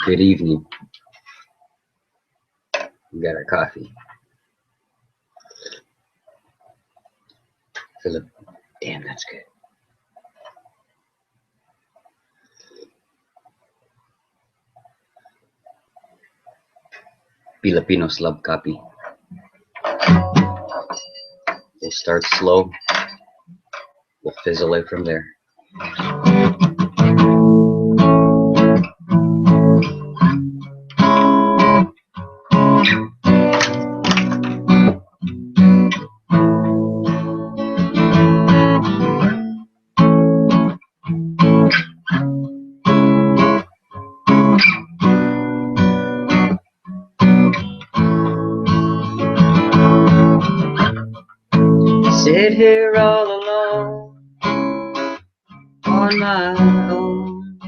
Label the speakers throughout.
Speaker 1: Good evening. We got our coffee. Philip, damn, that's good. Filipinos love coffee. We'll start slow. We'll fizzle out from there. Sit here all alone on my own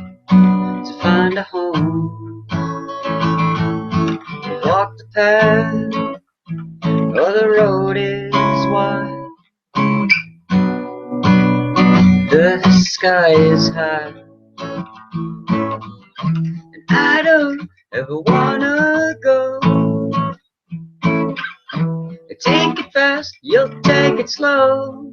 Speaker 1: to find a home. Walk the path, or the road is wide. The sky is high, and I don't ever wanna go. Take it fast, you'll take it slow.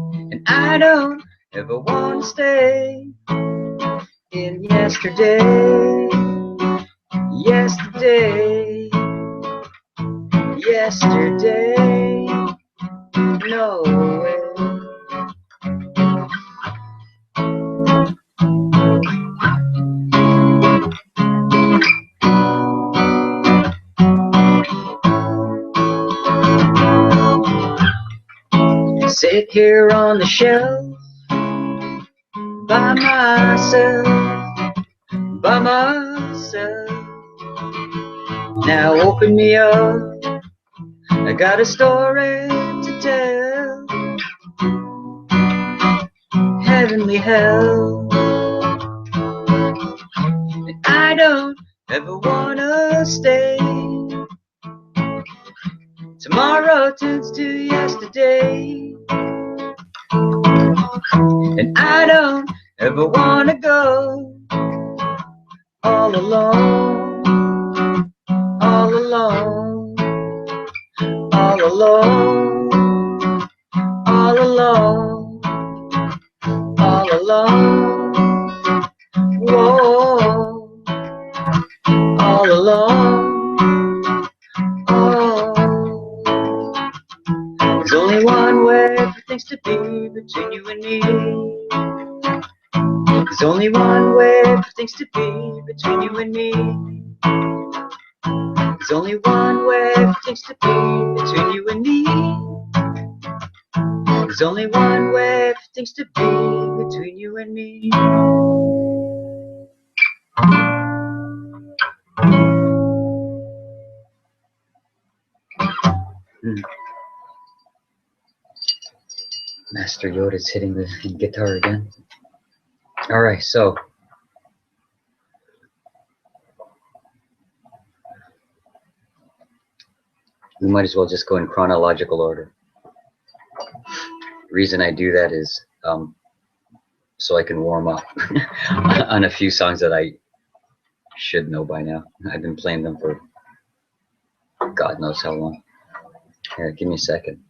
Speaker 1: And I don't ever want to stay in yesterday, yesterday, yesterday. No way. Sit here on the shelf by myself, by myself. Now open me up, I got a story to tell. Heavenly hell, and I don't ever wanna stay. Tomorrow turns to yesterday, and I don't ever wanna go all alone, all alone, all alone, all alone, all alone, whoa, all alone. Oh, there's only one way for things to be between you and me. There's only one way for things to be between you and me. There's only one way for things to be between you and me. There's only one way for things to be between you and me. Master Yoda's hitting the guitar again. Alright, so we might as well just go in chronological order. The reason I do that is so I can warm up on a few songs that I should know by now. I've been playing them for God knows how long. Here, give me a second.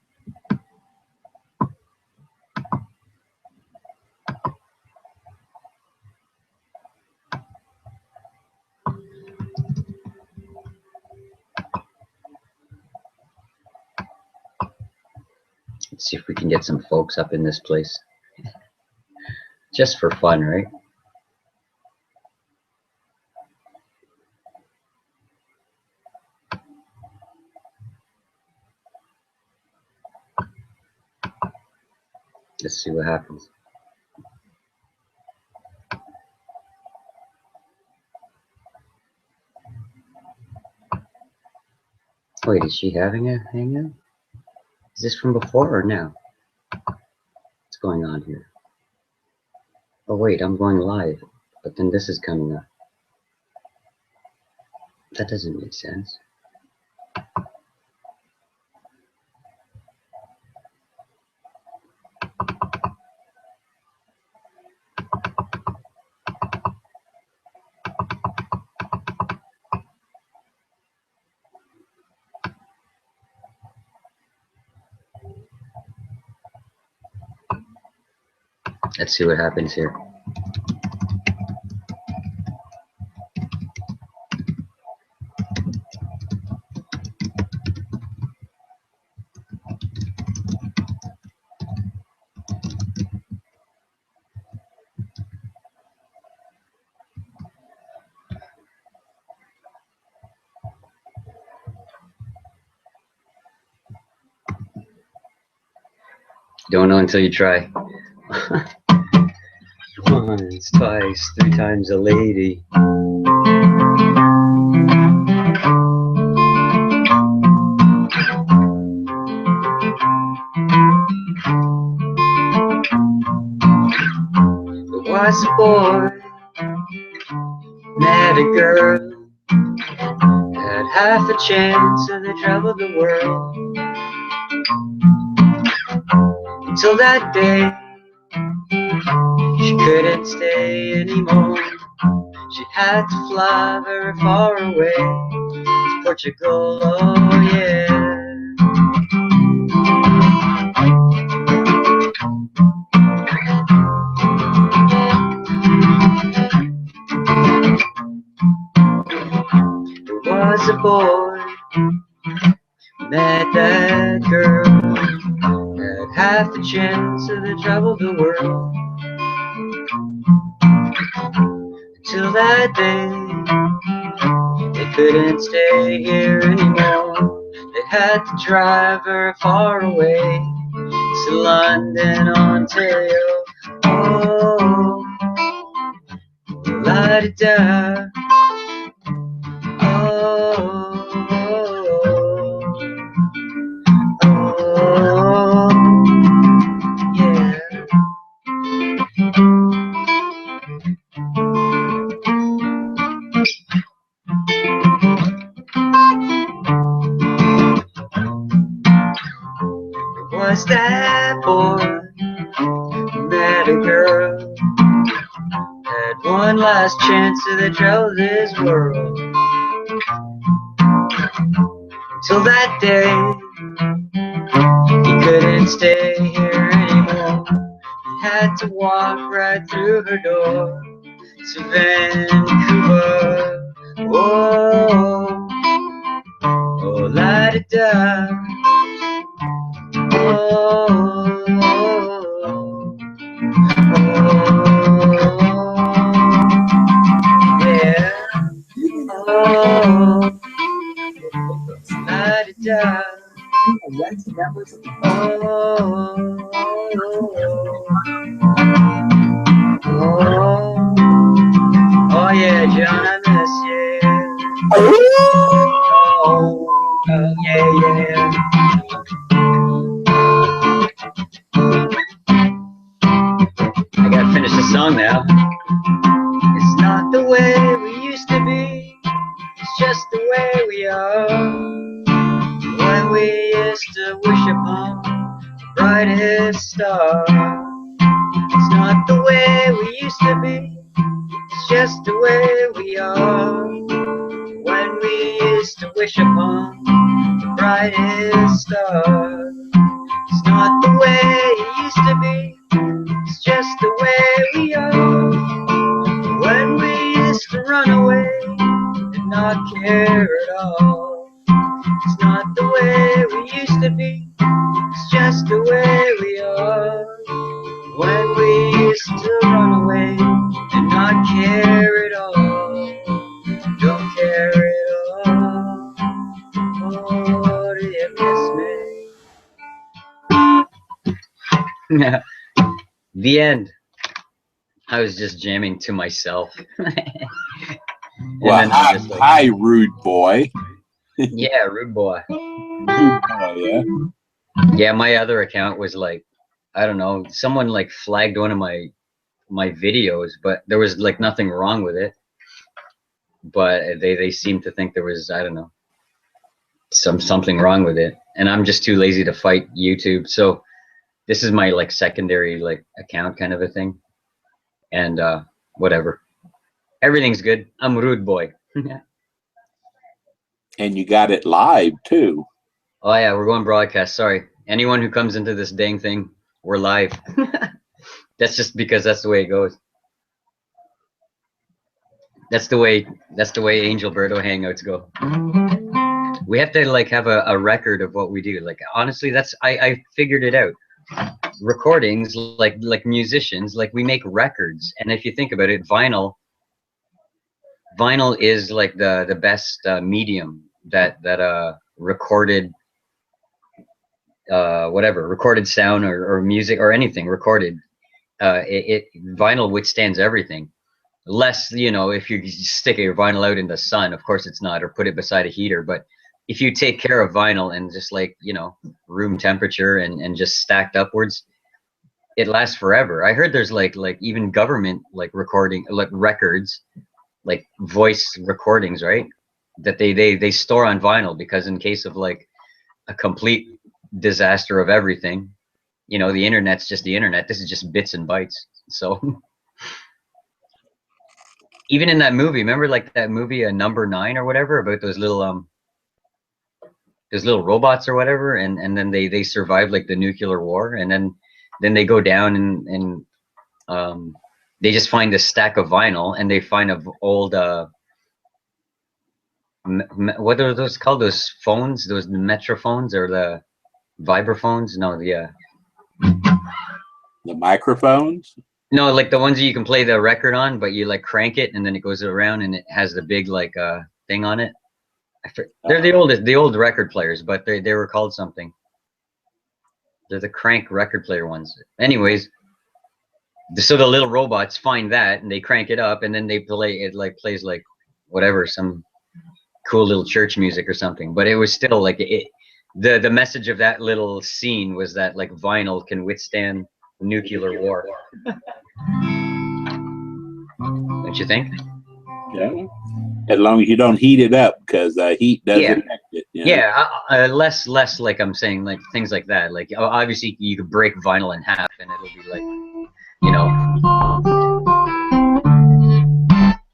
Speaker 1: Let's see if we can get some folks up in this place. Just for fun, right? Let's see what happens. Wait, is she having a hangout? Is this from before or now? What's going on here? Oh wait, I'm going live, but then this is coming up. That doesn't make sense. Let's see what happens here. Don't know until you try. Once, twice, 3 times a lady. There was a boy, met a girl, had half a chance, so they traveled the world. Until that day, she couldn't stay anymore. She had to fly very far away to Portugal, oh yeah. There was a boy, met that girl, had half a chance, so they traveled the world. Until that day, they couldn't stay here anymore. They had to drive very far away to London, Ontario. Oh, la-di-da. Oh, oh, yeah. Was that boy who met a girl, had one last chance to travel this world. Till that day, he couldn't stay here anymore. He had to walk right through her door to Vancouver. Oh, oh, la-di-da. Oh, oh, yeah. Oh, la-di-da. Oh, yeah, John, I miss you. Oh, yeah, yeah. I gotta finish the song now. It's not the way we used to be, it's just the way we are. When we used to wish upon the brightest star. It's not the way we used to be, it's just the way we are. When we used to wish upon the brightest star. It's not the way it used to be, it's just the way we are. When we used to run away and not care at all. It's not the way we used to be, it's just the way we are. When we used to run away and not care at all. Don't care at all. Oh, do you miss me? The end. I was just jamming to myself.
Speaker 2: Well, hi, rude boy.
Speaker 1: Yeah, rude boy.
Speaker 2: Oh, yeah.
Speaker 1: Yeah, my other account was like, I don't know, someone like flagged one of my videos, but there was like nothing wrong with it. But they seemed to think there was, I don't know, something wrong with it, and I'm just too lazy to fight YouTube. So this is my like secondary like account kind of a thing, and whatever. Everything's good. I'm rude boy.
Speaker 2: And you got it live too.
Speaker 1: Oh yeah, we're going broadcast. Sorry, anyone who comes into this dang thing, we're live. That's just because that's the way it goes. That's the way Angel Birdo hangouts go. We have to like have a record of what we do. Like honestly, that's I figured it out. Recordings, like musicians, like we make records, and if you think about it, vinyl is like the best medium that recorded whatever, recorded sound or music or anything recorded. Vinyl withstands everything. Less, you know, if you stick your vinyl out in the sun, of course it's not, or put it beside a heater. But if you take care of vinyl and just like, you know, room temperature and just stacked upwards, it lasts forever. I heard there's like even government like recording, like records, like voice recordings, right? That they store on vinyl because in case of like a complete disaster of everything, you know, the internet's just the internet. This is just bits and bytes. So even in that movie, remember like that movie Number 9 or whatever, about those little robots or whatever, and then they survive like the nuclear war, and then they go down and they just find this stack of vinyl, and they find a old what are those called, those phones, those metrophones or the vibraphones? No,
Speaker 2: The microphones?
Speaker 1: no, like the ones that you can play the record on, but you like crank it and then it goes around and it has the big like thing on it. They're the old record players, but they were called something. They're the crank record player ones. Anyways, so the little robots find that and they crank it up and then they play it, like plays like whatever, some cool little church music or something. But it was still like the message of that little scene was that like vinyl can withstand nuclear war. Don't you think?
Speaker 2: Yeah. As long as you don't heat it up, because heat does affect it. You know?
Speaker 1: Yeah, less like I'm saying, like things like that. Like obviously you could break vinyl in half and it'll be like, you know.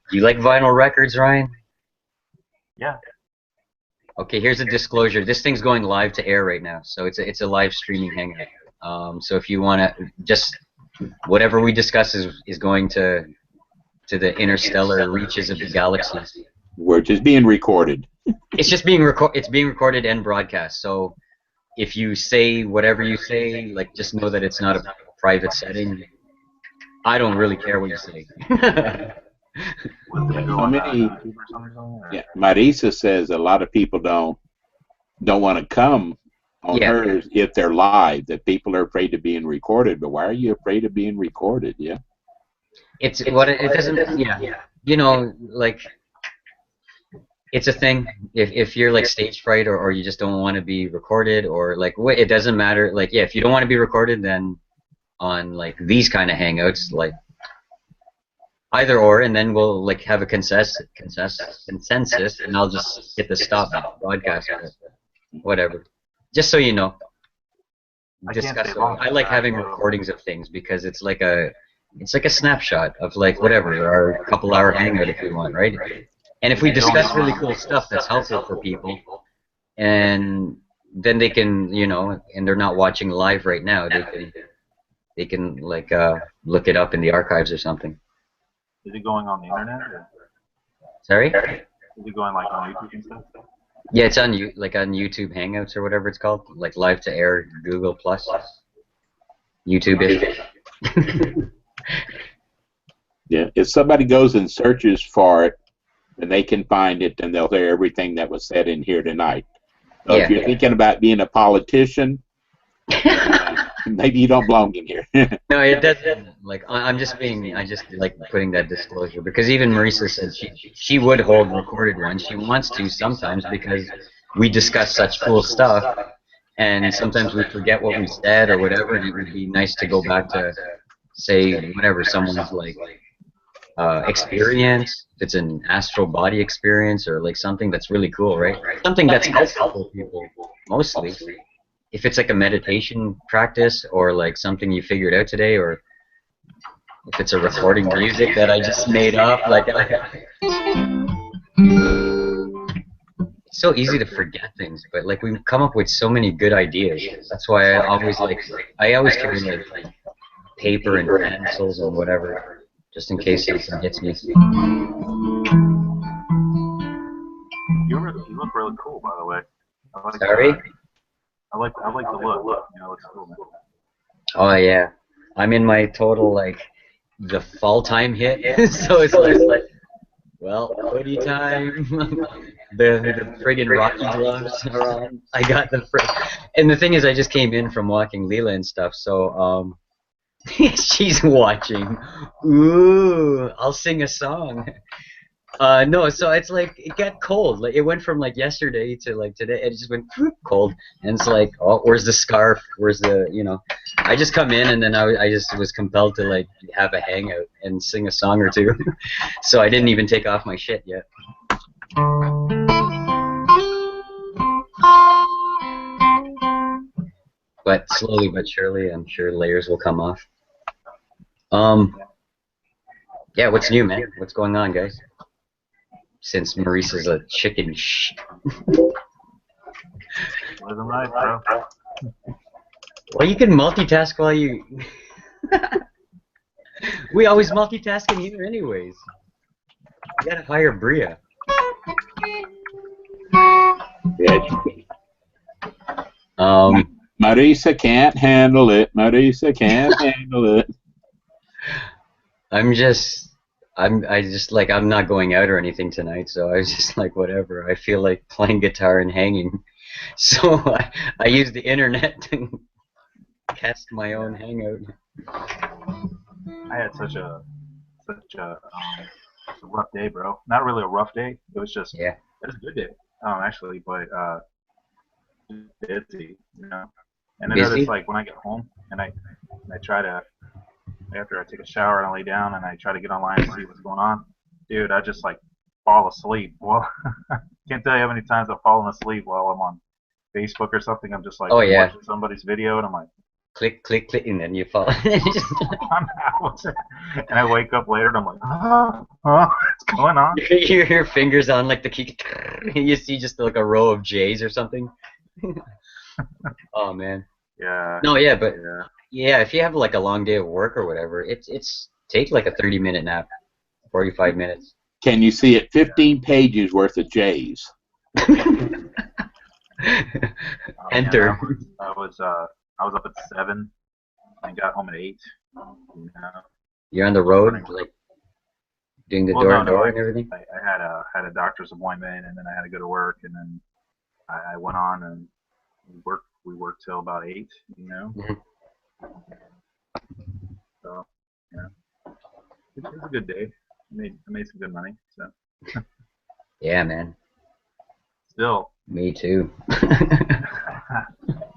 Speaker 1: Do you like vinyl records, Ryan?
Speaker 3: Yeah.
Speaker 1: Okay, here's a disclosure. This thing's going live to air right now, so it's a live streaming hangout. So if you want to, just whatever we discuss is going to the interstellar reaches of the galaxy.
Speaker 2: We're just being recorded.
Speaker 1: It's just it's being recorded and broadcast. So if you say whatever you say, like just know that it's not a private setting. I don't really care what you say.
Speaker 2: Yeah, Marisa says a lot of people don't want to come on hers if they're live. That people are afraid of being recorded. But why are you afraid of being recorded? Yeah.
Speaker 1: It doesn't. Yeah. You know, like it's a thing. If you're like stage fright or you just don't want to be recorded or like it doesn't matter. Like if you don't want to be recorded, then on like these kind of hangouts, like either or, and then we'll like have a consensus, and I'll just hit the stop broadcast, whatever. Just so you know. I like having recordings of things because it's like a snapshot of like whatever, or a couple-hour hangout if we want, right? And if we discuss really cool stuff that's helpful for people, and then they can, you know, and they're not watching live right now, they can like look it up in the archives or something.
Speaker 3: Is it going on the internet? Or?
Speaker 1: Sorry?
Speaker 3: Is it going like on YouTube and stuff?
Speaker 1: Yeah, it's on YouTube Hangouts or whatever it's called, like live to air Google Plus, YouTube-ish.
Speaker 2: Yeah, if somebody goes and searches for it, then they can find it, and they'll hear everything that was said in here tonight. So if you're thinking about being a politician, maybe you don't belong in here.
Speaker 1: No, it doesn't. Like I just like putting that disclosure because even Marisa said she would hold recorded ones. She wants to sometimes because we discuss such cool stuff, and sometimes we forget what we said or whatever. And it would be nice to go back to say whatever someone's like experience. If it's an astral body experience or like something that's really cool, right? Something that's helpful for people mostly. If it's like a meditation practice or like something you figured out today, or if it's a recording music that I just made up, like it's so easy to forget things, but like we come up with so many good ideas. That's why I always carry like paper and pencils and whatever, just in case something hits me.
Speaker 3: You look really cool, by the way. I like
Speaker 1: Sorry?
Speaker 3: I like the look. You know, it's cool, man.
Speaker 1: Oh yeah, I'm in my total like the fall time hit, so it's like well, hoodie time. the friggin' Rocky gloves are on. I got and the thing is, I just came in from walking Leela and stuff, so she's watching. Ooh, I'll sing a song. No, so it's like it got cold. Like it went from like yesterday to like today. It just went cold, and it's like, oh, where's the scarf? Where's the, you know? I just come in, and then I just was compelled to like have a hangout and sing a song or two. So I didn't even take off my shit yet. But slowly but surely, I'm sure layers will come off. Yeah, what's new, man? What's going on, guys? Since Maurice is a chicken
Speaker 3: Living life, bro.
Speaker 1: Well, you can multitask while you... We always multitask in here anyways. You gotta hire Bria.
Speaker 2: Marisa can't handle it. Marisa can't handle it.
Speaker 1: I'm not going out or anything tonight, so I was just like, whatever. I feel like playing guitar and hanging. So I use the internet to cast my own hangout.
Speaker 3: I had such a rough day, bro. Not really a rough day. It was just
Speaker 1: Yeah.
Speaker 3: it was a good day, actually, but busy, you know. And I
Speaker 1: Busy?
Speaker 3: notice like when I get home and I try to, after I take a shower and I lay down and I try to get online and see what's going on, dude, I just like fall asleep. Well, can't tell you how many times I've fallen asleep while I'm on Facebook or something. I'm just like watching somebody's video and I'm like,
Speaker 1: click, click, click, and then you fall.
Speaker 3: I'm out. And I wake up later and I'm like, what's going on?
Speaker 1: Your fingers on like the key. You see just like a row of J's or something. Oh man.
Speaker 3: Yeah.
Speaker 1: No, yeah, but yeah, if you have like a long day of work or whatever, it's take like a 30-minute nap, 45 minutes.
Speaker 2: Can you see it? 15 pages worth of J's.
Speaker 1: Enter.
Speaker 3: Man, I was up at 7 and got home at 8. You know?
Speaker 1: You're on the road, like doing the door to door and everything.
Speaker 3: I had a doctor's appointment, and then I had to go to work, and then I went on and we worked till about 8. You know.
Speaker 1: Mm-hmm.
Speaker 3: So yeah, it was a good day. I made some good money. So.
Speaker 1: Yeah, man.
Speaker 3: Still.
Speaker 1: Me too.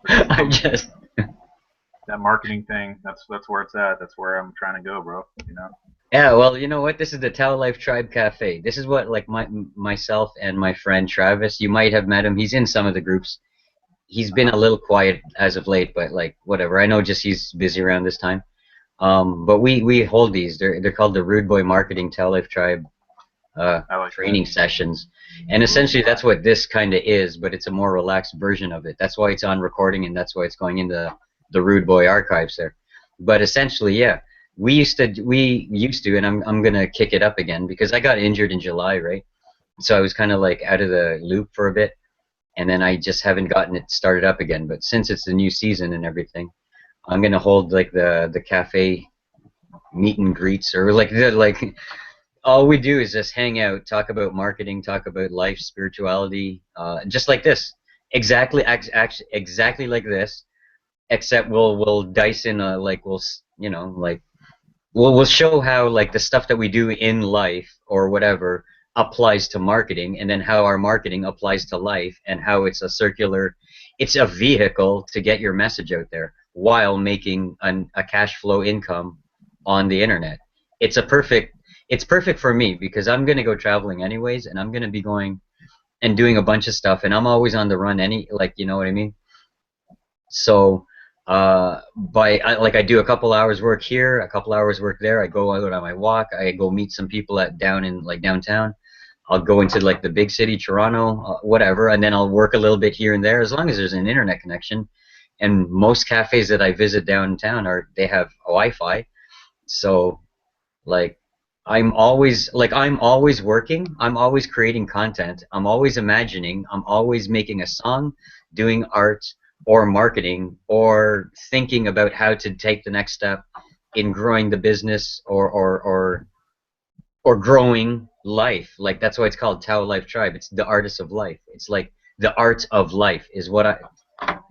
Speaker 1: I just.
Speaker 3: That marketing thing, that's where it's at. That's where I'm trying to go, bro. You know.
Speaker 1: Yeah, well, you know what? This is the TAO Life Tribe Cafe. This is what like myself and my friend Travis. You might have met him. He's in some of the groups. He's been a little quiet as of late, but like whatever. I know just he's busy around this time. But we hold these. They're called the Rude Boy Marketing TAO Life Tribe training sessions, and essentially that's what this kind of is. But it's a more relaxed version of it. That's why it's on recording, and that's why it's going into the Rude Boy archives there. But essentially, yeah, we used to, and I'm gonna kick it up again because I got injured in July, right? So I was kind of like out of the loop for a bit, and then I just haven't gotten it started up again. But since it's the new season and everything, I'm gonna hold like the cafe meet and greets, or like all we do is just hang out, talk about marketing, talk about life, spirituality, just like this, exactly like this. Except we'll dice in like we'll show how like the stuff that we do in life or whatever applies to marketing, and then how our marketing applies to life, and how it's a vehicle to get your message out there while making a cash flow income on the internet. It's perfect for me because I'm gonna go traveling anyways, and I'm gonna be going and doing a bunch of stuff, and I'm always on the run you know what I mean? So I do a couple hours work here, a couple hours work there. I go out on my walk. I go meet some people down in like downtown. I'll go into like the big city, Toronto, whatever, and then I'll work a little bit here and there as long as there's an internet connection. and most cafes that I visit downtown they have Wi-Fi. So like I'm always working, I'm always creating content, I'm always imagining, I'm always making a song, doing art or marketing or thinking about how to take the next step in growing the business or growing life. Like that's why it's called TAO Life Tribe. It's the artist of life. It's like the art of life is what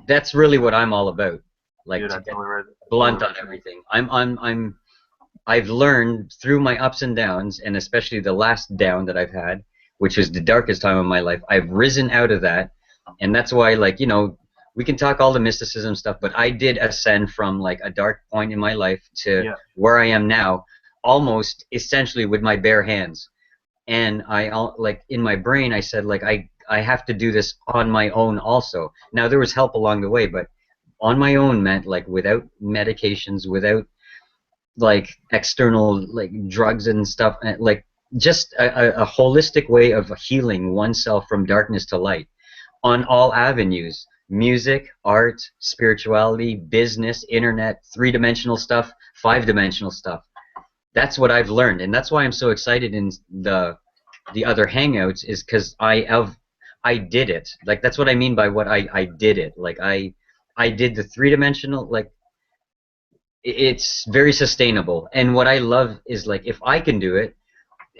Speaker 1: that's really what I'm all about. Like
Speaker 3: Dude,
Speaker 1: to
Speaker 3: I
Speaker 1: get
Speaker 3: totally read.
Speaker 1: blunt
Speaker 3: Totally
Speaker 1: on
Speaker 3: read.
Speaker 1: everything. I've learned through my ups and downs, and especially the last down that I've had, which was the darkest time of my life. I've risen out of that, and that's why, like, we can talk all the mysticism stuff, but I did ascend from like a dark point in my life to
Speaker 3: Yeah.
Speaker 1: where I am now, almost essentially with my bare hands. And like in my brain, I said like I have to do this on my own also. Now there was help along the way, but on my own meant like without medications, without like external like drugs and stuff, like just a holistic way of healing oneself from darkness to light on all avenues: music, art, spirituality, business, internet, three-dimensional stuff, five-dimensional stuff. That's what I've learned, and that's why I'm so excited in the other hangouts, is because I did it. Like that's what I mean by what I did it. Like I did the three-dimensional, like it's very sustainable. And what I love is like if I can do it,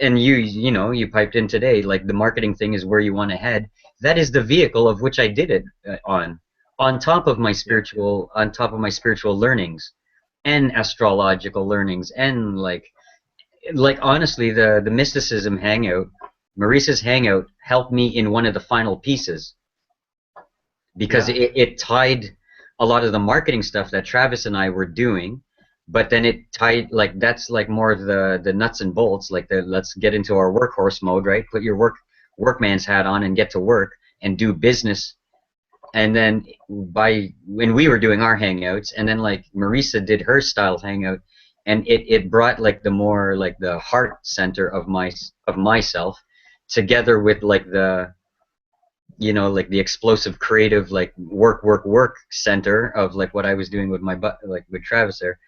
Speaker 1: and you piped in today, like the marketing thing is where you want to head. That is the vehicle of which I did it on top of my spiritual learnings and astrological learnings and like honestly the mysticism hangout, Maurice's hangout helped me in one of the final pieces because it tied a lot of the marketing stuff that Travis and I were doing, but then it tied like that's like more of the nuts and bolts, like the let's get into our workhorse mode, right? Put your workman's hat on and get to work and do business. And then when we were doing our hangouts, and then like Marisa did her style hangout, and it brought like the more like the heart center of myself together with like the like the explosive creative like work center of like what I was doing with my like with Travis there.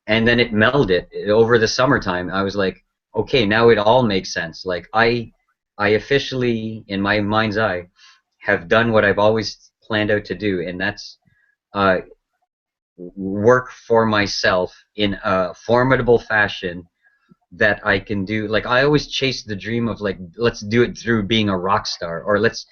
Speaker 1: And then it melded over the summertime. I was like, okay, now it all makes sense. Like I officially in my mind's eye have done what I've always planned out to do, and that's uh, work for myself in a formidable fashion that I can do. Like I always chase the dream of like let's do it through being a rock star, or let's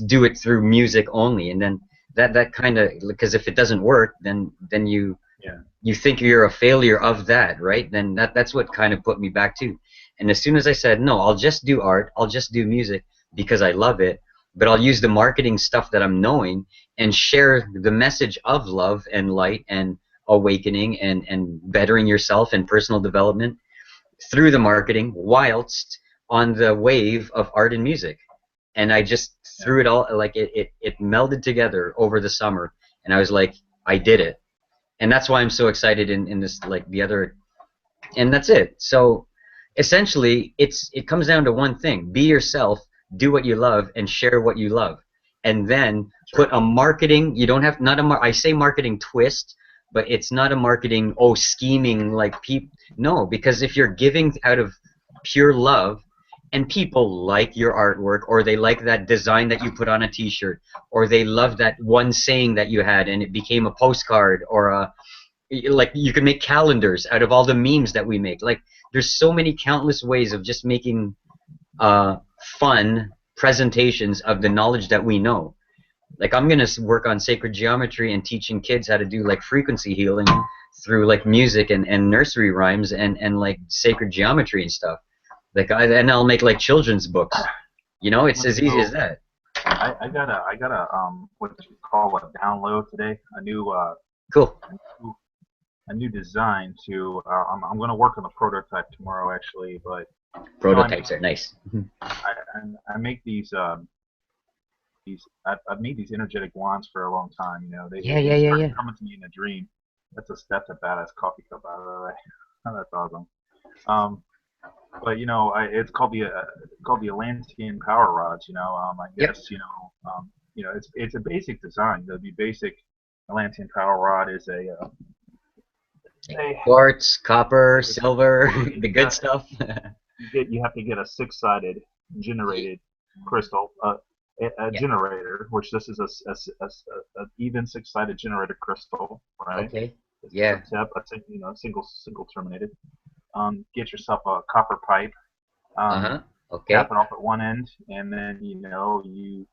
Speaker 1: do it through music only, and then that kind of, because if it doesn't work, then you think you're a failure of that, right? Then that's what kind of put me back to. And as soon as I said no, I'll just do art, I'll just do music because I love it, but I'll use the marketing stuff that I'm knowing and share the message of love and light and awakening and bettering yourself and personal development through the marketing whilst on the wave of art and music. And I just threw it all, like it melded together over the summer, and I was like, I did it. And that's why I'm so excited in this, like the other, and that's it. So essentially it comes down to one thing: be yourself, do what you love, and share what you love. And then put a marketing, you don't have, not I say marketing twist, but it's not a marketing scheming like people. No, because if you're giving out of pure love and people like your artwork, or they like that design that you put on a t-shirt, or they love that one saying that you had and it became a postcard, or like you can make calendars out of all the memes that we make. Like there's so many countless ways of just making fun presentations of the knowledge that we know. Like I'm gonna work on sacred geometry and teaching kids how to do like frequency healing through like music and nursery rhymes and like sacred geometry and stuff. Like and I'll make like children's books. It's as easy as that.
Speaker 3: I got a what you call a download today.
Speaker 1: Cool.
Speaker 3: A new design to. I'm going to work on the prototype tomorrow actually, but
Speaker 1: prototypes are nice.
Speaker 3: I make these I've made these energetic wands for a long time. They started coming to me in a dream. That's a badass coffee cup, by the way. That's awesome. But it's called the Atlantean power rods. I guess it's a basic design. They'll be basic Atlantean power rod is a
Speaker 1: quartz, copper, silver, the good stuff.
Speaker 3: you have to get a six-sided generated crystal, a generator, which this is a even six-sided generator crystal, right?
Speaker 1: Okay.
Speaker 3: It's
Speaker 1: Yeah.
Speaker 3: a single terminated. Get yourself a copper pipe.
Speaker 1: Okay.
Speaker 3: Cap it off at one end, and then you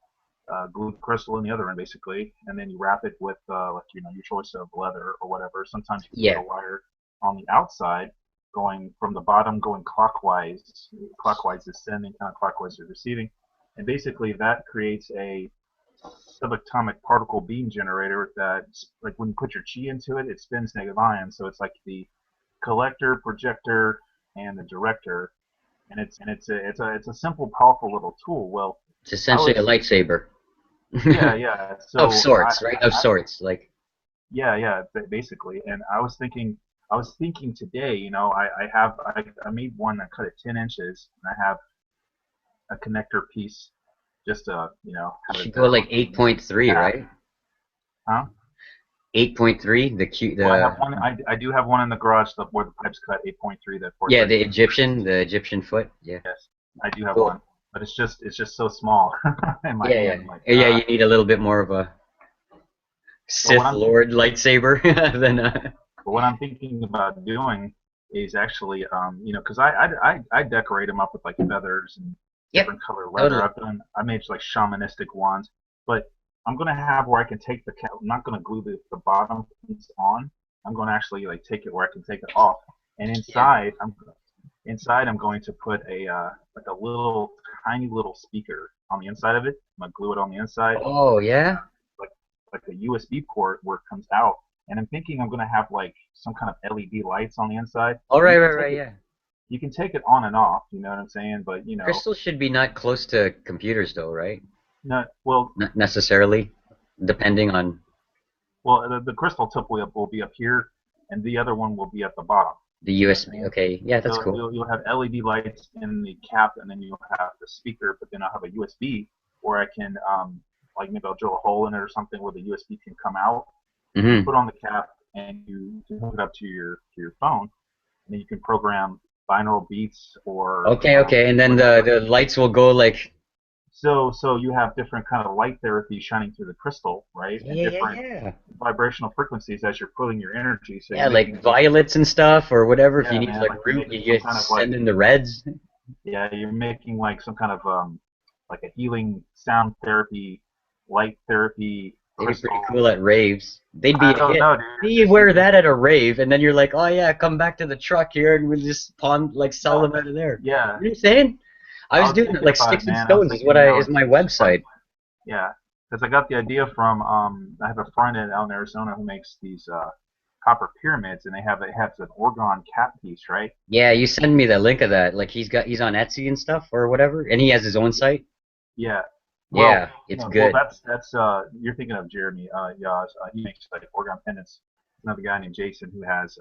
Speaker 3: glue the crystal in the other end, basically, and then you wrap it with your choice of leather or whatever. Sometimes you can put a wire on the outside, going from the bottom, going clockwise. Clockwise is sending, counterclockwise is receiving, and basically that creates a subatomic particle beam generator that, like when you put your chi into it, it spins negative ions. So it's like the collector, projector, and the director, and it's a simple, powerful little tool. Well,
Speaker 1: it's essentially a lightsaber.
Speaker 3: Yeah. So
Speaker 1: of sorts, right? Of sorts, like.
Speaker 3: Yeah, basically. And I was thinking today, I made one that cut it 10 inches, and I have a connector piece just to,
Speaker 1: You should go like 8.3, right?
Speaker 3: Huh?
Speaker 1: 8.3,
Speaker 3: Well, I have one. I do have one in the garage where the pipes cut 8.3.
Speaker 1: Yeah, the Egyptian foot. Yeah.
Speaker 3: Yes, I do have one, but it's just so small in my hand.
Speaker 1: Yeah.
Speaker 3: Like,
Speaker 1: Yeah, you need a little bit more of a Sith Lord lightsaber than a.
Speaker 3: But what I'm thinking about doing is actually, because I decorate them up with like feathers and different color leather.
Speaker 1: Totally.
Speaker 3: I made like shamanistic wands, but I'm gonna have where I can take the cap. I'm not gonna glue the bottom piece on. I'm gonna actually like take it where I can take it off, and inside I'm going to put a like a little tiny little speaker on the inside of it. I'm gonna glue it on the inside.
Speaker 1: Oh yeah.
Speaker 3: Like a USB port where it comes out. And I'm thinking I'm gonna have like some kind of LED lights on the inside.
Speaker 1: Oh right, yeah.
Speaker 3: You can take it on and off, you know what I'm saying? But
Speaker 1: crystals should be not close to computers though, right?
Speaker 3: No, well,
Speaker 1: not necessarily, depending on.
Speaker 3: Well, the crystal tip will be up here, and the other one will be at the bottom.
Speaker 1: The USB, okay, yeah, that's cool.
Speaker 3: You'll have LED lights in the cap, and then you'll have the speaker. But then I'll have a USB where I can like maybe I'll drill a hole in it or something where the USB can come out.
Speaker 1: Mm-hmm.
Speaker 3: Put on the cap, and you hook it up to your phone, and then you can program binaural beats or.
Speaker 1: Okay, and then the lights will go like.
Speaker 3: So you have different kind of light therapy shining through the crystal, right? And different vibrational frequencies as you're pulling your energy. So
Speaker 1: like violets and stuff or whatever. If you need like root, you just send in the reds.
Speaker 3: Yeah, you're making like some kind of like a healing sound therapy, light therapy.
Speaker 1: They'd be pretty cool at raves. They'd be a hit. You wear that at a rave, and then you're like, oh yeah, come back to the truck here, and we'll just sell them out of there.
Speaker 3: Yeah.
Speaker 1: What are you saying? I was doing it like Sticks and Stones is my website.
Speaker 3: Yeah, because I got the idea from I have a friend out in Arizona who makes these copper pyramids, and they have an orgone cap piece, right?
Speaker 1: Yeah, you send me the link of that. Like he's on Etsy and stuff or whatever, and he has his own site.
Speaker 3: Yeah.
Speaker 1: Well, yeah, it's good.
Speaker 3: Well, that's you're thinking of Jeremy. He makes like orgone pendants. Another guy named Jason who has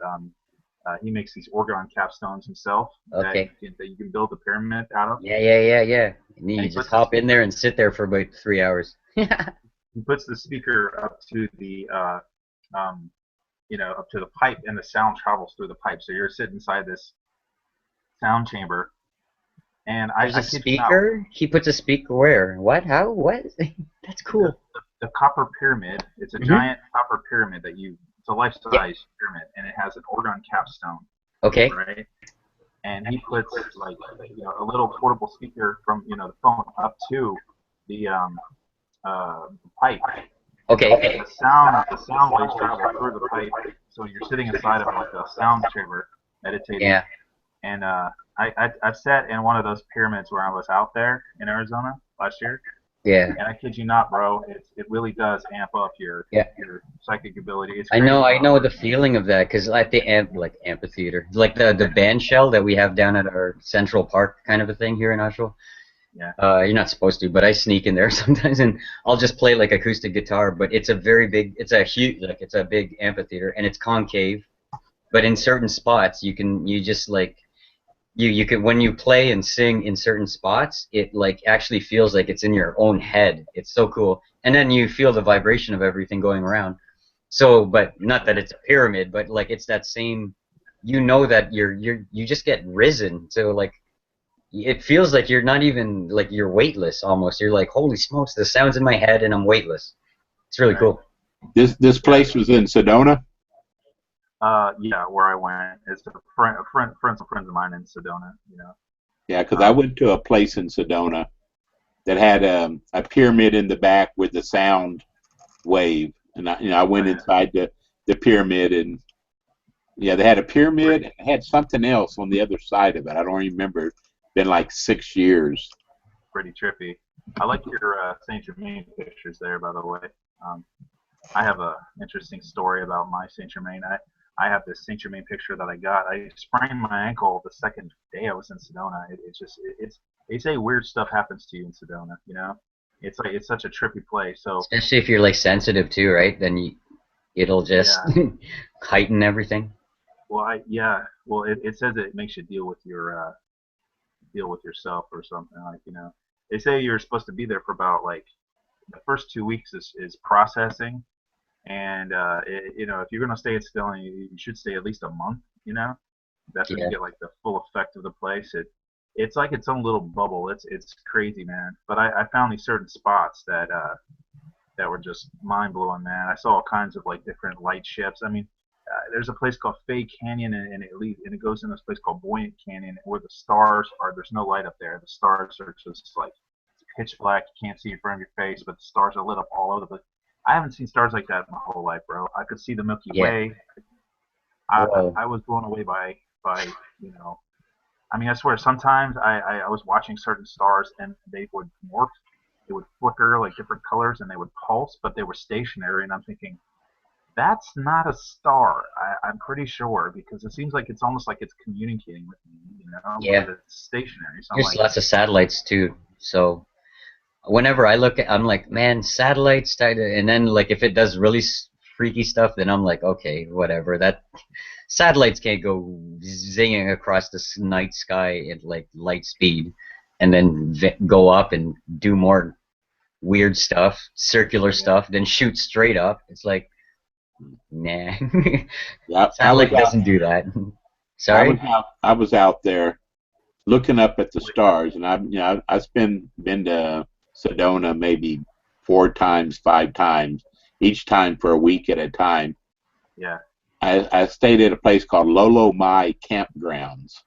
Speaker 3: he makes these orgone capstones himself.
Speaker 1: Okay.
Speaker 3: That you can build a pyramid out of.
Speaker 1: Yeah. And you just hop in there and sit there for about 3 hours.
Speaker 3: He puts the speaker up to the up to the pipe, and the sound travels through the pipe. So you're sitting inside this sound chamber. And
Speaker 1: There's a speaker? He puts a speaker where? What? How? What? That's cool.
Speaker 3: The copper pyramid. It's a giant copper pyramid it's a life-size pyramid, and it has an orgone capstone.
Speaker 1: Okay.
Speaker 3: Right? And he puts like a little portable speaker from the phone up to the pipe.
Speaker 1: Okay.
Speaker 3: The sound waves travel through the pipe, so you're sitting inside of like a sound chamber meditating.
Speaker 1: Yeah.
Speaker 3: And I've sat in one of those pyramids where I was out there in Arizona last year.
Speaker 1: Yeah.
Speaker 3: And I kid you not, bro, it really does amp up your psychic ability. It's
Speaker 1: I know the feeling of that because at the amphitheater, like the band shell that we have down at our Central Park kind of a thing here in Oshawa.
Speaker 3: Yeah.
Speaker 1: You're not supposed to, but I sneak in there sometimes and I'll just play like acoustic guitar. But it's a big amphitheater and it's concave. But in certain spots, you can when you play and sing in certain spots, it like actually feels like it's in your own head. It's so cool. And then you feel the vibration of everything going around. So, but not that it's a pyramid, but like it's that same. You know that you just get risen. So like it feels like you're not even like you're weightless almost. You're like, holy smokes, the sound's in my head and I'm weightless. It's really
Speaker 3: Right.
Speaker 1: cool.
Speaker 2: This place was in Sedona.
Speaker 3: Yeah, where I went is friends of mine in Sedona. You know.
Speaker 2: Yeah, because I went to a place in Sedona that had a pyramid in the back with the sound wave, and I went inside the pyramid, and yeah, they had a pyramid and it had something else on the other side of it. I don't remember. It's been like 6 years.
Speaker 3: Pretty trippy. I like your Saint Germain pictures there, by the way. I have a interesting story about my Saint Germain. I have this Saint Germain picture that I got. I sprained my ankle the second day I was in Sedona. It's they say weird stuff happens to you in Sedona. You know, it's like it's such a trippy place. So
Speaker 1: Especially if you're like sensitive too, right? Then it'll just
Speaker 3: yeah,
Speaker 1: heighten everything.
Speaker 3: well it says it makes you deal with yourself or something like you know. They say you're supposed to be there for about like the first 2 weeks is processing. And you know, if you're gonna stay at Stelling, you should stay at least a month. You know, that's when you
Speaker 1: Yeah.
Speaker 3: get like the full effect of the place. It's like its own little bubble. It's crazy, man. But I found these certain spots that were just mind blowing, man. I saw all kinds of like different light ships. I mean, there's a place called Fay Canyon, and it goes in this place called Buoyant Canyon, where the stars are. There's no light up there. The stars are just like pitch black. You can't see in front of your face, but the stars are lit up all over the place. I haven't seen stars like that my whole life, bro. I could see the Milky
Speaker 1: Yeah.
Speaker 3: Way.
Speaker 1: Whoa.
Speaker 3: I was blown away by you know. I mean, I swear. Sometimes I was watching certain stars and they would morph, they would flicker like different colors, and they would pulse, but they were stationary. And I'm thinking, that's not a star. I'm pretty sure because it seems like it's almost like it's communicating with me, you know,
Speaker 1: Yeah.
Speaker 3: but it's stationary. So I'm
Speaker 1: There's
Speaker 3: like,
Speaker 1: lots of satellites too. So whenever I look at, I'm like, man, satellites, and then like if it does really freaky stuff, then I'm like, okay, whatever. That satellites can't go zinging across the night sky at like light speed, and then go up and do more weird stuff, circular
Speaker 3: yeah,
Speaker 1: stuff, then shoot straight up. It's like, nah,
Speaker 2: Yeah,
Speaker 1: satellite doesn't do that. Sorry.
Speaker 2: I was out there looking up at the stars, and I've been to Sedona maybe 4 times, 5 times, each time for a week at a time.
Speaker 3: yeah,
Speaker 2: I stayed at a place called Lolo Mai Campgrounds.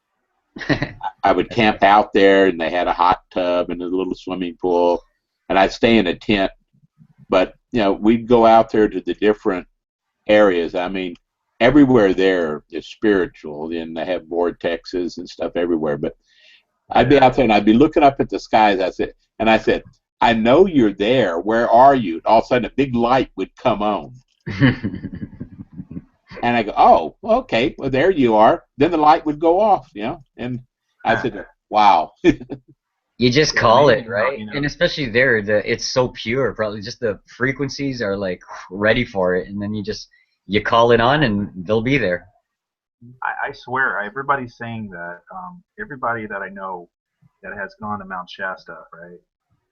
Speaker 2: I would
Speaker 1: That's
Speaker 2: camp
Speaker 1: nice.
Speaker 2: out there, and they had a hot tub and a little swimming pool, and I'd stay in a tent. But we'd go out there to the different areas. I mean, everywhere there is spiritual, and they have vortexes and stuff everywhere. But I'd be
Speaker 3: yeah.
Speaker 2: out there, and I'd be looking up at the skies. I said, I know you're there. Where are you? All of a sudden, a big light would come on. And I go, oh, okay, well, there you are. Then the light would go off, and I said, wow.
Speaker 1: You just
Speaker 3: It's
Speaker 1: call it,
Speaker 3: amazing how
Speaker 1: right? And especially there, it's so pure. Probably just the frequencies are like ready for it, and then you call it on, and they'll be there.
Speaker 3: I swear, everybody's saying that. Everybody that I know that has gone to Mount Shasta, right?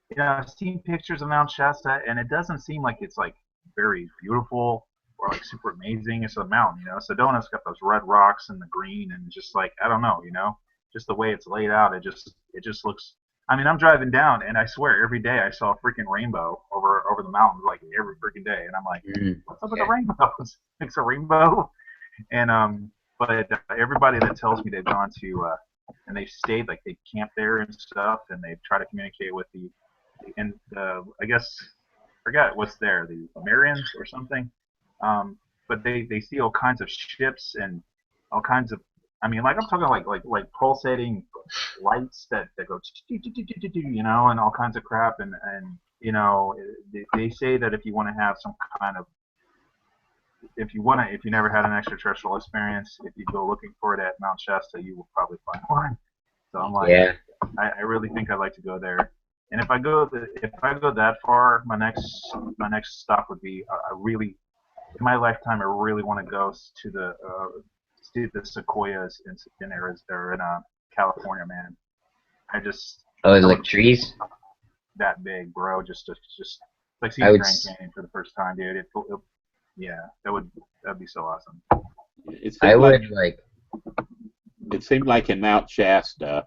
Speaker 3: You know, I've seen pictures of Mount Shasta, and it doesn't seem like it's like very beautiful or like super amazing. It's a mountain, you know. Sedona's got those red rocks and the green, and just like I don't know, you know, just the way it's laid out, it just looks. I mean, I'm driving down, and I swear every day I saw a freaking rainbow over the mountains, like every freaking day, and I'm like,
Speaker 1: Mm,
Speaker 3: what's up with the
Speaker 1: yeah.
Speaker 3: rainbows? It's a rainbow, and but everybody that tells me they've gone to and they've stayed like they camp there and stuff, and they try to communicate with the and I guess I forgot what's there, the Marians or something. But they see all kinds of ships and all kinds of. I mean, like I'm talking like pulsating lights that go you know, and all kinds of crap, and you know, they say that if you want to have some kind of if you never had an extraterrestrial experience, if you go looking for it at Mount Shasta, you will probably find one. So I'm like,
Speaker 1: Yeah.
Speaker 3: I really think I'd like to go there. And if I go that far, my next stop would be I really in my lifetime I really want to go to the sequoias in Arizona or in California, man.
Speaker 1: Oh,
Speaker 3: I
Speaker 1: like
Speaker 3: would
Speaker 1: trees?
Speaker 3: that big, bro. Just like seeing
Speaker 1: I
Speaker 3: the
Speaker 1: would.
Speaker 3: Grand Canyon for the first time, dude. that'd be so awesome.
Speaker 2: It
Speaker 1: I
Speaker 2: seemed
Speaker 1: would like.
Speaker 2: it seemed like in Mount Shasta,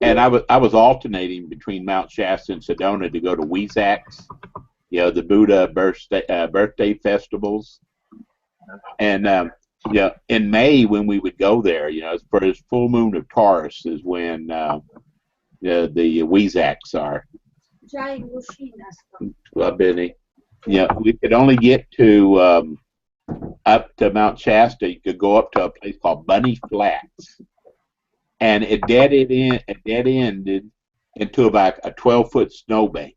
Speaker 2: and I was alternating between Mount Shasta and Sedona to go to Weizak's, the Buddha birthday festivals, and in May when we would go there, for this full moon of Taurus is when the Weizak's are. Well, Benny, we could only get to up to Mount Shasta. You could go up to a place called Bunny Flats, and it dead ended into about a 12-foot snowbank.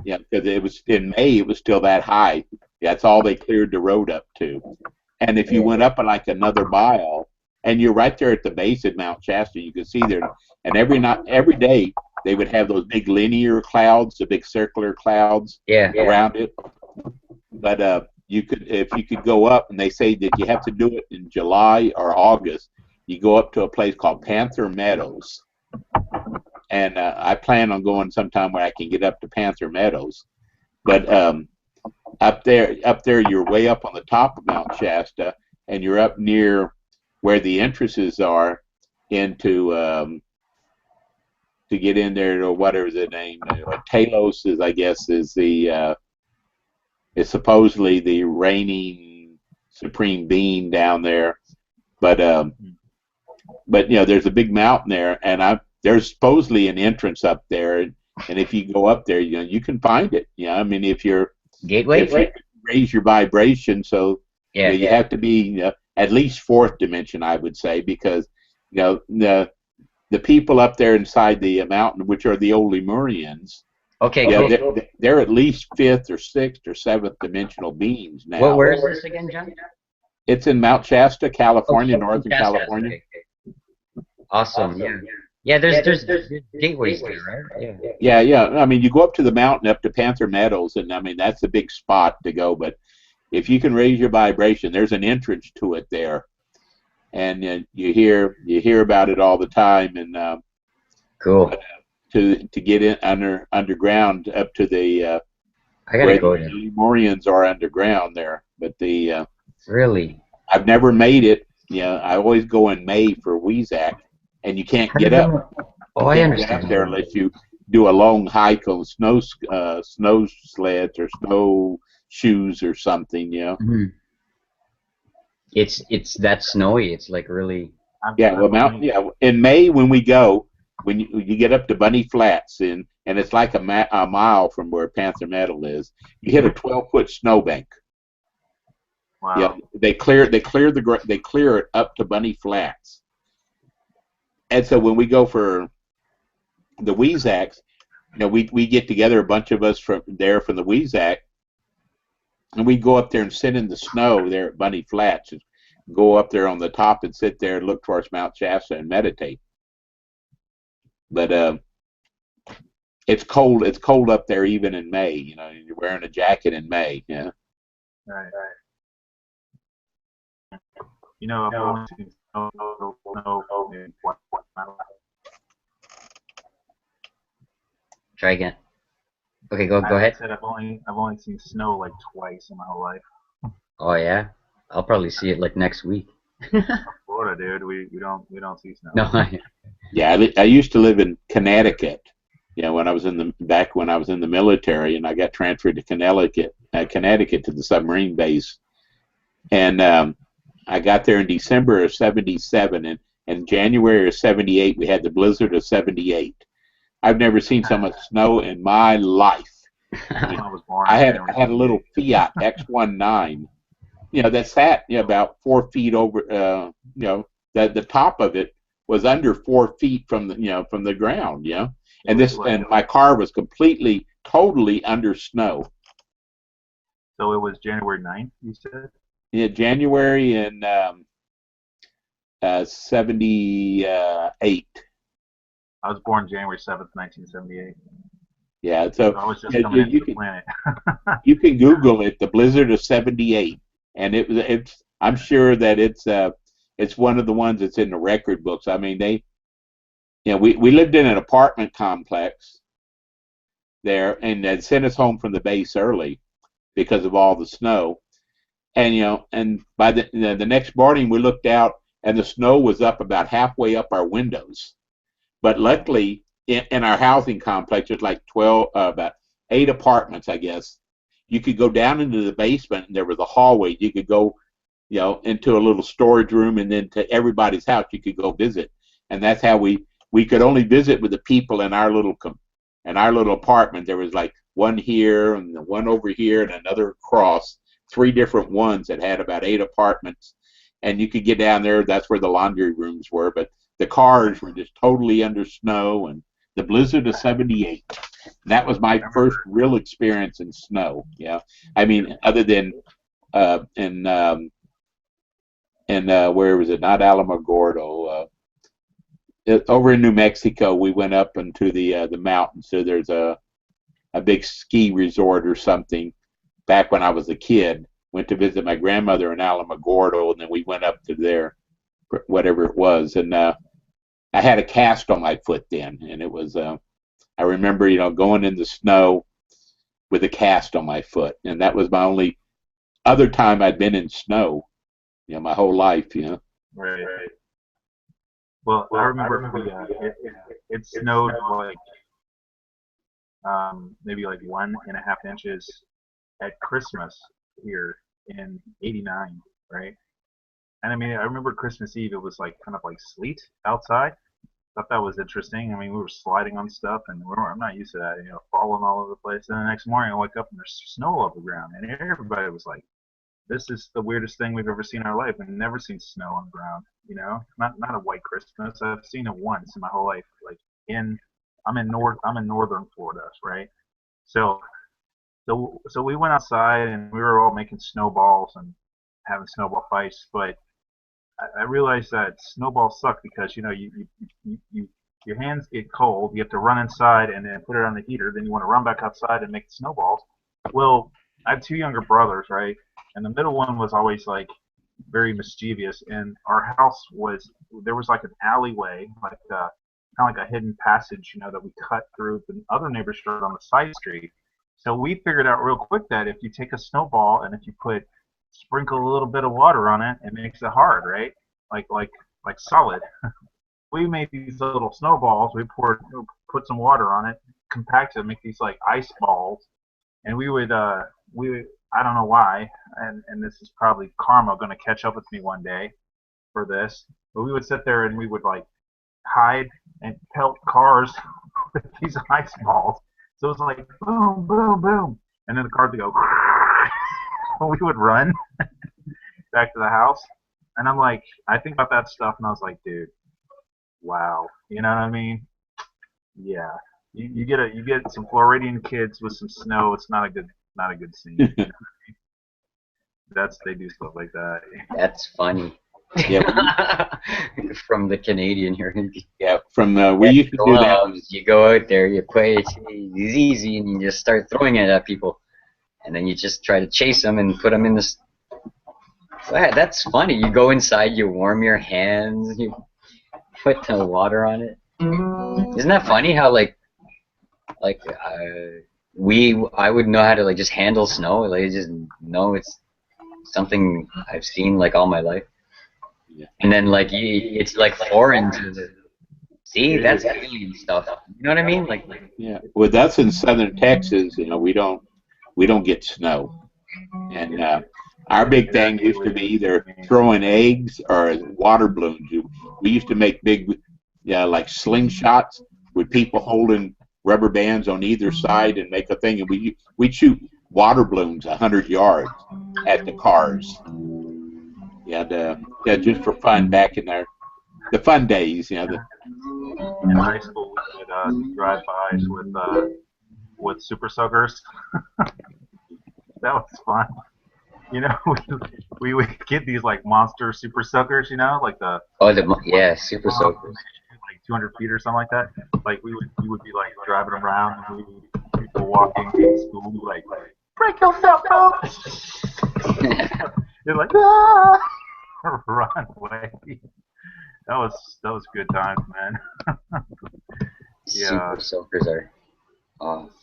Speaker 2: Yeah, because it was in May, it was still that high. That's all they cleared the road up to. And if you went up like another mile, and you're right there at the base of Mount Shasta, you could see there. And every day they would have those big linear clouds, the big circular clouds around it. But if you could go up, and they say that you have to do it in July or August. You go up to a place called Panther Meadows, and I plan on going sometime where I can get up to Panther Meadows. But up there, you're way up on the top of Mount Shasta, and you're up near where the entrances are into to get in there, or whatever the name. Talos is, I guess, is supposedly the reigning supreme being down there. But there's a big mountain there, and there's supposedly an entrance up there, and if you go up there, you can find it. I mean, if you raise your vibration, so you have to be at least fourth dimension, I would say, because the people up there inside the mountain, which are the old Lemurians, they're at least fifth or sixth or seventh dimensional beings now.
Speaker 1: Where is this again, John?
Speaker 2: It's in Mount Shasta, California, Northern California.
Speaker 1: Okay. Awesome. Yeah. There's gateways there, right?
Speaker 2: Yeah. I mean, you go up to the mountain, up to Panther Meadows, and I mean that's a big spot to go. But if you can raise your vibration, there's an entrance to it there, and you hear about it all the time. And
Speaker 1: cool.
Speaker 2: To get in underground up to the
Speaker 1: I gotta go
Speaker 2: there. The Lemurians are underground there, but
Speaker 1: really,
Speaker 2: I've never made it. I always go in May for Weizak, and you can't get up.
Speaker 1: I understand.
Speaker 2: Get up there unless you do a long hike on snow sleds or snow shoes or something.
Speaker 1: Mm-hmm. It's that snowy. It's like really. In May when we go, when you get up to Bunny Flats, and it's like a mile from where Panther Meadow is, you hit a 12-foot snowbank.
Speaker 3: Wow.
Speaker 2: Yeah, they clear it up to Bunny Flats, and so when we go for the Weizak's, we get together, a bunch of us from the Weizak, and we go up there and sit in the snow there at Bunny Flats, and go up there on the top and sit there and look towards Mount Shasta and meditate. But it's cold. It's cold up there even in May. You're wearing a jacket in May. Yeah.
Speaker 3: Right. I've only seen snow in one my life.
Speaker 1: Try again. Okay, go ahead.
Speaker 3: I said I've only seen snow like twice in my whole life.
Speaker 1: Oh yeah, I'll probably see it like next week.
Speaker 3: Florida, dude, we don't see snow.
Speaker 2: No. Yeah, I used to live in Connecticut. When I was in the military, and I got transferred to Connecticut to the submarine base, and I got there in December of '77, and in January of '78 we had the blizzard of '78. I've never seen so much snow in my life. I had a little Fiat X19, that sat about 4 feet over. The top of it was under 4 feet from the ground. And my car was totally under snow.
Speaker 3: So it was January 9th, you said?
Speaker 2: Yeah, January in '78.
Speaker 3: I was born January 7th, 1978.
Speaker 2: Yeah, so
Speaker 3: I was just coming into the planet.
Speaker 2: You can Google it, the blizzard of '78, and it's. I'm sure that it's one of the ones that's in the record books. I mean, we lived in an apartment complex there, and they sent us home from the base early. because of all the snow. And and by the next morning we looked out, and the snow was up about halfway up our windows. But luckily, in our housing complex, there's like about 8 apartments, I guess. You could go down into the basement, and there was a hallway. You could go, into a little storage room, and then to everybody's house you could go visit. And that's how we could only visit with the people in our little apartment. There was like one here and one over here and another across, 3 different ones that had about 8 apartments. And you could get down there. That's where the laundry rooms were. But the cars were just totally under snow, and the blizzard of '78. And that was my first real experience in snow. Yeah, I mean, other than where was it? Not Alamogordo. Over in New Mexico, we went up into the mountains. So there's a big ski resort or something. Back when I was a kid, went to visit my grandmother in Alamogordo, and then we went up to there, whatever it was, and I had a cast on my foot then, and it was I remember going in the snow with a cast on my foot, and that was my only other time I'd been in snow, my whole life,
Speaker 3: Right. Well, I remember it snowed like maybe like 1.5 inches at Christmas here in '89, right? And I mean, I remember Christmas Eve, it was like kind of like sleet outside. Thought that was interesting. I mean, we were sliding on stuff, and I'm not used to that, falling all over the place. And the next morning, I wake up and there's snow all over the ground, and everybody was like, "This is the weirdest thing we've ever seen in our life. We've never seen snow on the ground, Not a white Christmas. I've seen it once in my whole life. Like I'm in northern Florida, right? So we went outside and we were all making snowballs and having snowball fights, but I realized that snowballs suck because your hands get cold. You have to run inside and then put it on the heater. Then you want to run back outside and make the snowballs. Well, I have 2 younger brothers, right? And the middle one was always like very mischievous. And our house there was like an alleyway, like kind of like a hidden passage, that we cut through the other neighbor's yard on the side street. So we figured out real quick that if you take a snowball and if you sprinkle a little bit of water on it, it makes it hard, right? Like solid. We made these little snowballs. We put some water on it, compact it, make these like ice balls, and we would I don't know why, and this is probably karma going to catch up with me one day for this, but we would sit there and we would like hide and pelt cars with these ice balls. So it was like boom, boom, boom, and then the cars would go. We would run back to the house, and I'm like, I think about that stuff, and I was like, dude, wow, you know what I mean? Yeah, you get some Floridian kids with some snow. It's not a good scene. You know what I mean? They do stuff like that.
Speaker 1: That's funny.
Speaker 2: Yeah.
Speaker 1: From the Canadian here.
Speaker 2: Yeah, we used to do that.
Speaker 1: You go out there, you play it's easy, and you just start throwing it at people. And then you just try to chase them and put them in this. That's funny. You go inside, you warm your hands, you put the water on it. Isn't that funny how I would know how to just handle snow. Like I just know it's something I've seen like all my life. Yeah. And then it's like foreign to the. See, that's alien stuff. You know what I mean?
Speaker 2: Yeah. With us in southern Texas, we don't get snow, and our big thing used to be either throwing eggs or water balloons. We used to make big, like slingshots with people holding rubber bands on either side and make a thing, and we'd shoot water balloons 100 yards at the cars. Yeah, just for fun back in the fun days.
Speaker 3: In high school, we would drive bys with super suckers. That was fun. We would get these like monster super suckers, like the
Speaker 1: super suckers,
Speaker 3: like 200 feet or something like that. Like we would be like driving around, and people walking in school, like break yourself out. They're like run away. That was good times, man.
Speaker 1: Yeah. Super soakers are.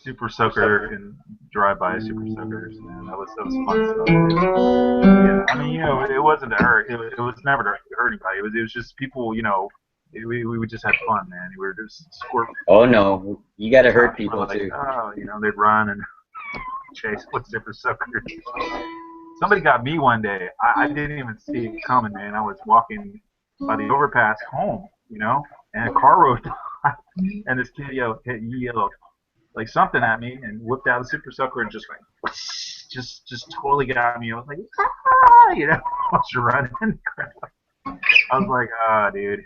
Speaker 3: Super soaker and drive by super soakers, man. That was fun stuff, dude. Yeah, I mean, it wasn't to hurt. It was never to hurt anybody. It was just people, we just had fun, man. We were just squirt.
Speaker 1: Oh no, you got to hurt
Speaker 3: We're
Speaker 1: people
Speaker 3: like,
Speaker 1: too.
Speaker 3: oh, they'd run and chase with super soakers. Somebody got me one day. I didn't even see it coming, man. I was walking by the overpass home, and a car rode by, and this kid yelled like something at me and whipped out a super soaker and just like, just totally got me. I was like, I was running. I was like, dude,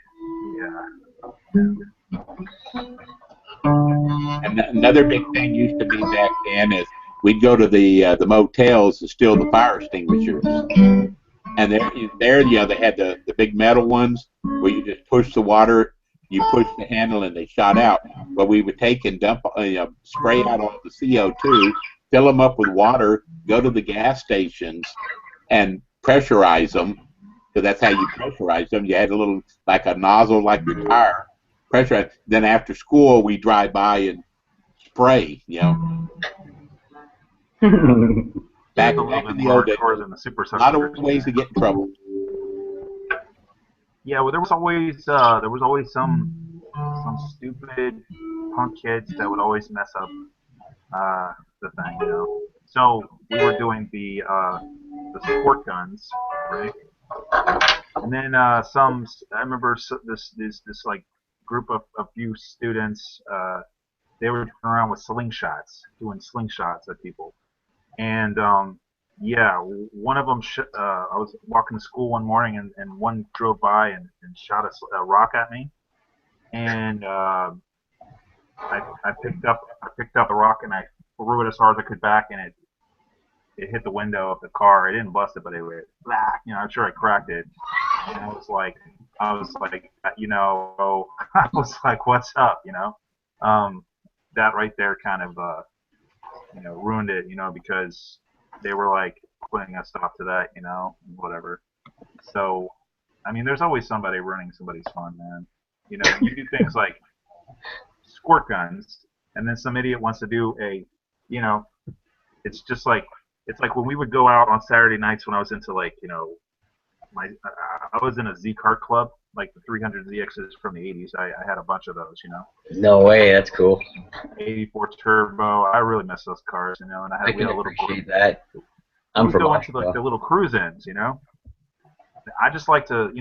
Speaker 3: yeah.
Speaker 2: And another big thing used to be back then is we'd go to the motels to steal the fire extinguishers. And there, they had the big metal ones where you just push the water, you push the handle, and they shot out. But we would take and dump, spray out all the CO2, fill them up with water, go to the gas stations, and pressurize them. So that's how you pressurize them. You had a little, like a nozzle, like your tire, pressurize. Then after school, we drive by and spray, Back in the old days, a lot of ways to get in trouble.
Speaker 3: Yeah, well, there was always some stupid punk kids that would always mess up the thing, So we were doing the squirt guns, right? And then I remember this like group of a few students, they were running around with slingshots, doing slingshots at people. And yeah, one of them, I was walking to school one morning, and one drove by and shot a rock at me, and I picked up the rock and I threw it as hard as I could back, and it hit the window of the car. It didn't bust it, but it went black. I'm sure I cracked it. And I was like, I was like, what's up, That right there kind of ruined it, because they were like putting a stop to that, whatever. So, I mean, there's always somebody ruining somebody's fun, man. You do things like squirt guns, and then some idiot wants to do it's like when we would go out on Saturday nights when I was into I was in a Z kart club, like the 300 ZXs from the 80s. I had a bunch of those,
Speaker 1: No way, that's cool.
Speaker 3: 84 turbo. I really miss those cars, and
Speaker 1: I can appreciate that. I'm from
Speaker 3: going to the little cruise-ins, I just like to,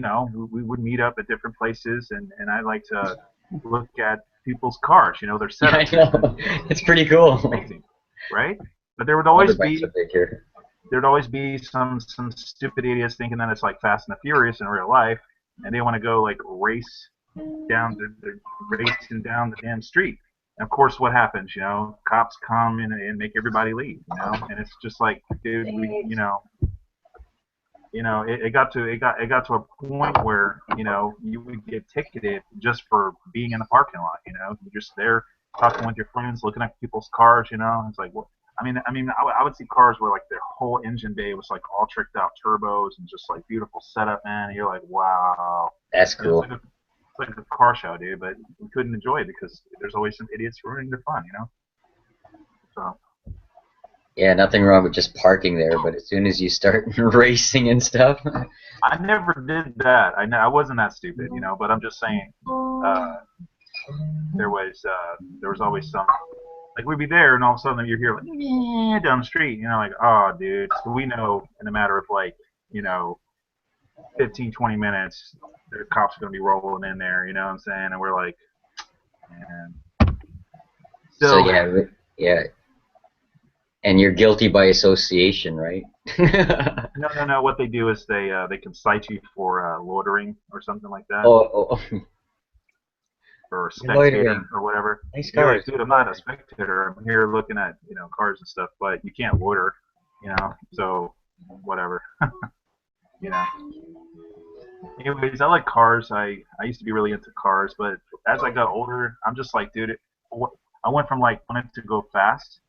Speaker 3: we would meet up at different places, and I like to look at people's cars, their setup.
Speaker 1: I know. It's pretty cool.
Speaker 3: Right? But there would always be some stupid idiots thinking that it's like Fast and the Furious in real life, and they want to go like racing down the damn street. And of course, what happens? Cops come in and make everybody leave. And it's just like, dude, it got to a point where you would get ticketed just for being in the parking lot. You're just there talking with your friends, looking at people's cars. It's like, well, I would see cars where like their whole engine bay was like all tricked out turbos and just like beautiful setup, man. And you're like, wow,
Speaker 1: that's cool.
Speaker 3: It's like a car show, dude. But we couldn't enjoy it because there's always some idiots ruining their fun, So.
Speaker 1: Yeah, nothing wrong with just parking there, but as soon as you start racing and stuff.
Speaker 3: I never did that. I wasn't that stupid, But I'm just saying, there was always some. Like, we'd be there, and all of a sudden you hear, like, down the street, like, oh, dude. So we know in a matter of, like, 15, 20 minutes, the cops are going to be rolling in there, you know what I'm saying? And we're like, man.
Speaker 1: So yeah. And you're guilty by association, right?
Speaker 3: No. What they do is they can cite you for loitering or something like that.
Speaker 1: Oh.
Speaker 3: Or spectator or whatever.
Speaker 1: Nice
Speaker 3: You're
Speaker 1: cars.
Speaker 3: like, dude, I'm not a spectator. I'm here looking at cars and stuff, but you can't loiter, So whatever, Anyways, I like cars. I used to be really into cars, but as I got older, I'm just like, dude, I went from like wanting to go fast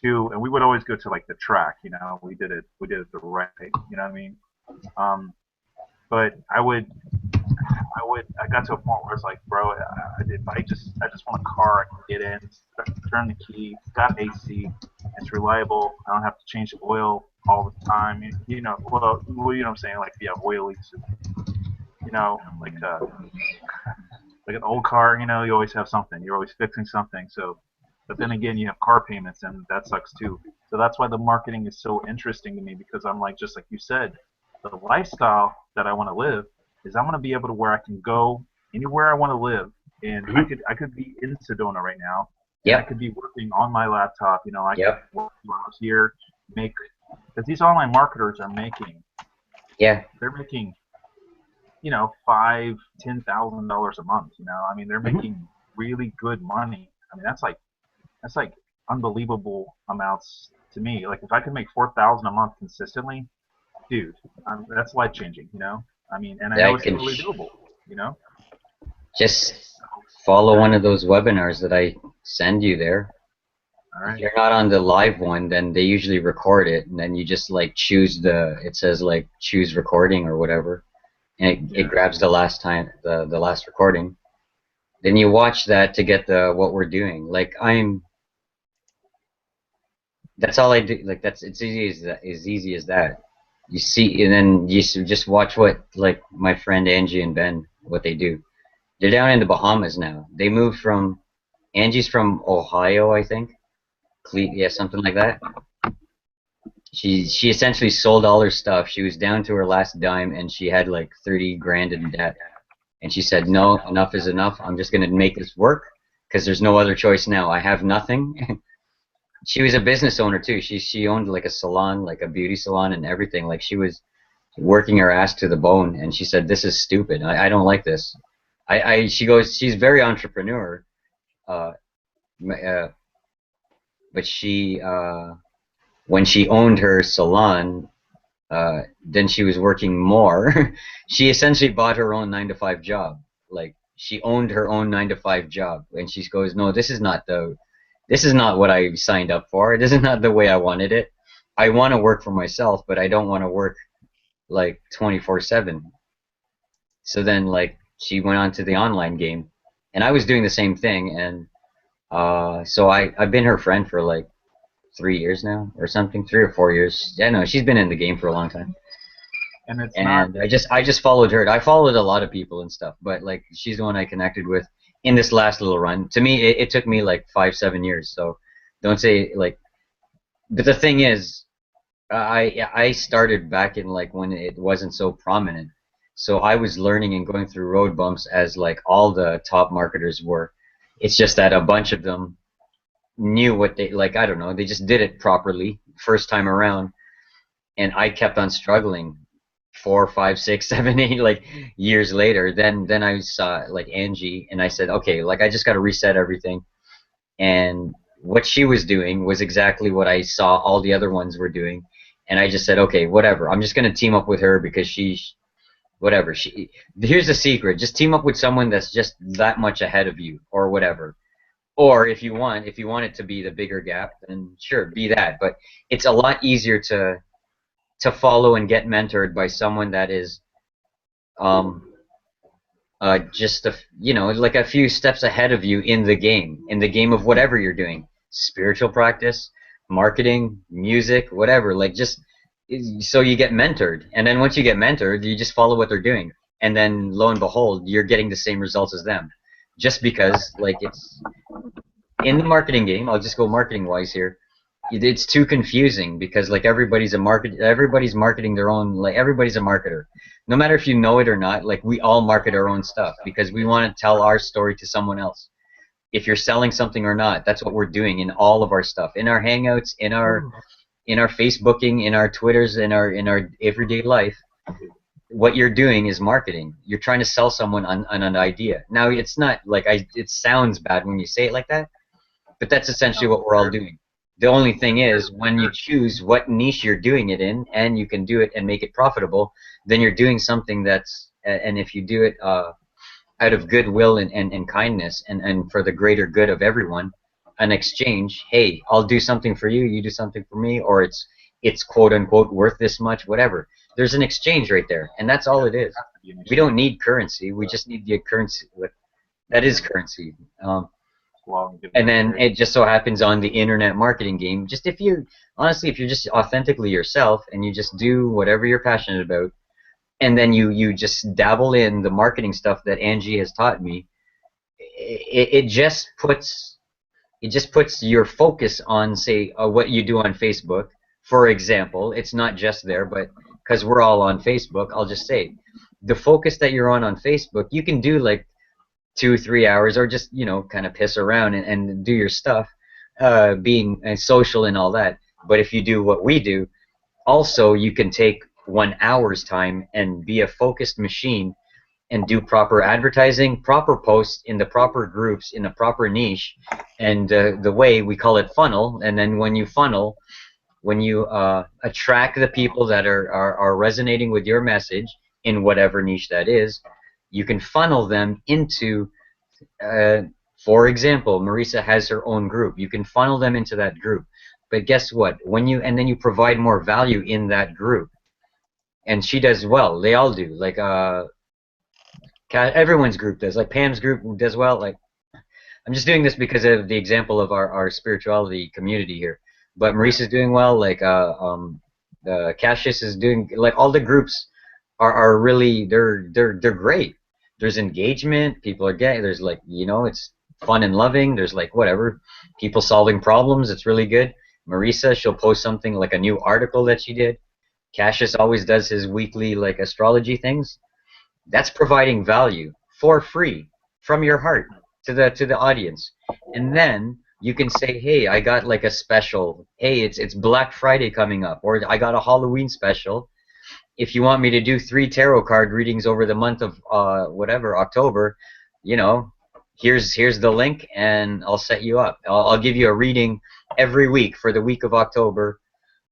Speaker 3: to, and we would always go to like the track, We did it the right way, you know what I mean? But I got to a point where it's like, bro, I just want a car I can get in, turn the key, got AC, It's reliable. I don't have to change the oil all the time. You know, well, you know what I'm saying? Like if you have oil leaks, you know, like an old car, you know, you always have something. You're always fixing something. So, but then again, you have car payments, and that sucks too. So that's why the marketing is so interesting to me, because I'm like, just like you said, the lifestyle that I want to live is I want to be able to where I can go anywhere I want to live, and I could be in Sedona right now, and I
Speaker 1: Yep.
Speaker 3: could be working on my laptop. You know, I could
Speaker 1: Yep.
Speaker 3: work 2 hours here, make, because these online marketers are making,
Speaker 1: Yeah.
Speaker 3: they're making, you know, $5,000-$10,000 a month. You know, I mean, they're making really good money. I mean, that's like unbelievable amounts to me. Like if I could make 4,000 a month consistently, dude, that's life changing. You know, I mean, and I
Speaker 1: I
Speaker 3: know it's
Speaker 1: can
Speaker 3: totally doable. You know,
Speaker 1: just follow one of those webinars that I send you there.
Speaker 3: all
Speaker 1: If
Speaker 3: right.
Speaker 1: you're not on the live one, then they usually record it, and then you just like choose it says like choose recording or whatever, and it grabs the last time, the last recording. Then you watch that to get what we're doing. Like that's all I do. Like it's easy as that. You see, and then just watch what like my friend Angie and Ben, what they do. They're down in the Bahamas now. They moved from Angie's from Ohio, I think. Yeah, something like that. She essentially sold all her stuff. She was down to her last dime, and she had like 30 grand in debt. And she said, "No, enough is enough. I'm just gonna make this work because there's no other choice now. I have nothing." She was a business owner too. She owned like a salon, like a beauty salon and everything. Like she was working her ass to the bone, and she said, "This is stupid. I don't like this." She goes, she's very entrepreneur, uh, but when she owned her salon, then she was working more. She essentially bought her own 9 to 5 job. Like she owned her own 9 to 5 job, and she goes, "No, this is not what I signed up for. This is not the way I wanted it. I want to work for myself, but I don't want to work like 24/7." So then, like, she went on to the online game, and I was doing the same thing, and so I've been her friend for like 3 years now or something, 3 or 4 years. Yeah, no, she's been in the game for a long time.
Speaker 3: And it's not.
Speaker 1: And I just followed her. I followed a lot of people and stuff, but like she's the one I connected with in this last little run. To me, it took me like 5-7 years. So don't say like. But the thing is, I started back in like when it wasn't so prominent. So I was learning and going through road bumps as like all the top marketers were. It's just that a bunch of them knew what they like. I don't know. They just did it properly first time around, and I kept on struggling 4, 5, 6, 7, 8 like years later. Then I saw like Angie, and I said, okay, like I just got to reset everything. And what she was doing was exactly what I saw all the other ones were doing, and I just said, okay, whatever. I'm just gonna team up with her because whatever. Here's the secret: just team up with someone that's just that much ahead of you, or whatever. Or if you want it to be the bigger gap, then sure, be that. But it's a lot easier to follow and get mentored by someone that is um just like a few steps ahead of you in the game of whatever you're doing, spiritual practice, marketing, music, whatever. Like just so you get mentored, and then once you get mentored, you just follow what they're doing, and then lo and behold, you're getting the same results as them, just because like it's in the marketing game. I'll just go marketing wise here. It's too confusing because like everybody's marketing their own, like everybody's a marketer, no matter if you know it or not. Like we all market our own stuff because we want to tell our story to someone else. If you're selling something or not, that's what we're doing in all of our stuff, in our hangouts, in our Facebooking, in our Twitters, in our everyday life. What you're doing is marketing. You're trying to sell someone on an idea. Now it's not like it sounds bad when you say it like that, but that's essentially what we're all doing. The only thing is, when you choose what niche you're doing it in, and you can do it and make it profitable, then you're doing something and if you do it out of goodwill and kindness and for the greater good of everyone, an exchange, hey, I'll do something for you, you do something for me, or it's quote unquote worth this much, whatever. There's an exchange right there, and that's all it is. We don't need currency, we just need the currency. That is currency.
Speaker 3: well and give
Speaker 1: And
Speaker 3: them
Speaker 1: then it just so happens on the internet marketing game, just if you, honestly, if you're just authentically yourself and you just do whatever you're passionate about, and then you just dabble in the marketing stuff that Angie has taught me, it just puts your focus on, say, what you do on Facebook, for example. It's not just there, but because we're all on Facebook, I'll just say the focus that you're on Facebook, you can do like 2 3 hours, or just kind of piss around and do your stuff, being social and all that. But if you do what we do, also you can take 1 hour's time and be a focused machine and do proper advertising, proper posts in the proper groups, in the proper niche, and the way we call it funnel. And then when you funnel, when you attract the people that are resonating with your message in whatever niche that is, you can funnel them into, for example, Marisa has her own group. You can funnel them into that group. But guess what? And then you provide more value in that group. And she does well. They all do. Like everyone's group does. Like Pam's group does well. Like, I'm just doing this because of the example of our spirituality community here. But Marisa's doing well. Like Cassius is doing. Like all the groups are really, they're great. There's engagement. People are getting. There's like, it's fun and loving. There's like whatever, people solving problems. It's really good. Marisa, she'll post something like a new article that she did. Cassius always does his weekly like astrology things. That's providing value for free from your heart to the audience. And then you can say, hey, I got like a special. Hey, it's Black Friday coming up, or I got a Halloween special. If you want me to do 3 tarot card readings over the month of whatever, October, here's the link, and I'll set you up. I'll give you a reading every week for the week of October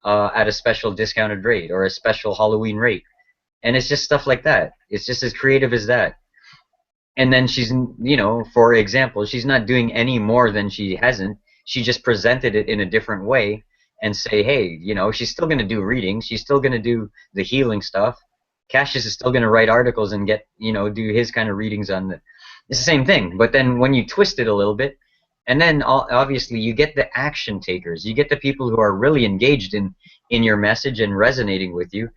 Speaker 1: at a special discounted rate or a special Halloween rate. And it's just stuff like that. It's just as creative as that. And then she's, for example, she's not doing any more than she hasn't. She just presented it in a different way and say, hey, she's still going to do readings. She's still going to do the healing stuff. Cassius is still going to write articles and get, do his kind of readings on the. It's the same thing. But then when you twist it a little bit, and then obviously you get the action takers. You get the people who are really engaged in your message and resonating with you.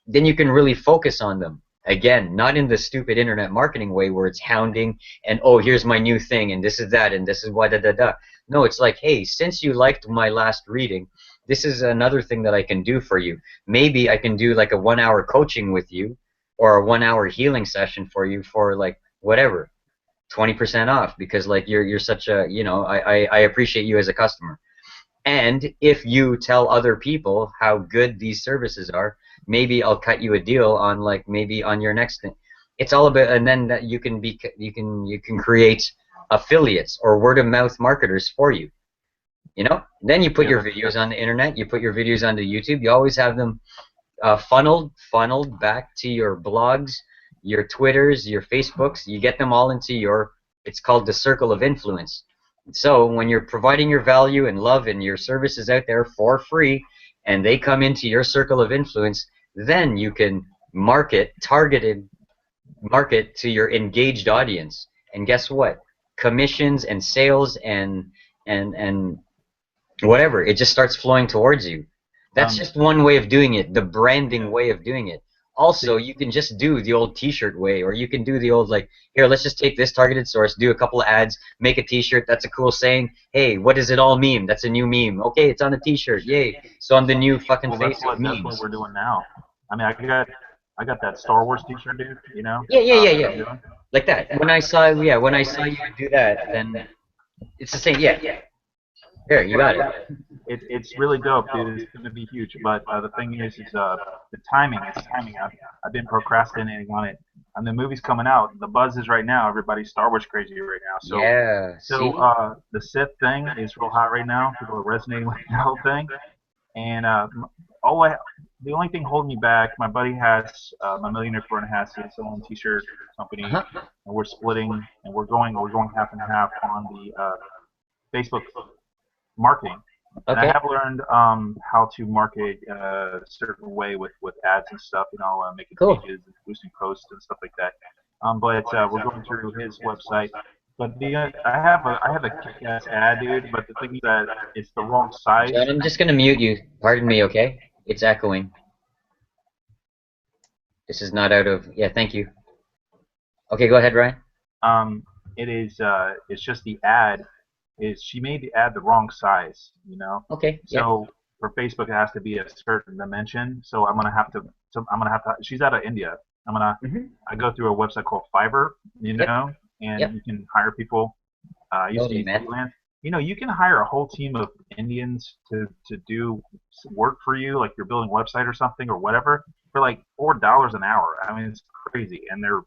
Speaker 1: Then you can really focus on them. Again, not in the stupid internet marketing way where it's hounding and, oh, here's my new thing and this is that and this is why da-da-da. No, it's like, hey, since you liked my last reading, this is another thing that I can do for you. Maybe I can do like a 1-hour coaching with you or a 1-hour healing session for you for like whatever, 20% off, because like you're such a, I appreciate you as a customer. And if you tell other people how good these services are, maybe I'll cut you a deal on like maybe on your next thing. It's all about, and then that you can create affiliates or word of mouth marketers for you. Then you put your videos on the internet. You put your videos onto YouTube. You always have them funneled back to your blogs, your Twitters, your Facebooks. You get them all into your. It's called the circle of influence. So when you're providing your value and love and your services out there for free, and they come into your circle of influence, then you can targeted market to your engaged audience. And guess what? Commissions and sales and whatever, it just starts flowing towards you. That's just one way of doing it, the branding way of doing it. Also, you can just do the old t-shirt way, or you can do the old, like, here, let's just take this targeted source, do a couple of ads, make a t-shirt, that's a cool saying. Hey, what does it all meme? That's a new meme. Okay, it's on a t-shirt, yay. So I'm the new fucking face of memes.
Speaker 3: That's what we're doing now. I mean, I got that Star Wars t-shirt, dude,
Speaker 1: Yeah. Like that. When I saw you do that, then it's the same, yeah. Here, you got it.
Speaker 3: It's really dope, dude. It's going to be huge. But the thing is the timing. It's timing. I've been procrastinating on it. And the movie's coming out. The buzz is right now. Everybody's Star Wars crazy right now. So,
Speaker 1: yeah.
Speaker 3: So the Sith thing is real hot right now. People are resonating with the whole thing. And the only thing holding me back, my buddy has, my millionaire friend has his own t-shirt company, and we're splitting, and we're going half and half on the Facebook marketing. And I have learned how to market a certain way with ads and stuff, making pages and boosting posts and stuff like that. But we're going through his website, But I have a kick-ass ad, dude. But the thing is that it's the wrong size.
Speaker 1: John, I'm just gonna mute you. Pardon me, okay? It's echoing. This is not out of. Yeah, thank you. Okay, go ahead, Ryan.
Speaker 3: It is. It's just the ad. Is she made the ad the wrong size? You know.
Speaker 1: Okay.
Speaker 3: So for Facebook, it has to be a certain dimension. So I'm gonna have to. So I'm gonna have to. She's out of India. I go through a website called Fiverr. You know, and you can hire people. I used to use freelance. You know, you can hire a whole team of Indians to do work for you, like you're building a website or something or whatever, for like $4 an hour. I mean, it's crazy, and they're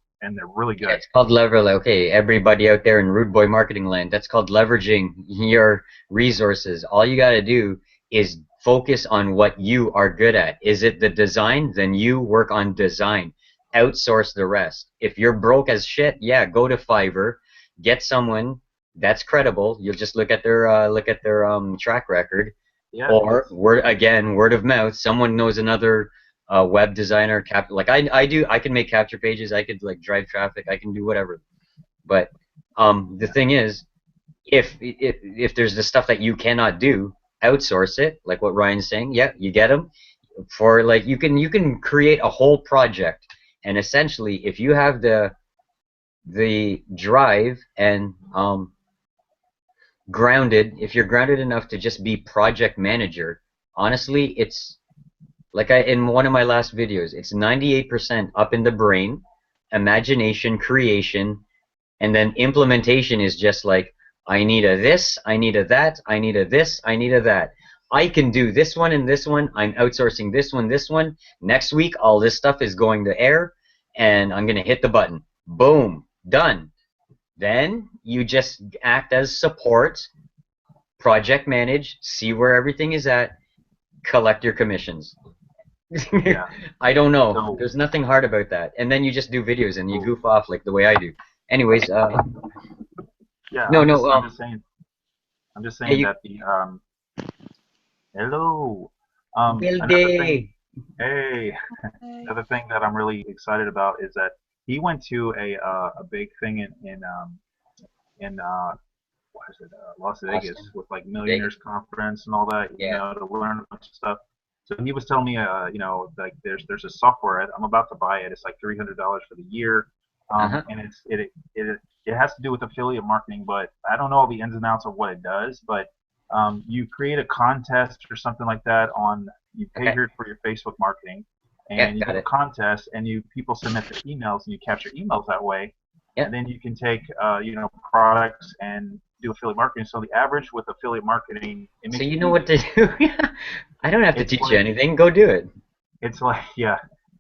Speaker 3: really good.
Speaker 1: Yeah, it's called leverage. Okay, everybody out there in Rude Boy marketing land, that's called leveraging your resources. All you gotta do is focus on what you are good at. Is it the design? Then you work on design. Outsource the rest. If you're broke as shit, yeah, go to Fiverr, get someone that's credible. You'll just look at their track record, or word of mouth. Someone knows another web designer. I can make capture pages. I could like drive traffic. I can do whatever. But the thing is, if there's the stuff that you cannot do, outsource it. Like what Ryan's saying. Yeah, you get them for like you can create a whole project, and essentially if you have the drive and if you're grounded enough to just be project manager, honestly, it's like in one of my last videos, it's 98% up in the brain, imagination, creation, and then implementation is just like, I need a this, I need a that, I need a this, I need a that. I can do this one and this one, I'm outsourcing this one. Next week, all this stuff is going to air, and I'm going to hit the button. Boom, done. Then you just act as support, project manage, see where everything is at, collect your commissions.
Speaker 3: Yeah.
Speaker 1: I don't know. So, there's nothing hard about that. And then you just do videos and you goof off like the way I do. Anyways,
Speaker 3: yeah.
Speaker 1: No,
Speaker 3: I'm just saying that the hello. Hey. Another thing that I'm really excited about is that he went to a big thing in what is it, Las Vegas with like Millionaires Conference and all that, you know, to learn a bunch of stuff. So he was telling me, you know, like there's a software I'm about to buy it. It's like $300 for the year, and it has to do with affiliate marketing, but I don't know all the ins and outs of what it does. But you create a contest or something like that you pay for your Facebook marketing, and you do a contest, and people submit their emails, and you capture emails that way. And then you can take you know, products and do affiliate marketing. So the average with affiliate marketing,
Speaker 1: so you know what to do. I don't have to teach you anything. Go do it.
Speaker 3: It's like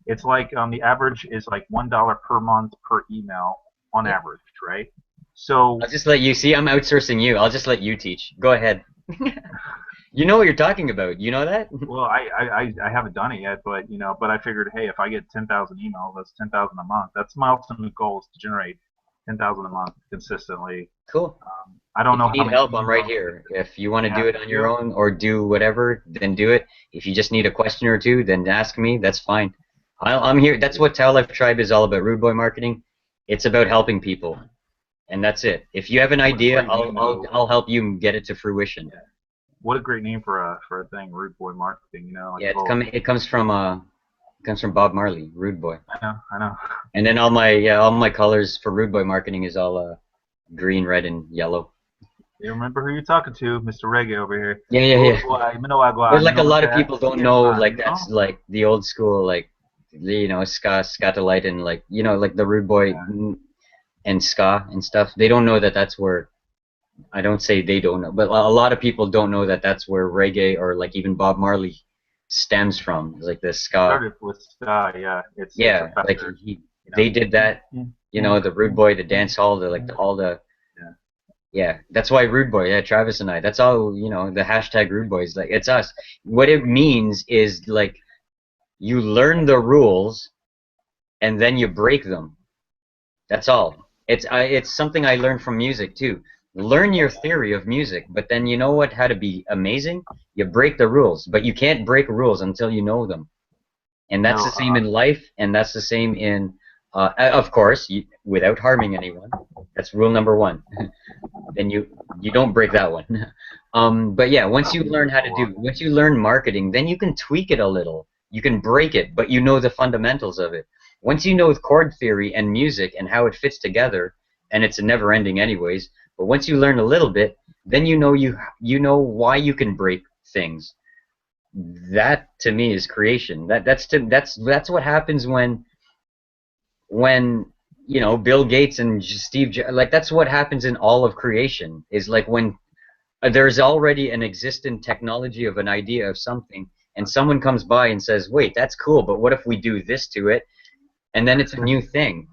Speaker 3: it's like the average is like $1 per month per email on average, right? So
Speaker 1: I'll just let you see. I'm outsourcing you. I'll just let you teach. Go ahead. You know what you're talking about. You know that?
Speaker 3: Well, I haven't done it yet, but you know, but I figured, hey, if I get 10,000 emails, that's 10,000 a month. That's my ultimate goal, is to generate 10,000 a month consistently.
Speaker 1: Cool.
Speaker 3: I don't know
Speaker 1: if you need help, I'm right here. If you want to do it on your own or do whatever, then do it. If you just need a question or two, then ask me. That's fine. I'm here. That's what TAO Life Tribe is all about. Rude Boy Marketing. It's about helping people, and that's it. If you have an idea, I'll help you get it to fruition.
Speaker 3: Yeah. What a great name for a thing, Rude Boy Marketing. You know. Like
Speaker 1: it comes from Bob Marley, Rude Boy.
Speaker 3: I know.
Speaker 1: And then all my colors for Rude Boy Marketing is all green, red, and yellow.
Speaker 3: You remember who you're talking to, Mr. Reggae over here.
Speaker 1: Yeah. But like a lot of people don't know, like that's like the old school, like, you know, Scatolite and like, you know, like the Rude Boy and ska and stuff. They don't know that that's where. I don't say they don't know, but a lot of people don't know that that's where reggae or like even Bob Marley stems from. It's like the ska.
Speaker 3: Started with ska, yeah. It's
Speaker 1: like they did that. You know, the Rude Boy, the dance hall, that's why Rude Boy, Travis and I, that's all, you know, the hashtag Rude Boys, like, it's us. What it means is, like, you learn the rules, and then you break them. That's all. It's something I learned from music, too. Learn your theory of music, but then you know how to be amazing? You break the rules, but you can't break rules until you know them. And that's the same in life, and that's the same in, of course, without harming anyone. That's rule number one. Then you don't break that one. But yeah, once you learn how to do, once you learn marketing, then you can tweak it a little. You can break it, but you know the fundamentals of it. Once you know chord theory and music and how it fits together, and it's a never ending anyways, but once you learn a little bit, then you know why you can break things. That to me is creation. That's what happens when you know Bill Gates and like that's what happens in all of creation is like when there's already an existent technology of an idea of something and someone comes by and says, wait, that's cool, but what if we do this to it, and then it's a new thing.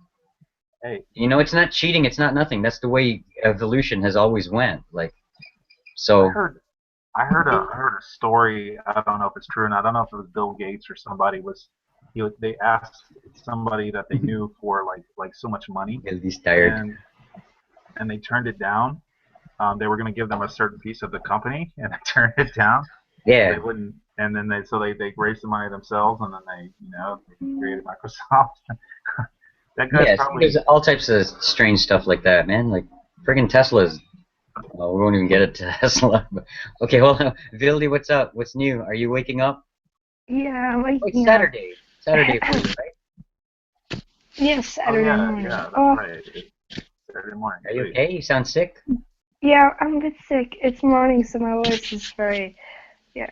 Speaker 3: Hey,
Speaker 1: you know, it's not cheating, it's not nothing. That's the way evolution has always went. Like, so
Speaker 3: I heard a story. I don't know if it's true, and I don't know if it was Bill Gates or somebody they asked somebody that they knew for like so much money,
Speaker 1: he's tired.
Speaker 3: and they turned it down. They were going to give them a certain piece of the company, and they turned it down.
Speaker 1: Yeah.
Speaker 3: They wouldn't, and then they raised the money themselves, and then they created Microsoft. That guy's probably.
Speaker 1: There's all types of strange stuff like that, man. Like friggin' Tesla's. Well, we won't even get it to Tesla. Okay, well, Vildy, what's up? What's new? Are you waking up?
Speaker 4: Yeah, I'm waking
Speaker 1: it's Saturday. Saturday for you, right?
Speaker 4: Yes, Saturday morning.
Speaker 3: Yeah, that's right. Saturday morning.
Speaker 1: Are you okay? You sound sick?
Speaker 4: Yeah, I'm a bit sick. It's morning, so my voice is very... Yeah.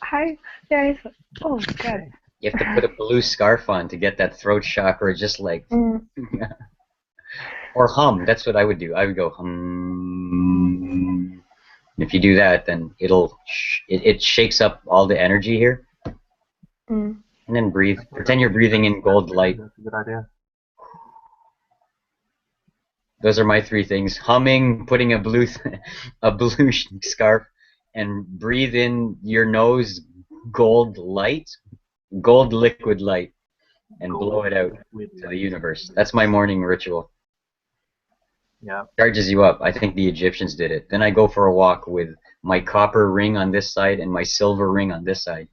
Speaker 4: Hi, guys. Oh, God.
Speaker 1: You have to put a blue scarf on to get that throat chakra just like... Or hum. That's what I would do. I would go hum. If you do that, then it shakes up all the energy here. And then breathe. Pretend you're breathing in gold light.
Speaker 3: That's a good idea.
Speaker 1: Those are my three things: humming, putting a blue scarf, and breathe in your nose gold light, gold liquid light, and blow it out to the universe. That's my morning ritual.
Speaker 3: Yeah.
Speaker 1: Charges you up. I think the Egyptians did it. Then I go for a walk with my copper ring on this side and my silver ring on this side.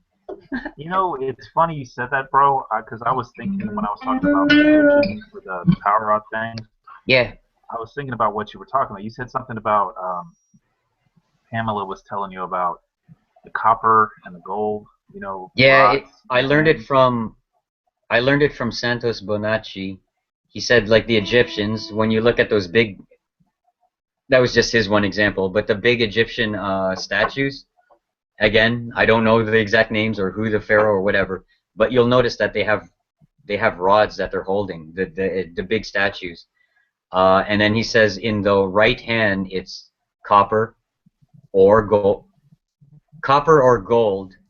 Speaker 3: You know, it's funny you said that, bro, because I was thinking when I was talking about the Egyptians with the power out thing.
Speaker 1: Yeah.
Speaker 3: I was thinking about what you were talking about. You said something about Pamela was telling you about the copper and the gold. You know.
Speaker 1: Yeah, I learned it from Santos Bonacci. He said, like the Egyptians, when you look at those big, that was just his one example, but the big Egyptian statues, again, I don't know the exact names or who the pharaoh or whatever, but you'll notice that they have rods that they're holding, the big statues. And then he says in the right hand it's copper or gold,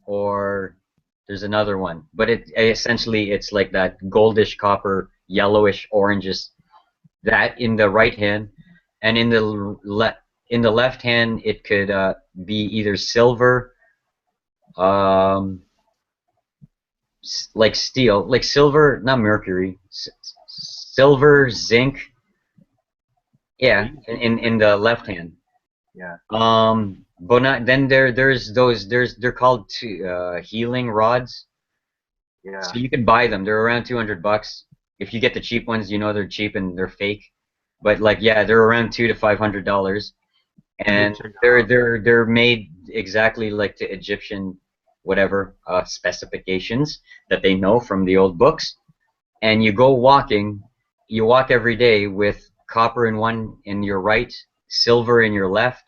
Speaker 1: or there's another one, but essentially it's like that goldish copper, yellowish, orangish, that in the right hand, and in the left hand it could be either silver, like steel, like silver, not mercury, silver, zinc. Yeah, in the left hand.
Speaker 3: Yeah.
Speaker 1: But not, then they're called healing rods.
Speaker 3: Yeah.
Speaker 1: So you can buy them. They're around $200. If you get the cheap ones, you know they're cheap and they're fake. But like, yeah, they're around $200 to $500, and they're made exactly like the Egyptian whatever specifications that they know from the old books. And you go walking. You walk every day with copper in your right, silver in your left,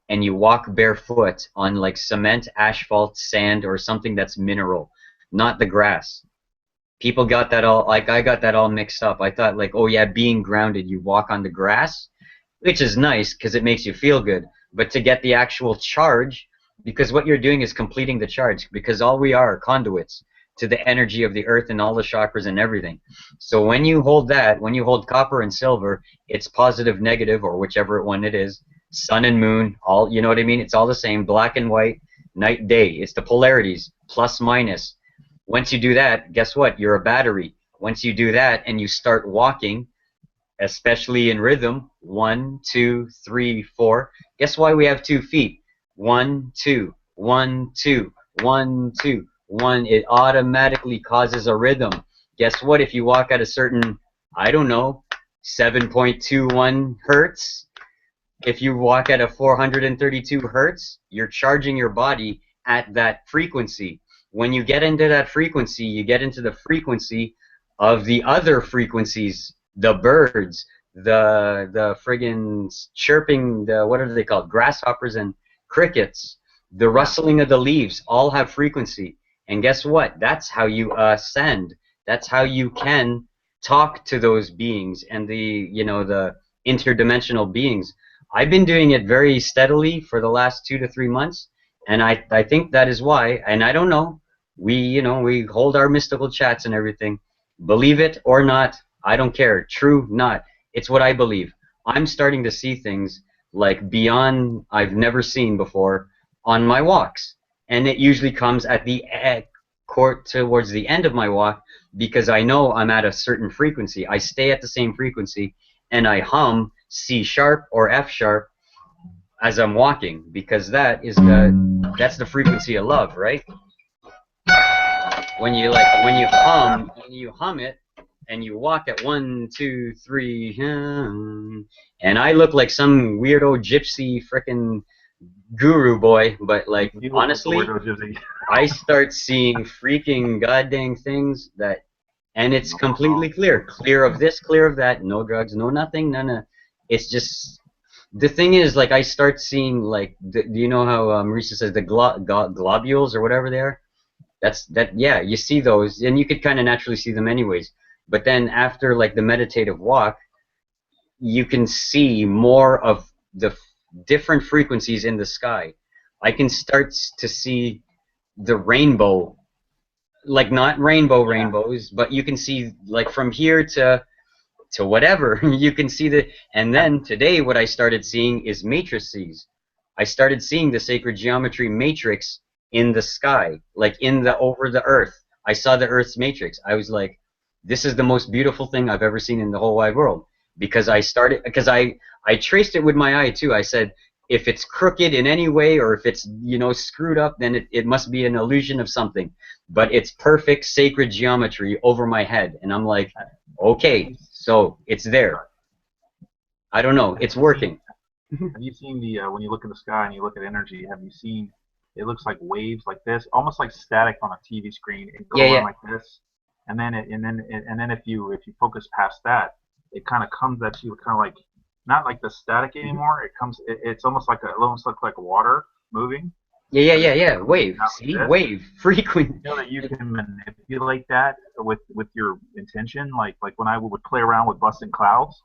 Speaker 1: and you walk barefoot on like cement, asphalt, sand, or something that's mineral, not the grass. People got that all, like I got that all mixed up. I thought like, oh yeah, being grounded, you walk on the grass, which is nice because it makes you feel good. But to get the actual charge, because what you're doing is completing the charge, because all we are conduits to the energy of the earth and all the chakras and everything. So when you hold that, when you hold copper and silver, it's positive, negative, or whichever one it is, sun and moon, all, you know what I mean? It's all the same, black and white, night, day. It's the polarities, plus, minus. Once you do that, guess what? You're a battery. Once you do that and you start walking, especially in rhythm, 1, 2, 3, 4. Guess why we have 2 feet? 1, 2, 1, 2, 1, 2. 1, it automatically causes a rhythm. Guess what? If you walk at a certain, I don't know, 7.21 hertz. If you walk at a 432 hertz, you're charging your body at that frequency. When you get into that frequency, you get into the frequency of the other frequencies, the birds, the friggin' chirping, the what are they called? Grasshoppers and crickets, the rustling of the leaves, all have frequency. And guess what? That's how you ascend. That's how you can talk to those beings and the the interdimensional beings. I've been doing it very steadily for the last 2 to 3 months, and I think that is why. And I don't know. We hold our mystical chats and everything. Believe it or not, I don't care. True, not. It's what I believe. I'm starting to see things like beyond I've never seen before on my walks, and it usually comes at the court towards the end of my walk because I know I'm at a certain frequency. I stay at the same frequency and I hum C sharp or F sharp as I'm walking because that's the frequency of love, right? When you hum it and you walk at 1, 2, 3, and I look like some weirdo gypsy frickin' guru boy, but like honestly, I start seeing freaking goddamn things and it's completely clear of this, clear of that, no drugs, no nothing, none. It's just the thing is like I start seeing like do you know how Marisa says the globules or whatever they are? Yeah, you see those, and you could kind of naturally see them anyways. But then after like the meditative walk, you can see more of the different frequencies in the sky. I can start to see the rainbow, like not rainbows, but you can see like from here to whatever you can see and then today what I started seeing is matrices. I started seeing the sacred geometry matrix in the sky, like over the earth. I saw the earth's matrix. I was like, this is the most beautiful thing I've ever seen in the whole wide world because I traced it with my eye too. I said, if it's crooked in any way or if it's screwed up, then it must be an illusion of something. But it's perfect sacred geometry over my head, and I'm like, okay, so it's there. I don't know. It's working.
Speaker 3: Have you seen when you look in the sky and you look at energy? Have you seen? It looks like waves like this, almost like static on a TV screen. It goes on like this, and then if you focus past that, it kind of comes at you, kind of like not like the static anymore. It's almost like it almost looks like water moving.
Speaker 1: Yeah. Wave. See, wave frequency.
Speaker 3: You know that you can manipulate that with your intention. Like when I would play around with busting clouds.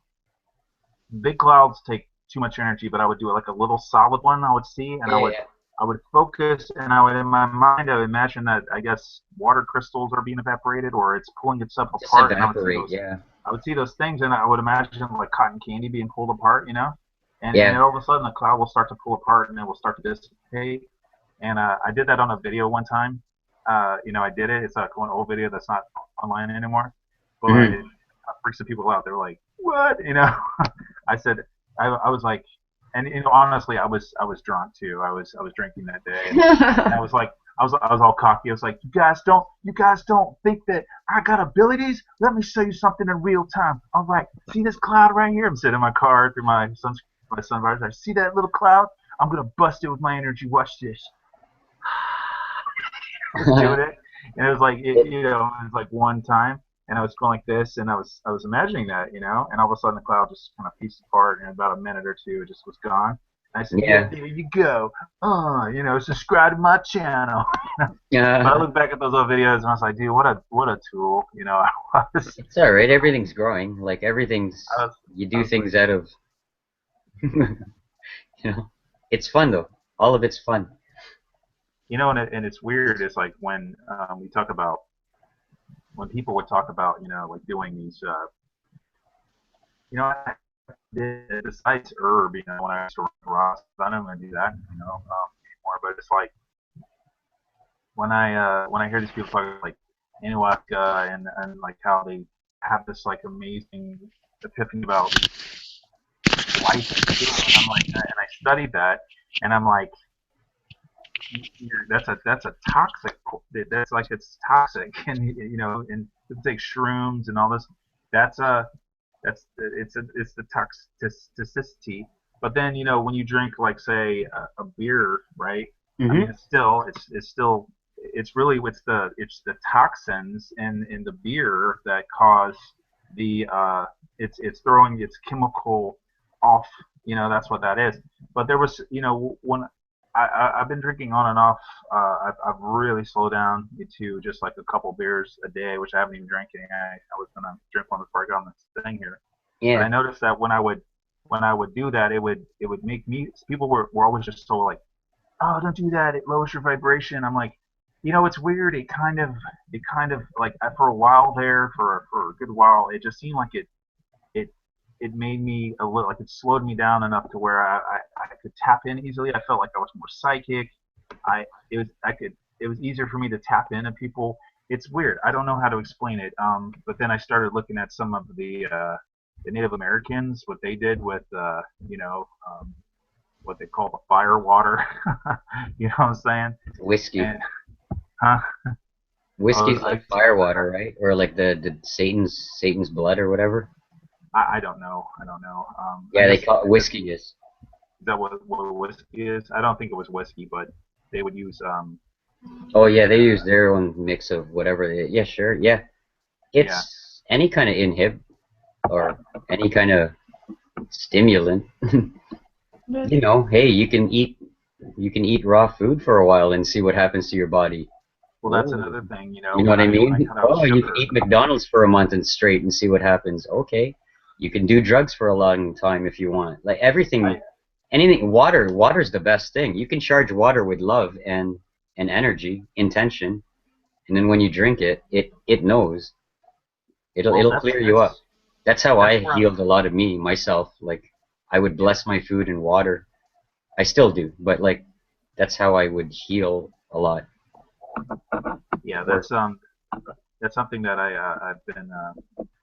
Speaker 3: Big clouds take too much energy, but I would do like a little solid one. I would see, and I would focus, and I would in my mind I would imagine that I guess water crystals are being evaporated, or it's pulling itself apart.
Speaker 1: Evaporate,
Speaker 3: I would see those things, and I would imagine like cotton candy being pulled apart, and then all of a sudden the cloud will start to pull apart, and it will start to dissipate. And I did that on a video one time. I did it. It's like an old video that's not online anymore. But it freaks the people out. They're like, "What?" I said, I was like, and honestly, I was drunk too. I was drinking that day, and I was like, I was all cocky. I was like, you guys don't think that I got abilities? Let me show you something in real time. All right, see this cloud right here? I'm sitting in my car through my sunrise. I see that little cloud. I'm gonna bust it with my energy. Watch this. I was doing it, and it was like it was like one time, and I was going like this, and I was imagining that, and all of a sudden the cloud just kind of pieced apart, and in about a minute or two, it just was gone. And I said, yeah, there you go. Subscribe to my channel. But I look back at those old videos, and I was like, dude, what a tool,
Speaker 1: It's all right. Everything's growing. Like you do things out of, it's fun though. All of it's fun.
Speaker 3: And it's weird. It's like when we talk about, when people would talk about, like doing these, besides herb, when I used to Ross, I don't want to do that, anymore. But it's like when I hear these people talk like ayahuasca and like how they have this like amazing epiphany about life, and I'm like, and I studied that, and I'm like, that's a toxic. That's like it's toxic, and and to take shrooms and all this. That's it's the toxicity. But then when you drink like say a beer, right? I mean,
Speaker 1: Mm-hmm.
Speaker 3: it's really it's the toxins in the beer that cause the it's throwing its chemical off. That's what that is. But there was when I've been drinking on and off. I've really slowed down to just like a couple beers a day, which I haven't even drank any. I was gonna drink one before I got on this thing here, but I
Speaker 1: Yeah.
Speaker 3: noticed that when I would do that, it would make me. People were always just so like, oh, don't do that. It lowers your vibration. I'm like, it's weird. It kind of like for a while there, for a good while, it just seemed like it it made me a little like it slowed me down enough to where I could tap in easily. I felt like I was more psychic. It was easier for me to tap into people. It's weird. I don't know how to explain it. But then I started looking at some of the Native Americans, what they did with what they call the fire water. You know what I'm saying?
Speaker 1: Whiskey.
Speaker 3: And huh? Oh,
Speaker 1: Whiskey's like fire water, right? Or like the Satan's blood or whatever.
Speaker 3: I don't know. I don't know. I
Speaker 1: Yeah, they
Speaker 3: guess
Speaker 1: call it whiskey is.
Speaker 3: is that what whiskey is? I don't think it was whiskey, but they would use
Speaker 1: Oh yeah, they use their own mix of whatever. Yeah, sure. Yeah,
Speaker 3: yeah.
Speaker 1: it's any kind of inhib or any kind of stimulant.
Speaker 4: But
Speaker 1: Hey, you can eat raw food for a while and see what happens to your body.
Speaker 3: Well, that's
Speaker 1: Oh,
Speaker 3: another thing.
Speaker 1: you know
Speaker 3: When
Speaker 1: what I
Speaker 3: I
Speaker 1: mean?
Speaker 3: cut out
Speaker 1: Oh, you can
Speaker 3: sugar.
Speaker 1: eat McDonald's for a month and straight and see what happens. Okay, you can do drugs for a long time if you want. Like everything,
Speaker 3: I
Speaker 1: anything. Water's the best thing. You can charge water with love and energy, intention, and then when you drink it, it knows. It'll
Speaker 3: well,
Speaker 1: it'll
Speaker 3: that's
Speaker 1: clear you up.
Speaker 3: that's
Speaker 1: That's how
Speaker 3: that's
Speaker 1: I
Speaker 3: where I'm.
Speaker 1: healed a lot of myself. Like I would
Speaker 3: Yeah,
Speaker 1: bless my food in water. I still do, but like that's how I would heal a lot.
Speaker 3: yeah.
Speaker 1: Or
Speaker 3: That's something that I've been.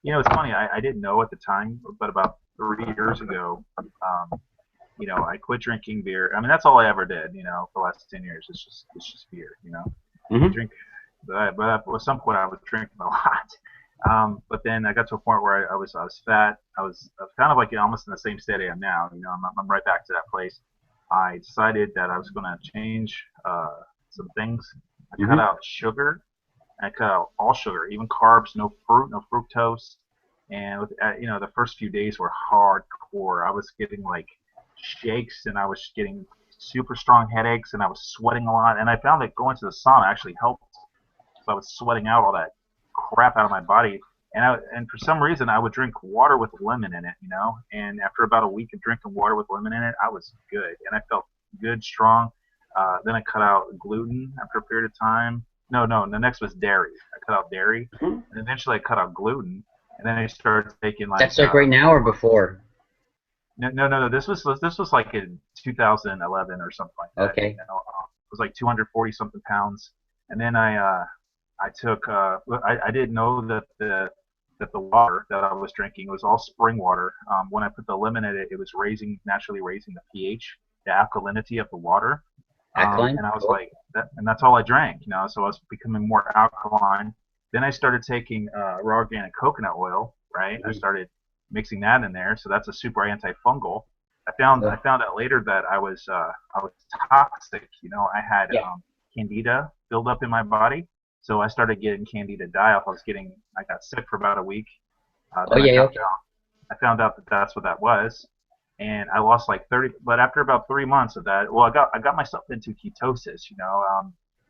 Speaker 3: It's funny. I didn't know at the time, but about 3 years ago, I quit drinking beer. I mean, that's all I ever did. For the last 10 years, it's just beer. I
Speaker 1: hmm
Speaker 3: drink, but at some point I was drinking a lot. But then I got to a point where I was fat. I was kind of like almost in the same state I am now. I'm right back to that place. I decided that I was going to change some things. I cut
Speaker 1: hmm
Speaker 3: out sugar. I cut out all sugar, even carbs, no fruit, no fructose. And the first few days were hardcore. I was getting like shakes, and I was getting super strong headaches, and I was sweating a lot. And I found that going to the sauna actually helped. So I was sweating out all that crap out of my body. And for some reason, I would drink water with lemon in it. And after about a week of drinking water with lemon in it, I was good, and I felt good, strong. Then I cut out gluten after a period of time. No, no, the next was dairy. I cut out dairy, and eventually I cut out gluten. And then I started taking
Speaker 1: That's
Speaker 3: like
Speaker 1: like right now or before.
Speaker 3: no, no, no, no. This was like in 2011 or something like that.
Speaker 1: Okay.
Speaker 3: It was like 240 something pounds, and then I took I didn't know that the water that I was drinking was all spring water. When I put the lemon in it, it was naturally raising the pH, the alkalinity of the water.
Speaker 1: Alkaline?
Speaker 3: And I was
Speaker 1: Cool.
Speaker 3: like, and that's all I drank. So I was becoming more alkaline. Then I started taking raw organic coconut oil, right? I
Speaker 1: Mhm.
Speaker 3: started mixing that in there, so that's a super antifungal. I found out later that I was toxic. I had
Speaker 1: Yeah.
Speaker 3: candida build up in my body, so I started getting candida die off. I got sick for about a week.
Speaker 1: Oh
Speaker 3: Then I
Speaker 1: yeah.
Speaker 3: found
Speaker 1: Okay.
Speaker 3: out I found out that that's what that was, and I lost like 30. But after about 3 months of that, well, I got myself into ketosis,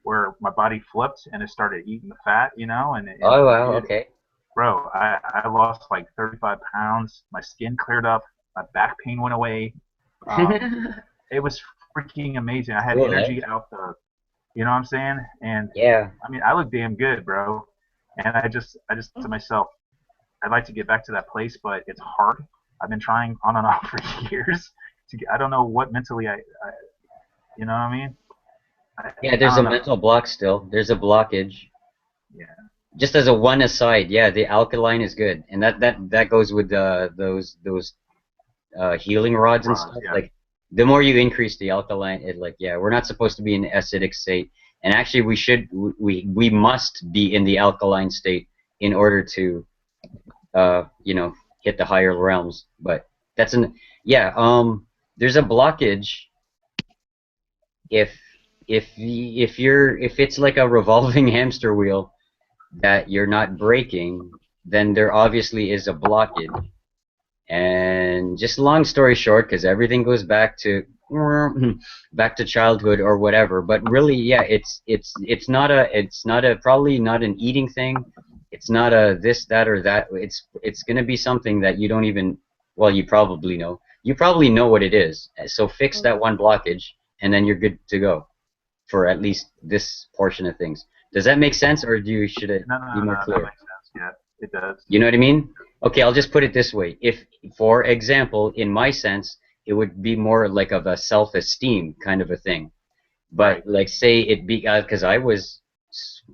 Speaker 3: where my body flipped and it started eating the fat, and
Speaker 1: Oh wow.
Speaker 3: dude,
Speaker 1: Okay.
Speaker 3: bro, I lost like 35 pounds. My skin cleared up. My back pain went away. Um, it was freaking amazing. I had
Speaker 1: Cool, eh?
Speaker 3: energy out you know what I'm saying? And
Speaker 1: Yeah.
Speaker 3: I mean, I look damn good, bro. And I just to myself, I'd like to get back to that place, but it's hard. I've been trying on and off for years I don't know what mentally you know what I mean? I,
Speaker 1: Yeah.
Speaker 3: I
Speaker 1: There's a
Speaker 3: don't know.
Speaker 1: mental block still. There's a blockage.
Speaker 3: Yeah.
Speaker 1: Just as a one aside, yeah, the alkaline is good, and that goes with those healing rods and
Speaker 3: Rods,
Speaker 1: stuff.
Speaker 3: yeah.
Speaker 1: Like the more you increase the alkaline, it like yeah, we're not supposed to be in an acidic state, and actually we must be in the alkaline state in order to hit the higher realms. But that's yeah. There's a blockage if if it's like a revolving hamster wheel that you're not breaking, then there obviously is a blockage. And just long story short, because everything goes back to childhood or whatever. But really, yeah, it's not a probably not an eating thing. It's not a this, that, or that. It's gonna be something that you don't even, well, you probably know. You probably know what it is. So fix that one blockage, and then you're good to go for at least this portion of things. Does that make sense, or should it be more clear?
Speaker 3: That makes sense. Yeah, it does.
Speaker 1: You know what I mean? Okay, I'll just put it this way. If, for example, in my sense, it would be more like of a self-esteem kind of a thing. But
Speaker 3: Right.
Speaker 1: like, say it be because I was,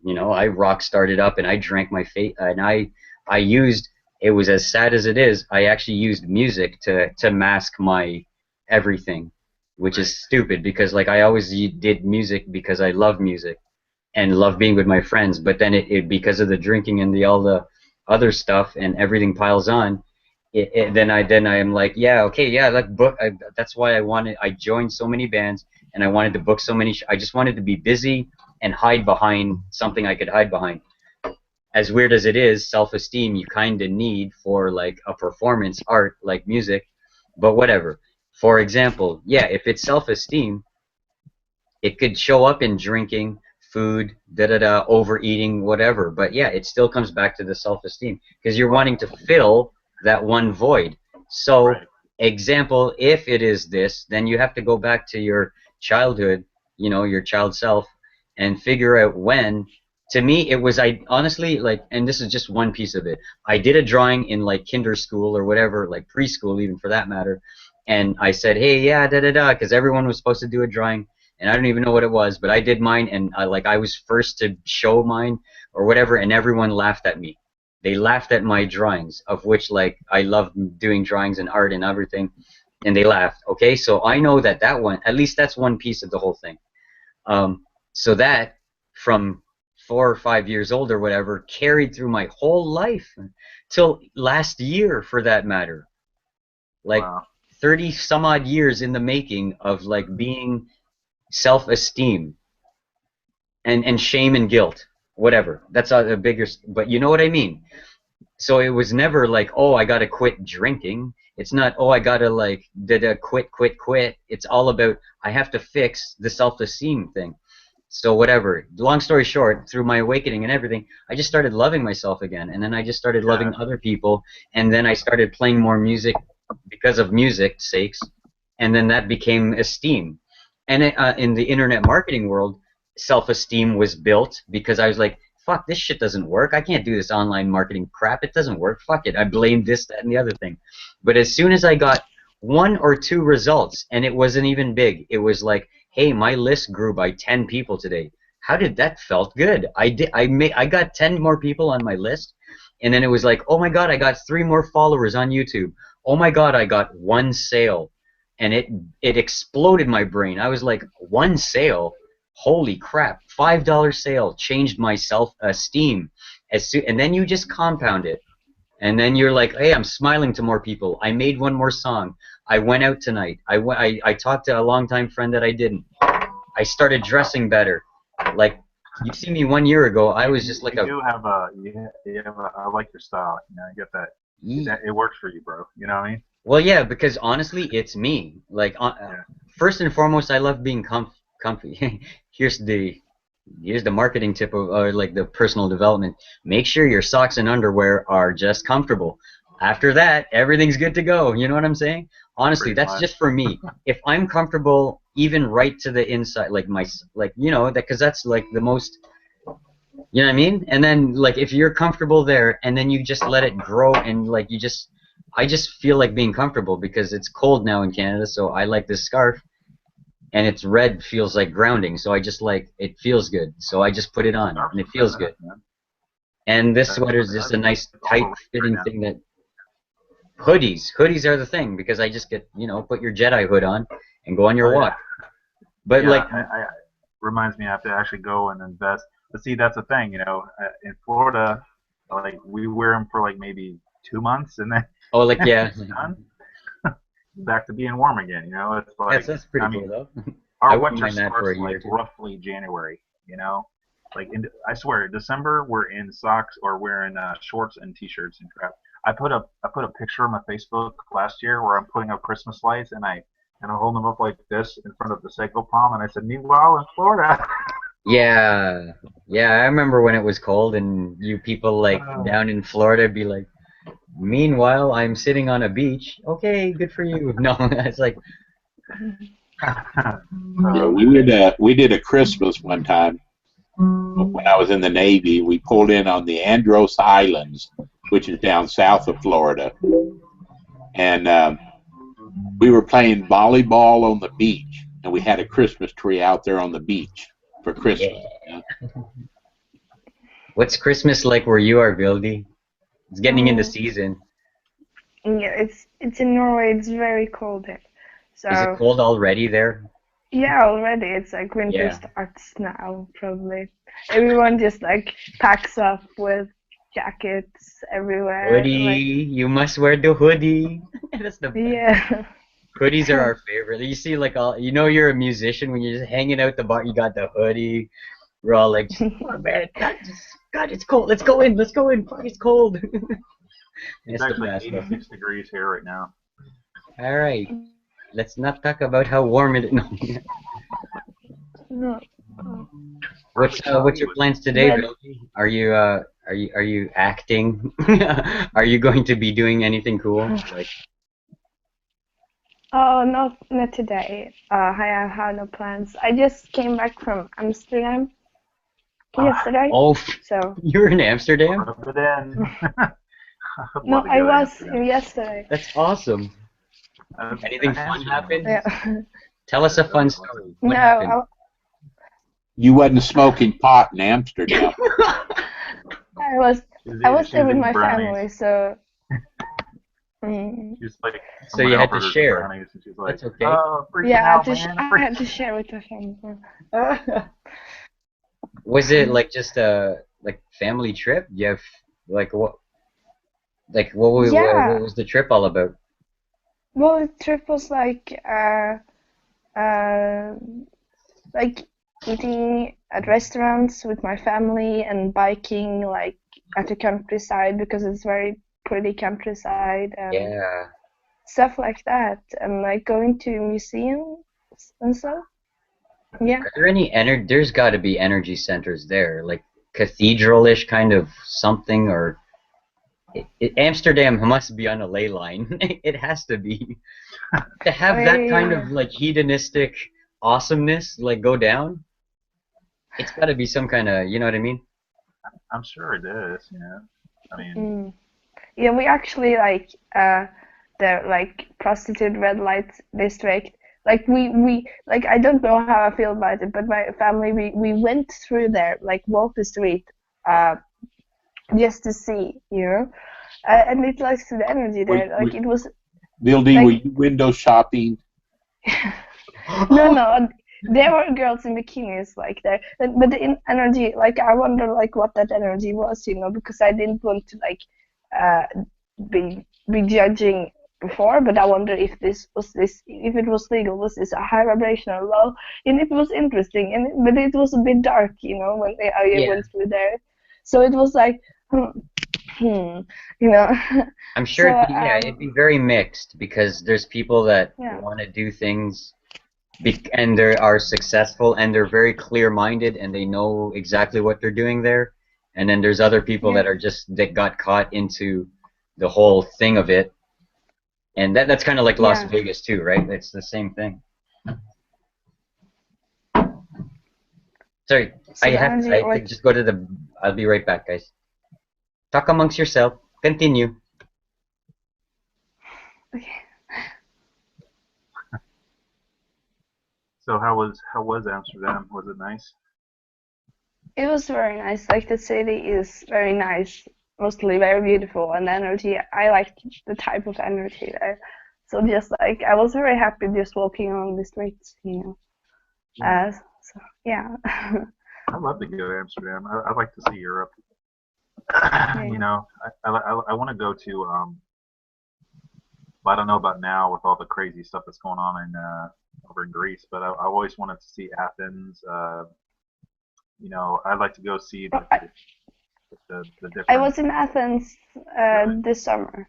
Speaker 1: I rock started up and I drank my fate, and I used. It was as sad as it is. I actually used music to mask my everything, which is stupid because like I always did music because I love music and love being with my friends. But then it because of the drinking and all the other stuff and everything piles on. Then I am like, yeah, okay, yeah, like book. That's why I joined so many bands and I wanted to book so many. I just wanted to be busy and hide behind something I could hide behind. As weird as it is, self-esteem you kind of need for like a performance art like music, but whatever. For example, yeah, if it's self-esteem, it could show up in drinking, food, overeating, whatever. But yeah, it still comes back to the self-esteem because you're wanting to fill that one void. So,
Speaker 3: Right.
Speaker 1: example, if it is this, then you have to go back to your childhood, your child self, and figure out when. To me, it was I honestly like, and this is just one piece of it. I did a drawing in like kinder school or whatever, like preschool even for that matter, and I said, hey, yeah, because everyone was supposed to do a drawing and I don't even know what it was, but I did mine, and I was first to show mine or whatever, and everyone laughed at me. They laughed at my drawings, of which like I love doing drawings and art and everything, and they laughed. Okay, so I know that one, at least that's one piece of the whole thing. So that from 4 or 5 years old or whatever carried through my whole life till last year, for that matter. Like
Speaker 3: Wow.
Speaker 1: 30 some odd years in the making of like being self-esteem and shame and guilt, whatever. That's a bigger, but you know what I mean. So it was never like, oh, I gotta quit drinking. It's not, oh, I gotta like quit. It's all about I have to fix the self-esteem thing. So whatever. Long story short, through my awakening and everything, I just started loving myself again, and then I just started loving other people, and then I started playing more music because of music's sakes, and then that became esteem. And in the internet marketing world, self-esteem was built because I was like, fuck, this shit doesn't work. I can't do this online marketing crap. It doesn't work. Fuck it. I blamed this, that, and the other thing. But as soon as I got one or two results, and it wasn't even big, it was like, hey, my list grew by 10 people today. How did that felt good? I got 10 more people on my list, and then it was like, oh my god, I got 3 more followers on YouTube. Oh my god, I got 1 sale. And it exploded my brain. I was like, 1 sale? Holy crap, $5 sale changed my self-esteem. And then you just compound it. And then you're like, hey, I'm smiling to more people. I made 1 more song. I went out tonight. I talked to a longtime friend that I didn't. I started dressing better. Like, you see me 1 year ago, I was just like
Speaker 3: you do have a you have a, I like your style. You know, you get that. It works for you, bro. You know what I mean?
Speaker 1: Well, yeah, because honestly, it's me. Like, first and foremost, I love being comfy. here's the here's the marketing tip of like the personal development. Make sure your socks and underwear are just comfortable. After that, everything's good to go. You know what I'm saying? Honestly,
Speaker 3: Pretty
Speaker 1: that's
Speaker 3: much.
Speaker 1: just for me. If I'm comfortable, even right to the inside, like that, because that's like the most. You know what I mean? And then like if you're comfortable there, and then you just let it grow, and like I just feel like being comfortable because it's cold now in Canada, so I like this scarf, and it's red, feels like grounding, so I just like it feels good, so I just put it on, and it feels good.
Speaker 3: Man.
Speaker 1: And this
Speaker 3: That's
Speaker 1: sweater is just a nice tight
Speaker 3: overrated
Speaker 1: fitting
Speaker 3: right
Speaker 1: thing that hoodies are the thing because I just get put your Jedi hood on and go on your
Speaker 3: now. Oh
Speaker 1: walk.
Speaker 3: yeah.
Speaker 1: But
Speaker 3: Yeah,
Speaker 1: like
Speaker 3: I reminds me I have to actually go and invest. But see, that's the thing, in Florida, like we wear them for like maybe 2 months, and then
Speaker 1: Oh, like yeah.
Speaker 3: it's done. Back to being warm again. It's like,
Speaker 1: That's pretty
Speaker 3: I
Speaker 1: cool
Speaker 3: mean,
Speaker 1: though. I
Speaker 3: our
Speaker 1: wouldn't
Speaker 3: winter
Speaker 1: mind that for
Speaker 3: starts
Speaker 1: a year
Speaker 3: like
Speaker 1: too.
Speaker 3: roughly January. Like I swear, December we're in socks or we're in shorts and t-shirts and crap. I put a picture on my Facebook last year where I'm putting up Christmas lights and I'm holding them up like this in front of the Seiko palm, and I said, "Meanwhile in Florida."
Speaker 1: Yeah, yeah. I remember when it was cold, and you people like down in Florida be like, "Meanwhile, I'm sitting on a beach." Okay, good for you. No, it's like,
Speaker 2: Yeah,
Speaker 3: Oh man.
Speaker 2: we did a Christmas one time when I was in the Navy. We pulled in on the Andros Islands, which is down south of Florida, and we were playing volleyball on the beach, and we had a Christmas tree out there on the beach for
Speaker 1: yeah.
Speaker 2: Christmas.
Speaker 1: What's Christmas like where you are, Vildi? It's getting into
Speaker 4: Mm,
Speaker 1: season.
Speaker 4: yeah, it's in Norway. It's very cold here.
Speaker 1: Is it
Speaker 4: So
Speaker 1: cold already there?
Speaker 4: yeah, already it's like winter
Speaker 1: Yeah.
Speaker 4: starts now probably. Everyone just like packs up with jackets everywhere. Like
Speaker 1: Hoodie. You must wear the hoodie. That's the best.
Speaker 4: yeah.
Speaker 1: Hoodies are our favorite. You see, like, all you know, you're a musician when you're just hanging out the bar. You got the hoodie. We're all like, oh man, God, it's cold. Let's go in. Let's go in. Fuck, it's cold.
Speaker 3: It's
Speaker 1: It's the
Speaker 3: actually
Speaker 1: best.
Speaker 3: 86 degrees here right now.
Speaker 1: All right. Let's not talk about how warm it is. No.
Speaker 4: No.
Speaker 1: What's your plans today,
Speaker 4: But
Speaker 1: Billy? Are you acting? Are you going to be doing anything cool? Like,
Speaker 4: oh, not today. I have no plans. I just came back from Amsterdam yesterday.
Speaker 1: oh,
Speaker 4: So
Speaker 1: you're in Amsterdam?
Speaker 3: Rub it in. I'd
Speaker 4: no,
Speaker 3: love to
Speaker 4: I
Speaker 3: go to
Speaker 4: was
Speaker 3: Amsterdam.
Speaker 4: yesterday.
Speaker 1: That's awesome. Anything fun
Speaker 3: Amsterdam.
Speaker 1: happened?
Speaker 4: Yeah.
Speaker 1: Tell us a fun story. What
Speaker 4: No,
Speaker 1: happened?
Speaker 2: You wasn't smoking pot in Amsterdam.
Speaker 4: I was
Speaker 3: She's
Speaker 4: I
Speaker 3: eating,
Speaker 4: was
Speaker 3: she's
Speaker 4: there with
Speaker 3: eating
Speaker 4: my
Speaker 3: brownies.
Speaker 4: family, so mm,
Speaker 3: She's like,
Speaker 1: So you
Speaker 3: somebody
Speaker 1: had
Speaker 3: offered
Speaker 1: to
Speaker 3: her some
Speaker 1: share.
Speaker 3: brownies, and she's like,
Speaker 1: That's okay.
Speaker 3: "Oh, freaking
Speaker 4: yeah,
Speaker 3: out, man! I'm
Speaker 4: I
Speaker 3: freaking."
Speaker 4: had to share with my family.
Speaker 1: Was it like just a like family trip? You have like what
Speaker 4: Yeah,
Speaker 1: was the trip all about?
Speaker 4: well, the trip was uh, like eating at restaurants with my family and biking like at the countryside because it's very pretty countryside and
Speaker 1: Yeah.
Speaker 4: stuff like that, and like going to museums and stuff. Yeah,
Speaker 1: Are there any there's got to be energy centers there, like cathedral-ish kind of something, or Amsterdam must be on a ley line. It has to be. To have that kind
Speaker 4: I
Speaker 1: of like hedonistic awesomeness like go down, it's got to be some kind of, you know what I mean?
Speaker 3: I'm sure it is. I mean,
Speaker 4: mm. Yeah, we actually like the like prostitute red light district. Like we like I don't know how I feel about it, but my family we went through there, like walk the street, uh, just to see, and it likes the energy
Speaker 2: Were,
Speaker 4: there.
Speaker 2: were,
Speaker 4: Like it was
Speaker 2: Bill D, were
Speaker 4: like
Speaker 2: you window shopping?
Speaker 4: no, there were girls in bikinis like there, but the energy, like I wonder like what that energy was, because I didn't want to like uh be judging before, but I wonder if if it was legal, was this a high vibration or low? And it was interesting, but it was a bit dark, when I
Speaker 1: Yeah,
Speaker 4: went through there, so it was like, hmm, you know.
Speaker 1: I'm sure
Speaker 4: So
Speaker 1: it'd be very mixed because there's people that
Speaker 4: yeah,
Speaker 1: want to do things and they are successful and they're very clear-minded and they know exactly what they're doing there. And then there's other people
Speaker 4: yeah,
Speaker 1: that that got caught into the whole thing of it. And that's kind of like Las
Speaker 4: yeah.
Speaker 1: Vegas too, right? It's the same thing. Sorry,
Speaker 4: So the energy,
Speaker 1: I could
Speaker 4: like,
Speaker 1: just go to the, I'll be right back, guys. Talk amongst yourself. Continue.
Speaker 4: okay.
Speaker 3: so how was Amsterdam? Was it nice?
Speaker 4: It was very nice. Like the city is very nice, mostly very beautiful, and the energy. I like the type of energy there. So just like I was very happy just walking along the streets. So yeah.
Speaker 3: I'd love to go to Amsterdam. I'd like to see Europe. You know, I want to go to well, I don't know about now with all the crazy stuff that's going on in over in Greece, but I always wanted to see Athens. You know, I'd like to go see
Speaker 4: Well,
Speaker 3: the
Speaker 4: I
Speaker 3: different.
Speaker 4: was in Athens
Speaker 3: Really?
Speaker 4: this summer.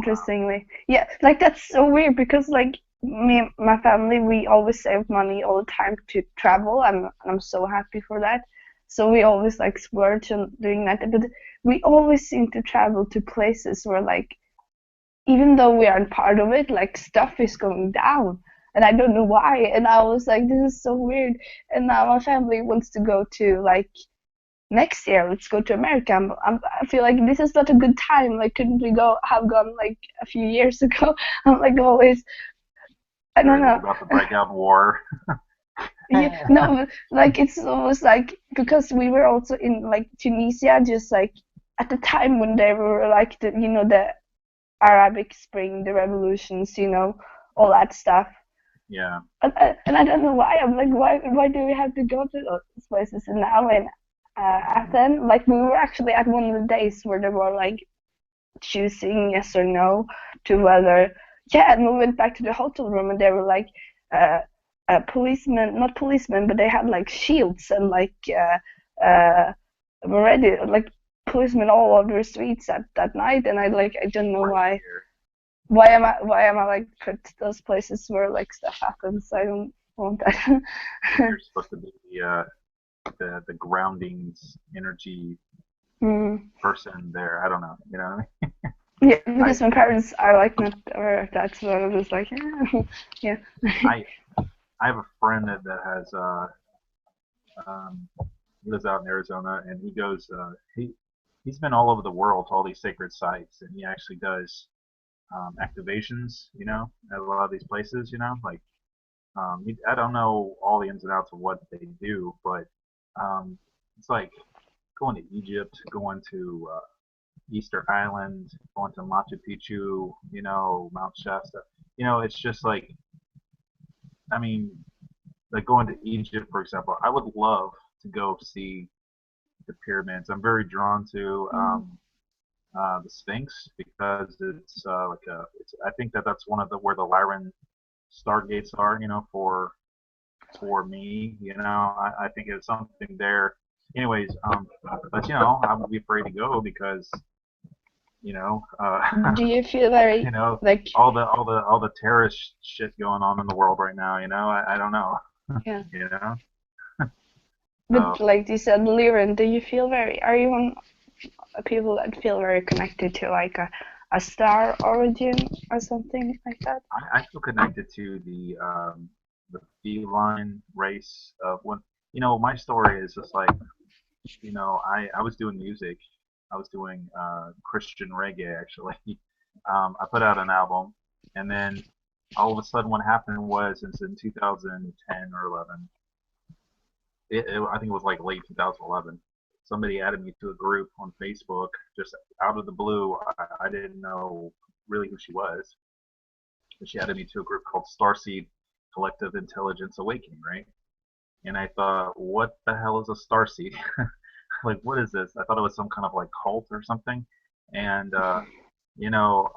Speaker 3: Wow.
Speaker 4: Interestingly, yeah, like that's so weird because like me and my family, we always save money all the time to travel. I'm so happy for that. So we always like splurge on doing that. But we always seem to travel to places where like even though we aren't part of it, like stuff is going down. And I don't know why. And I was like, this is so weird. And now my family wants to go to like next year. Let's go to America. I feel like this is not a good time. Like, couldn't we go have gone like a few years ago? I'm like always, I don't
Speaker 3: You're
Speaker 4: know.
Speaker 3: about to break out in war.
Speaker 4: Yeah, no, like it's almost like because we were also in like Tunisia, just like at the time when they were like the the Arabic Spring, the revolutions, all that stuff.
Speaker 3: Yeah.
Speaker 4: And I don't know why. I'm like, why do we have to go to those places? And now in Athens, like we were actually at one of the days where they were like choosing yes or no to whether, yeah, and we went back to the hotel room and they were like, uh, policemen, not policemen, but they had like shields and like, were ready, like policemen all over the streets at that night. And I don't know
Speaker 3: Right
Speaker 4: why.
Speaker 3: here.
Speaker 4: Why am I like put those places where like stuff happens? I don't want that.
Speaker 3: Maybe you're supposed to be the groundings energy
Speaker 4: Mm.
Speaker 3: person there. I don't know. You know what
Speaker 4: Yeah,
Speaker 3: I
Speaker 4: because my parents are like not aware of that, so I was like, yeah, yeah.
Speaker 3: I I, I have a friend that has he lives out in Arizona and he goes he's been all over the world to all these sacred sites and he actually does activations. You know, at a lot of these places. You know, like I don't know all the ins and outs of what they do, but it's like going to Egypt, going to Easter Island, going to Machu Picchu, you know, Mount Shasta. You know, it's just like, I mean, like going to Egypt, for example. I would love to go see the pyramids. I'm very drawn to
Speaker 4: Mm.
Speaker 3: the Sphinx because it's I think that's one of the where the Lyran stargates are. You know, for me, you know, I think it's something there. Anyways, but you know, I would be afraid to go because you know,
Speaker 4: Do you feel
Speaker 3: you
Speaker 4: very
Speaker 3: know,
Speaker 4: like,
Speaker 3: all the terrorist shit going on in the world right now. You know, I don't know.
Speaker 4: yeah?
Speaker 3: You know,
Speaker 4: But
Speaker 3: so
Speaker 4: like you said, Liren, do you feel very? Are you one of people that feel very connected to like a star origin or something like that?
Speaker 3: I feel connected to the feline race of when you know my story is just like you know I was doing music. I was doing Christian reggae actually. I put out an album, and then all of a sudden, what happened was, it's in 2010 or 11. I think it was like late 2011. Somebody added me to a group on Facebook just out of the blue. I didn't know really who she was, but she added me to a group called Starseed Collective Intelligence Awakening, right? And I thought, what the hell is a starseed? Like, what is this? I thought it was some kind of like cult or something. And you know,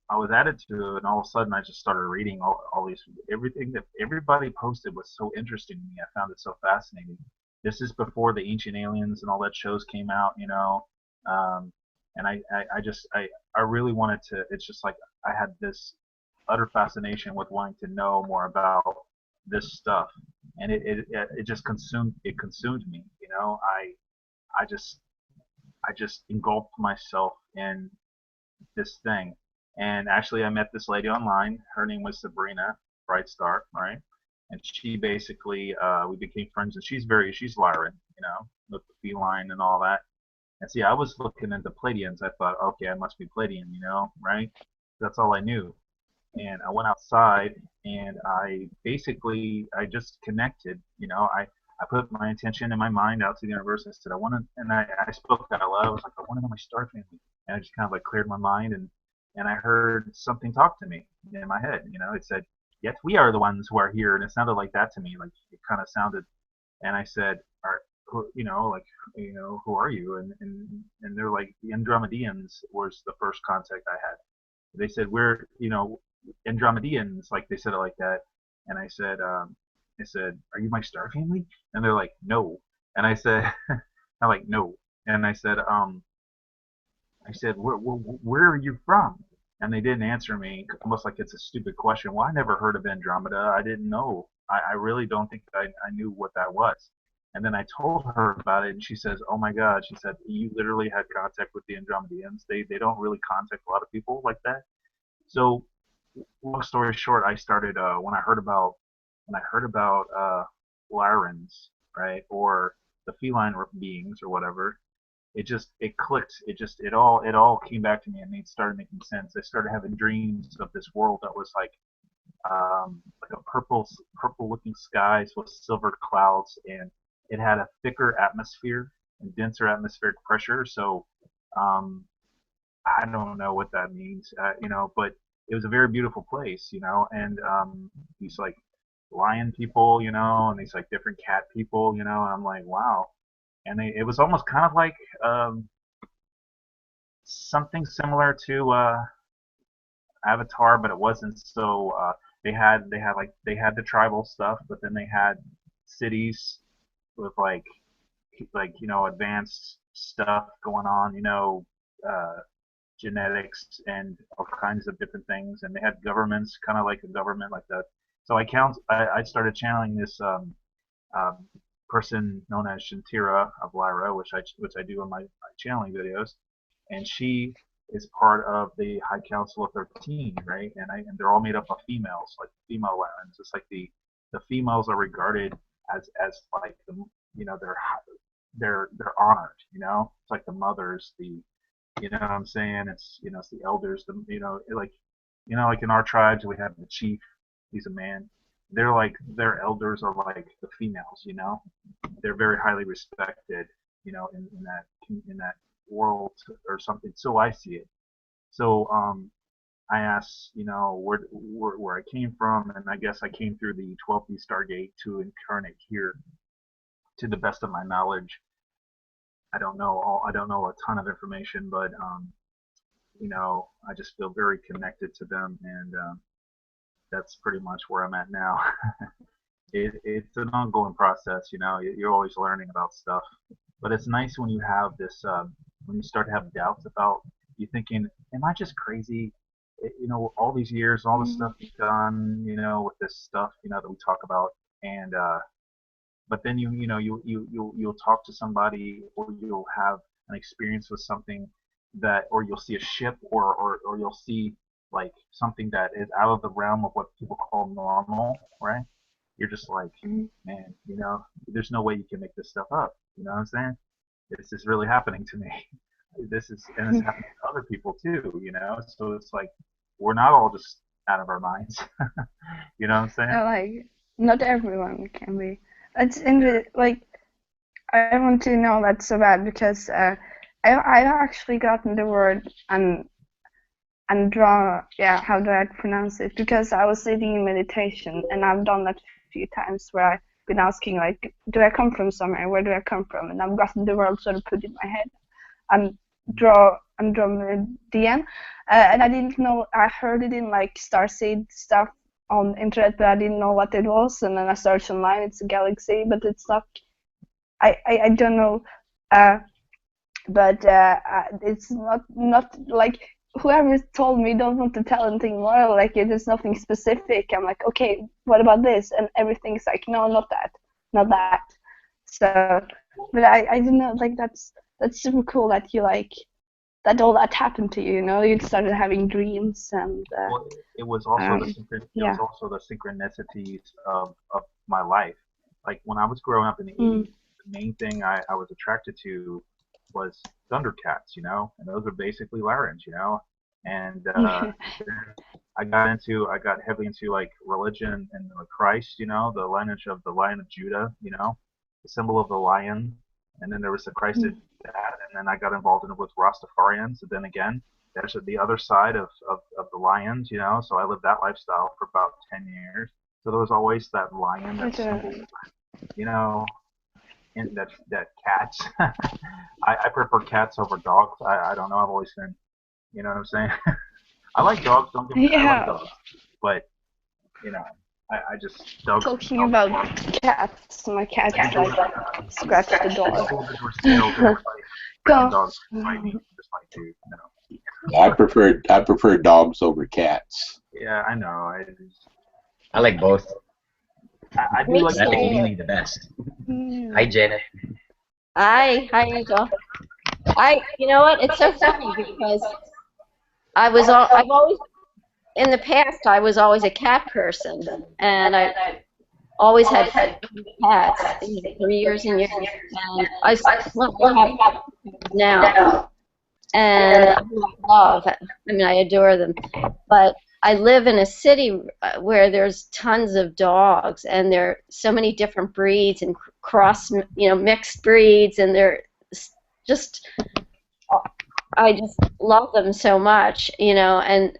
Speaker 3: I was added to it, and all of a sudden, I just started reading all these everything that everybody posted was so interesting to me. I found it so fascinating. This is before the Ancient Aliens and all that shows came out, you know. Um, and I just I really wanted to. It's just like I had this utter fascination with wanting to know more about this stuff, and it just consumed me. You know, I just I just engulfed myself in this thing. And actually, I met this lady online. Her name was Sabrina Bright Star, right? And she basically, we became friends. And she's Lyran, you know, with the feline and all that. And see, I was looking into Pleiadians. I thought, okay, I must be Pleiadian, you know, right? That's all I knew. And I went outside and I just connected, you know, I put my intention and my mind out to the universe. I said, I want to, and I spoke out loud. I was like, I want to know my star family. And I just kind of like cleared my mind and I heard something talk to me in my head, you know, it said, yes, we are the ones who are here. And it sounded like that to me. Like it kind of sounded, and I said, all right, like, who are you? And they're like, the Andromedians was the first contact I had. They said, we're, Andromedians, like they said it like that. And I said, are you my star family? And they're like, no. And I said, I'm like, no. And I said, where are you from? And they didn't answer me, almost like it's a stupid question. Well, I never heard of Andromeda. I didn't know. I really don't think I knew what that was. And then I told her about it, and she says, "Oh my God!" She said, "You literally had contact with the Andromedians. They don't really contact a lot of people like that." So, long story short, I started when I heard about Lyrans, right, or the feline beings or whatever. It clicked. It all came back to me, and it started making sense. I started having dreams of this world that was like a purple looking skies with silver clouds, and it had a thicker atmosphere and denser atmospheric pressure. So um, I don't know what that means, but it was a very beautiful place, and these like lion people, and these like different cat people, and I'm like, wow. And it was almost kind of like something similar to Avatar, but it wasn't so. They had the tribal stuff, but then they had cities with advanced stuff going on, uh, genetics and all kinds of different things, and they had governments, kind of like a government like that. So I started channeling this um, person known as Shantira of Lyra, which I do in my channeling videos, and she is part of the High Council of 13, right? And they're all made up of females, like female Lyrans. It's like the females are regarded as like they're honored, It's like the mothers, what I'm saying? It's the elders, like in our tribes we have the chief, he's a man. Their elders are like the females, They're very highly respected, in that world or something. So I see it. So I asked, where I came from, and I guess I came through the 12th Stargate to incarnate here. To the best of my knowledge, I don't know a ton of information, but I just feel very connected to them, and that's pretty much where I'm at now. It's an ongoing process, You're always learning about stuff, but it's nice when you have this, when you start to have doubts about you thinking, am I just crazy? All these years, all the stuff you've done, with this stuff, that we talk about, and but then you'll talk to somebody, or you'll have an experience with something or you'll see a ship, or you'll see like something that is out of the realm of what people call normal, right? You're just like, man, there's no way you can make this stuff up. You know what I'm saying? This is really happening to me. And it's happening to other people too, So it's like we're not all just out of our minds. You know what I'm saying?
Speaker 4: Like, not everyone can be. It's in the like. I want to know that so bad because I've actually gotten the word and draw, yeah, how do I pronounce it? Because I was sitting in meditation, and I've done that a few times where I've been asking, like, do I come from somewhere? Where do I come from? And I've gotten the word sort of put in my head and draw Andromedian. And I didn't know, I heard it in like Starseed stuff on internet, but I didn't know what it was. And then I searched online, it's a galaxy, but it's not, I don't know. But it's not like whoever told me don't want to tell anything more. Like there's nothing specific. I'm like, okay, what about this? And everything's like, no, not that, not that. So, but I don't know. Like that's super cool that you like that all that happened to you. You started having dreams and.
Speaker 3: Well, it was also
Speaker 4: yeah.
Speaker 3: was also the synchronicities of my life. Like when I was growing up in the 80s, the main thing I was attracted to was Thundercats, and those are basically Lyrans, and I got heavily into like religion and Christ, the lineage of the Lion of Judah, the symbol of the lion, and then there was the Christ of that, and then I got involved in it with Rastafarians, and then again, there's the other side of the lions, so I lived that lifestyle for about 10 years. So there was always that lion, that symbol, that cats. I prefer cats over dogs. I don't know. I've always been, you know what I'm saying. I like dogs. Don't get me. I like
Speaker 4: Yeah.
Speaker 3: dogs, but you know, I just dogs.
Speaker 4: Talking about cats, my cat like scratched the
Speaker 3: I
Speaker 4: door.
Speaker 3: just hold the door sealed and it's like freaking dogs bite me. Just like, dude, no.
Speaker 2: I prefer dogs over cats.
Speaker 3: Yeah, I know.
Speaker 1: I like both.
Speaker 3: I do
Speaker 5: Me
Speaker 3: like
Speaker 1: I like
Speaker 5: too.
Speaker 1: Lily the best.
Speaker 4: Mm.
Speaker 1: Hi, Janet.
Speaker 5: Hi, Angel. You know what? It's so funny because I've always, in the past, I was always a cat person, and I always had cats, for years and years, and I have now, and I love. I mean, I adore them, but I live in a city where there's tons of dogs, and there are so many different breeds and mixed breeds, and they're just, I just love them so much, and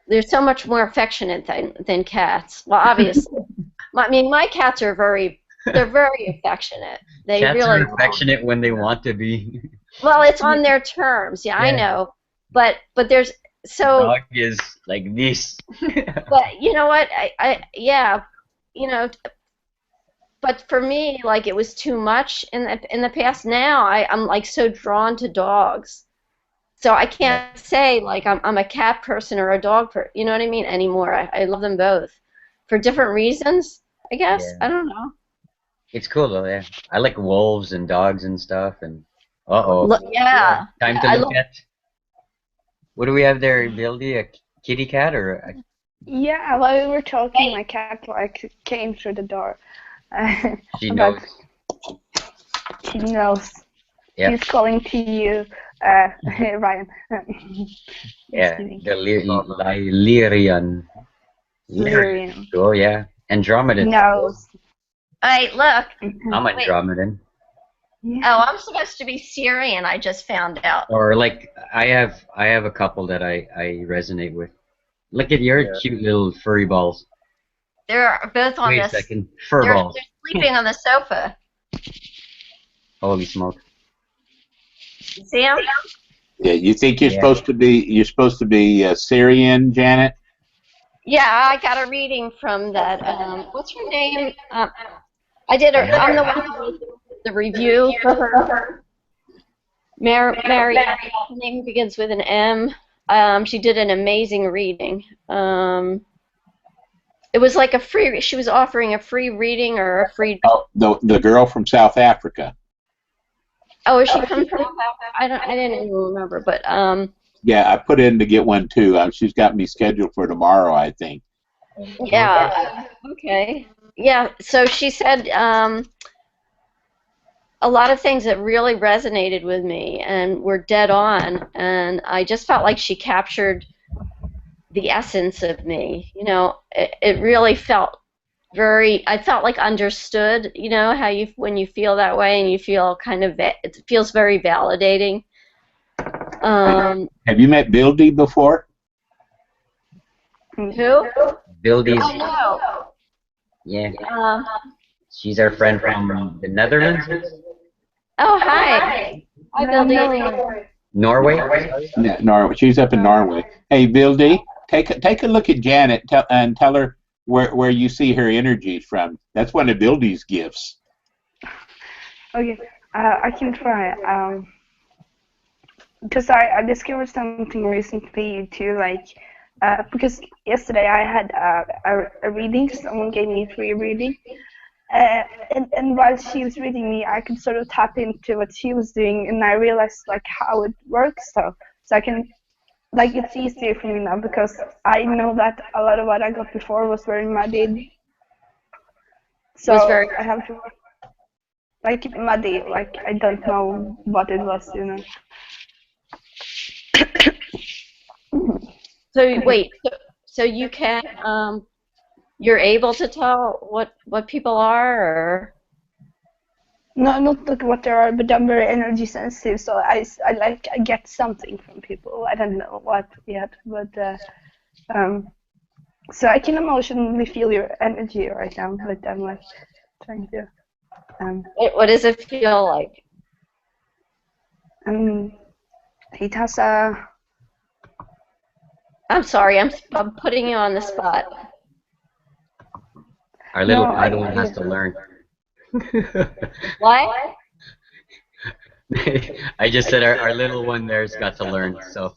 Speaker 5: they're so much more affectionate than cats. Well, obviously, my cats are they're very affectionate. They
Speaker 1: Cats
Speaker 5: really
Speaker 1: are affectionate when they want to be.
Speaker 5: Well, it's on their terms. Yeah, I
Speaker 1: Yeah.
Speaker 5: know, but there's
Speaker 1: Dog is like this.
Speaker 5: But you know what? Yeah, you know. But for me, like it was too much in the past. Now I'm like so drawn to dogs, so I can't say like I'm a cat person or a dog person. You know what I mean? Anymore. I love them both for different reasons. I guess
Speaker 1: Yeah.
Speaker 5: I don't know.
Speaker 1: It's cool though, yeah. I like wolves and dogs and stuff, and
Speaker 5: Yeah,
Speaker 1: time to
Speaker 5: I
Speaker 1: look
Speaker 5: love.
Speaker 1: at. What do we have there, Bildy? A kitty cat or a...
Speaker 4: Yeah, while we were talking, my cat like came through the door.
Speaker 1: She
Speaker 4: But
Speaker 1: knows.
Speaker 4: she knows.
Speaker 1: Yep.
Speaker 4: She's calling to you, Ryan.
Speaker 1: Yeah,
Speaker 4: kidding.
Speaker 1: the Lyrian.
Speaker 4: Lyrian.
Speaker 1: Oh yeah, Andromedan.
Speaker 4: Knows.
Speaker 5: Hey, look.
Speaker 1: I'm
Speaker 5: Wait.
Speaker 1: Andromedan.
Speaker 4: Yeah.
Speaker 5: Oh, I'm supposed to be Syrian. I just found out.
Speaker 1: Or like I have a couple that I resonate with. Look at your cute little furry balls.
Speaker 5: They're both on
Speaker 1: Wait a
Speaker 5: this.
Speaker 1: second, fur
Speaker 5: They're
Speaker 1: balls.
Speaker 5: sleeping on the sofa.
Speaker 1: Holy smoke!
Speaker 5: You see them?
Speaker 2: Yeah, you think
Speaker 1: Yeah.
Speaker 2: you're supposed to be Syrian, Janet?
Speaker 5: Yeah, I got a reading from that. What's her name? I did her. I'm the one who did the review for her. Mary. Her name begins with an M. She did an amazing reading. It was like a free. She was offering a free reading or a free.
Speaker 2: Oh, the girl from South Africa.
Speaker 5: Oh, is she from? I didn't even remember, but
Speaker 2: Yeah, I put in to get one too. She's got me scheduled for tomorrow, I think.
Speaker 5: Yeah. Okay. Yeah. So she said a lot of things that really resonated with me and were dead on, and I just felt like she captured the essence of me. It really felt I felt like understood. How when you feel that way and you feel it feels very validating.
Speaker 2: Have you met Bildy before?
Speaker 5: Who?
Speaker 1: Bildy's.
Speaker 5: Oh no.
Speaker 1: Yeah. She's our friend from the Netherlands.
Speaker 5: Oh hi. Hi, Bildy.
Speaker 1: Norway.
Speaker 2: No, Norway. She's up in Norway. Hey, Bildy, take a look at Janet and tell her where you see her energy from. That's one of Bildy's gifts.
Speaker 4: Okay, I can try. Because I discovered something recently too, like, because yesterday I had a reading. Someone gave me a free reading. And while she was reading me, I could sort of tap into what she was doing, and I realized like how it works. So I can, like, it's easier for me now because I know that a lot of what I got before was very muddied. So I have to, like, muddy, like I don't know what it was,
Speaker 5: So wait. So you can you're able to tell what people are, or?
Speaker 4: No, not look what they are, but I'm very energy sensitive, so I get something from people. I don't know what yet, but so I can emotionally feel your energy right now, but I'm like trying to.
Speaker 5: What does it feel like?
Speaker 4: It has a.
Speaker 5: I'm sorry, I'm putting you on the spot.
Speaker 1: Our little one has to learn.
Speaker 5: What?
Speaker 1: I just said our little one there's got to learn, so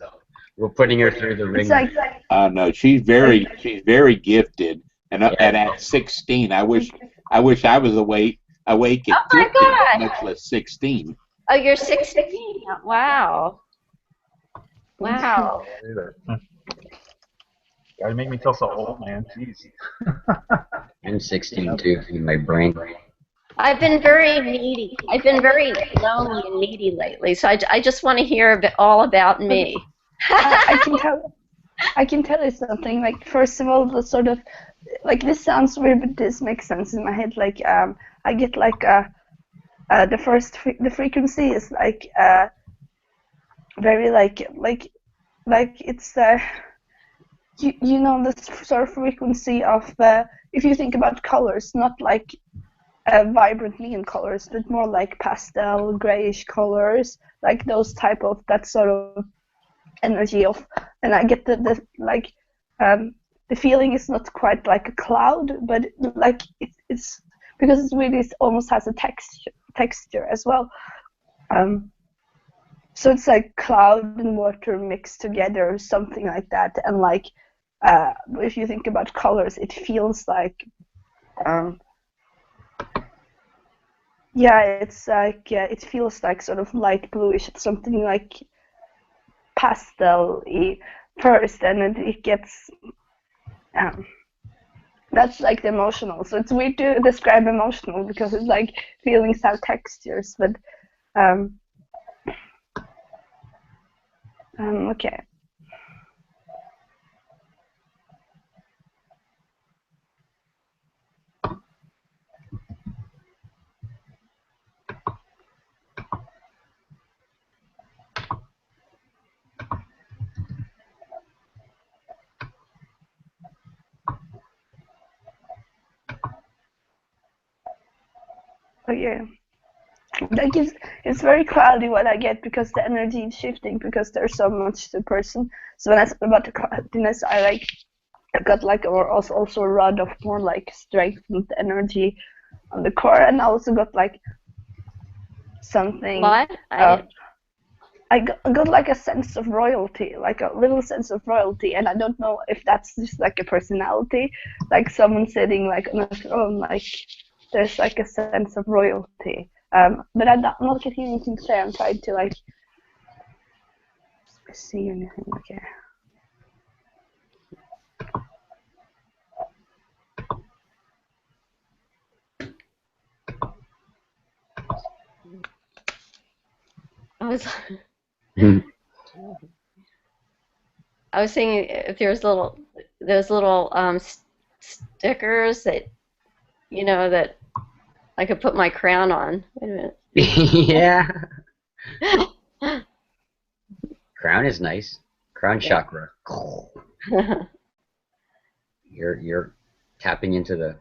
Speaker 1: we're putting her through the
Speaker 4: It's
Speaker 1: ringer.
Speaker 4: like.
Speaker 2: No, she's very gifted, and at 16, I wish I was awake at
Speaker 5: Oh
Speaker 2: 50,
Speaker 5: my God!
Speaker 2: much less 16.
Speaker 5: Oh, you're 16. Wow. Wow.
Speaker 3: Gotta make me feel so old, man. Jeez.
Speaker 1: I'm 16 too in my brain.
Speaker 5: I've been very needy. I've been very lonely and needy lately, so I just want to hear all about me.
Speaker 4: I can tell you something. Like, first of all, the sort of, like, this sounds weird, but this makes sense in my head. Like, I get like the frequency is like very like it's you know, the sort of frequency of if you think about colors, not like vibrant neon colors, but more like pastel grayish colors, like those type of, that sort of energy of, and I get the like the feeling is not quite like a cloud, but like it's because it's really, it almost has a texture as well. So it's like cloud and water mixed together, something like that. And like if you think about colors, it feels like yeah, it's like it feels like sort of light bluish. It's something like pastel-y first, and it gets that's like the emotional. So it's weird to describe emotional because it's like feelings have textures, but okay. Okay. Like it's very cloudy what I get because the energy is shifting because there's so much to the person. So when I said about the cloudiness, I got like also a rod of more like strengthened energy on the core, and I also got like something.
Speaker 5: What?
Speaker 4: I got like a sense of royalty, like a little sense of royalty, and I don't know if that's just like a personality, like someone sitting like on a throne, like there's like a sense of royalty. But I'm not getting anything clear. I'm trying to like see anything. Okay.
Speaker 5: I was thinking if there's those little stickers that, you know, that I could put my crown on. Wait a minute.
Speaker 1: Yeah. Crown is nice. Crown chakra. You're tapping into the,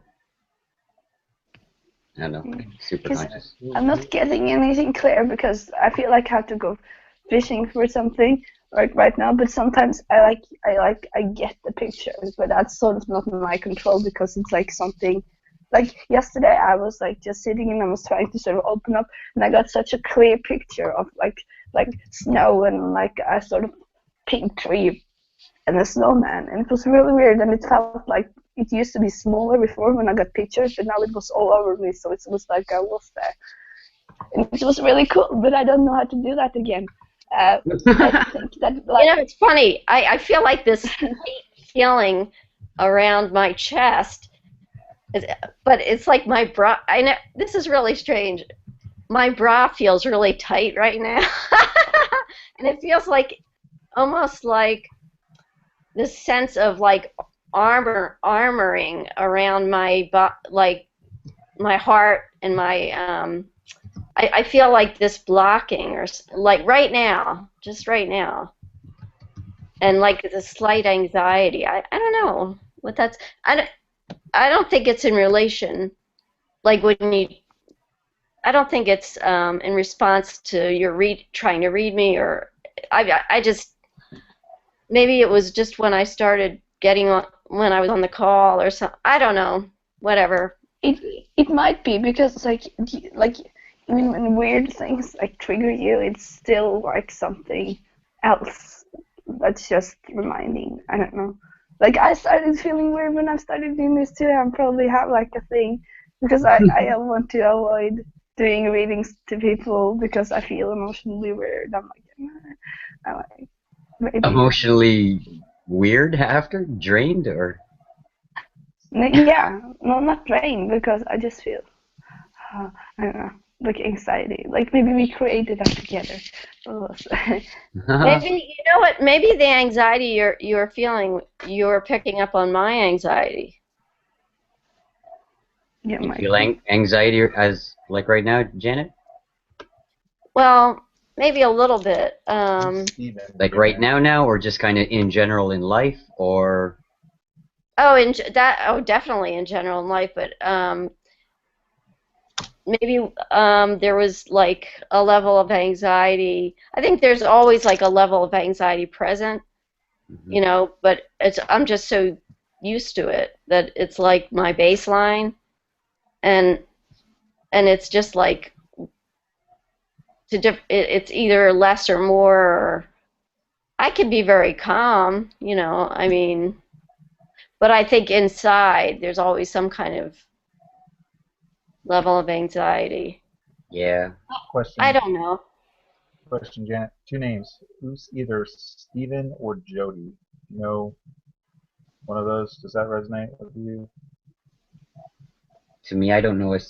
Speaker 1: I don't know, super conscious.
Speaker 4: I'm not getting anything clear because I feel like I have to go fishing for something right now. But sometimes I get the pictures, but that's sort of not in my control because it's like something. Like yesterday, I was like just sitting and I was trying to sort of open up, and I got such a clear picture of like snow and like a sort of pink tree and a snowman, and it was really weird, and it felt like it used to be smaller before when I got pictures, but now it was all over me, so it was like I was there, and it was really cool. But I don't know how to do that again. I think that like,
Speaker 5: you know, it's funny. I feel like this feeling around my chest. But it's like my bra. I know this is really strange. My bra feels really tight right now, and it feels like almost like this sense of like armoring around my like my heart and my. I feel like this blocking or like right now, just right now, and like the slight anxiety. I don't know what that's. I don't think it's in relation, like when you I don't think it's in response to your trying to read me, or I just, maybe it was just when I started getting on, when I was on the call or something. I don't know. Whatever.
Speaker 4: It might be because like even when weird things like trigger you, it's still like something else that's just reminding. I don't know. Like I started feeling weird when I started doing this too. I probably have like a thing because I want to avoid doing readings to people because I feel emotionally weird. I'm like maybe.
Speaker 1: Emotionally weird after? Drained or?
Speaker 4: Yeah, no, not drained because I just feel I don't know, like anxiety. Like maybe we created that together.
Speaker 5: Maybe, you know what? Maybe the anxiety you're feeling, you're picking up on my anxiety.
Speaker 4: Yeah,
Speaker 1: You feel anxiety as like right now, Janet?
Speaker 5: Well, maybe a little bit.
Speaker 1: Like right now, or just kind of in general in life, or?
Speaker 5: Oh, definitely in general in life, but maybe there was like a level of anxiety. I think there's always like a level of anxiety present, you know, but I'm just so used to it that it's like my baseline, and it's just like it's either less or more. Or I can be very calm, you know. I mean, but I think inside there's always some kind of level of anxiety.
Speaker 1: Yeah.
Speaker 3: Question.
Speaker 5: I don't know.
Speaker 3: Question, Janet. Two names. Who's either Stephen or Jody? You know, one of those. Does that resonate with you?
Speaker 1: To me, I don't know if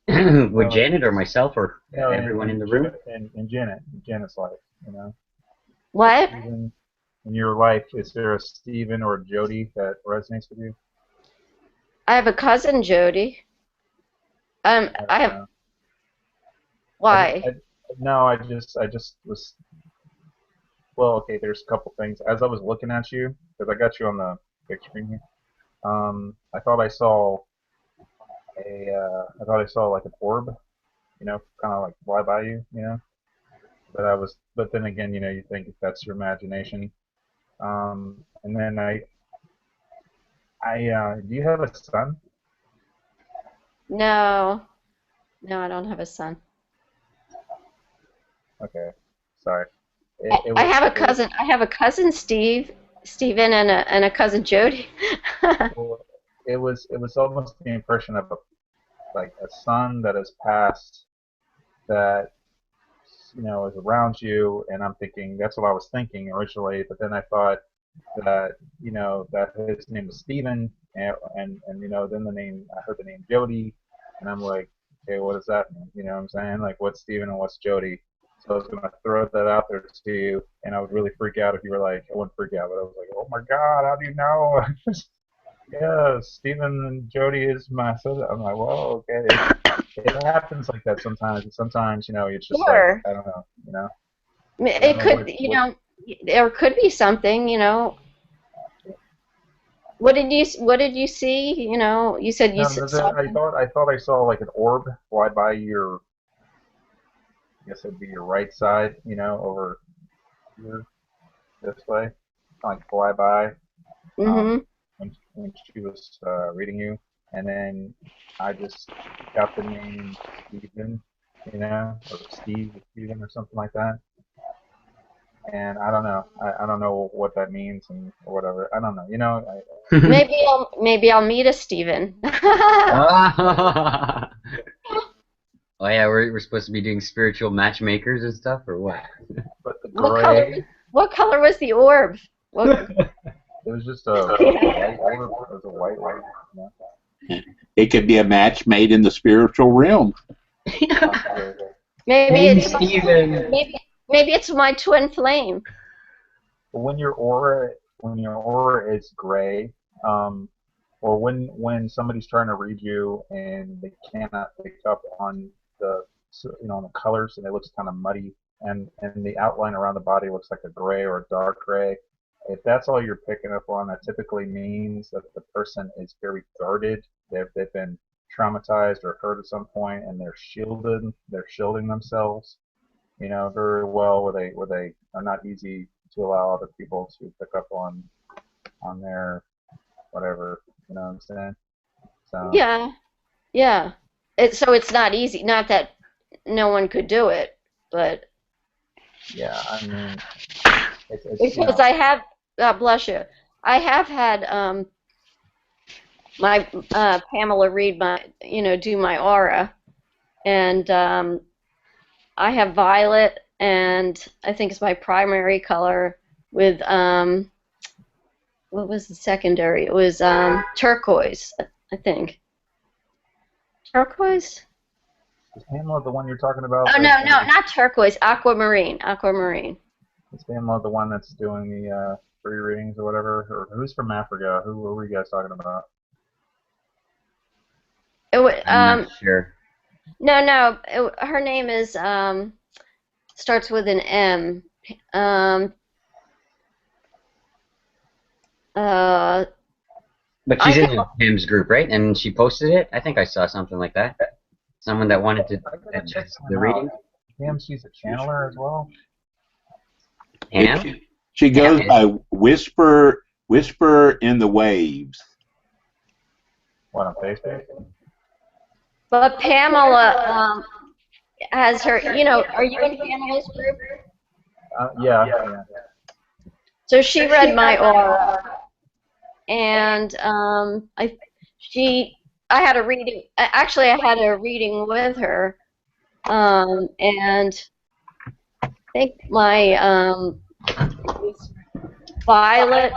Speaker 1: with
Speaker 3: No,
Speaker 1: Janet or myself or
Speaker 3: no,
Speaker 1: everyone in the room.
Speaker 3: In Janet's life, you know.
Speaker 5: What?
Speaker 3: Stephen, in your life, is there a Stephen or Jody that resonates with you?
Speaker 5: I have a cousin, Jody. I have. Why?
Speaker 3: No, I just was. Well, okay. There's a couple things. As I was looking at you, because I got you on the big screen here. I thought I saw I thought I saw like an orb, you know, kind of like fly by you, you know. But then again, you know, you think if that's your imagination. And then do you have a son?
Speaker 5: No, no, I don't have a son.
Speaker 3: Okay, sorry.
Speaker 5: I have a cousin. I have a cousin, Stephen, and a cousin, Jody.
Speaker 3: Well, it was almost the impression of like a son that has passed that you know is around you, and I'm thinking that's what I was thinking originally, but then I thought that you know that his name was Stephen, and you know then I heard the name Jody, and I'm like, okay, what does that mean? You know what I'm saying? Like what's Stephen and what's Jody? So I was gonna throw that out there to you, and I would really freak out if you were like, I wouldn't freak out, but I was like, oh my God, how do you know? Yeah, Stephen and Jody is my son. I'm like, well, okay. It happens like that sometimes. And sometimes, you know, it's just like,
Speaker 5: Sure.
Speaker 3: I don't know, you know.
Speaker 5: It could, you know, there could be something, you know. What did you see? You know, you said you
Speaker 3: No,
Speaker 5: saw.
Speaker 3: I thought I saw like an orb fly by your, I guess it'd be your right side, you know, over here this way, like fly by.
Speaker 5: Mm-hmm.
Speaker 3: When she was reading you, and then I just got the name Stephen, you know, or Steve or Stephen or something like that. And I don't know. I don't know what that means and or whatever. I don't know. You know,
Speaker 5: Maybe I'll meet a Stephen.
Speaker 1: Oh yeah, we're supposed to be doing spiritual matchmakers and stuff, or what?
Speaker 3: but the
Speaker 5: What color was the orb?
Speaker 3: it was just a white orb. It was a white orb. You know?
Speaker 2: It could be a match made in the spiritual realm.
Speaker 5: Maybe
Speaker 1: Stephen.
Speaker 5: maybe it's my twin flame.
Speaker 3: But when your aura is gray, or when somebody's trying to read you and they cannot pick up on the on the colors and it looks kind of muddy and the outline around the body looks like a gray or a dark gray. If that's all you're picking up on, that typically means that the person is very guarded. They've been traumatized or hurt at some point, and they're shielding themselves, very well, where they are not easy to allow other people to pick up on their whatever, you know what I'm saying? So
Speaker 5: Yeah. So it's not easy. Not that no one could do it, but
Speaker 3: yeah, I mean, it's
Speaker 5: because I have, God bless you, I have had my Pamela read do my aura, and I have violet, and I think it's my primary color with what was the secondary? It was turquoise, I think. Turquoise?
Speaker 3: Is Pamela the one you're talking about?
Speaker 5: Oh, no, not turquoise. Aquamarine. Aquamarine.
Speaker 3: Is Pamela the one that's doing the free readings or whatever? Or who's from Africa? Who were you guys talking about?
Speaker 1: I'm not sure.
Speaker 5: No. Her name is starts with an M.
Speaker 1: But she's in Pam's group, right? And she posted it. I think I saw something like that. Someone that wanted to adjust the reading.
Speaker 3: Pam, she's a channeler as well.
Speaker 1: Pam?
Speaker 2: She goes by Whisper in the Waves.
Speaker 3: What, on Facebook?
Speaker 5: But Pamela has her. Are you in Pamela's group?
Speaker 3: Yeah.
Speaker 5: So she read my aura, and I had a reading. Actually, I had a reading with her, and I think my violet,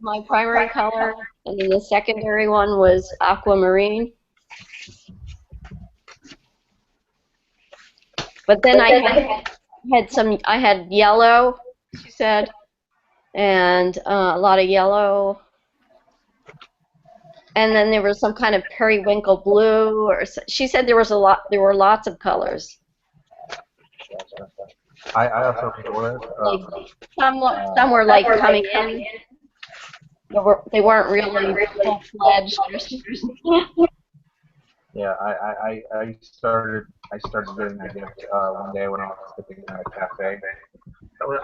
Speaker 5: my primary color, and then the secondary one was aquamarine. But then I had yellow, she said, and a lot of yellow. And then there was some kind of periwinkle blue, or she said there were lots of colors.
Speaker 3: I also enjoy it.
Speaker 5: Some were like coming in. They weren't really full-fledged.
Speaker 3: Yeah, I started doing the gift one day when I was sitting in a cafe.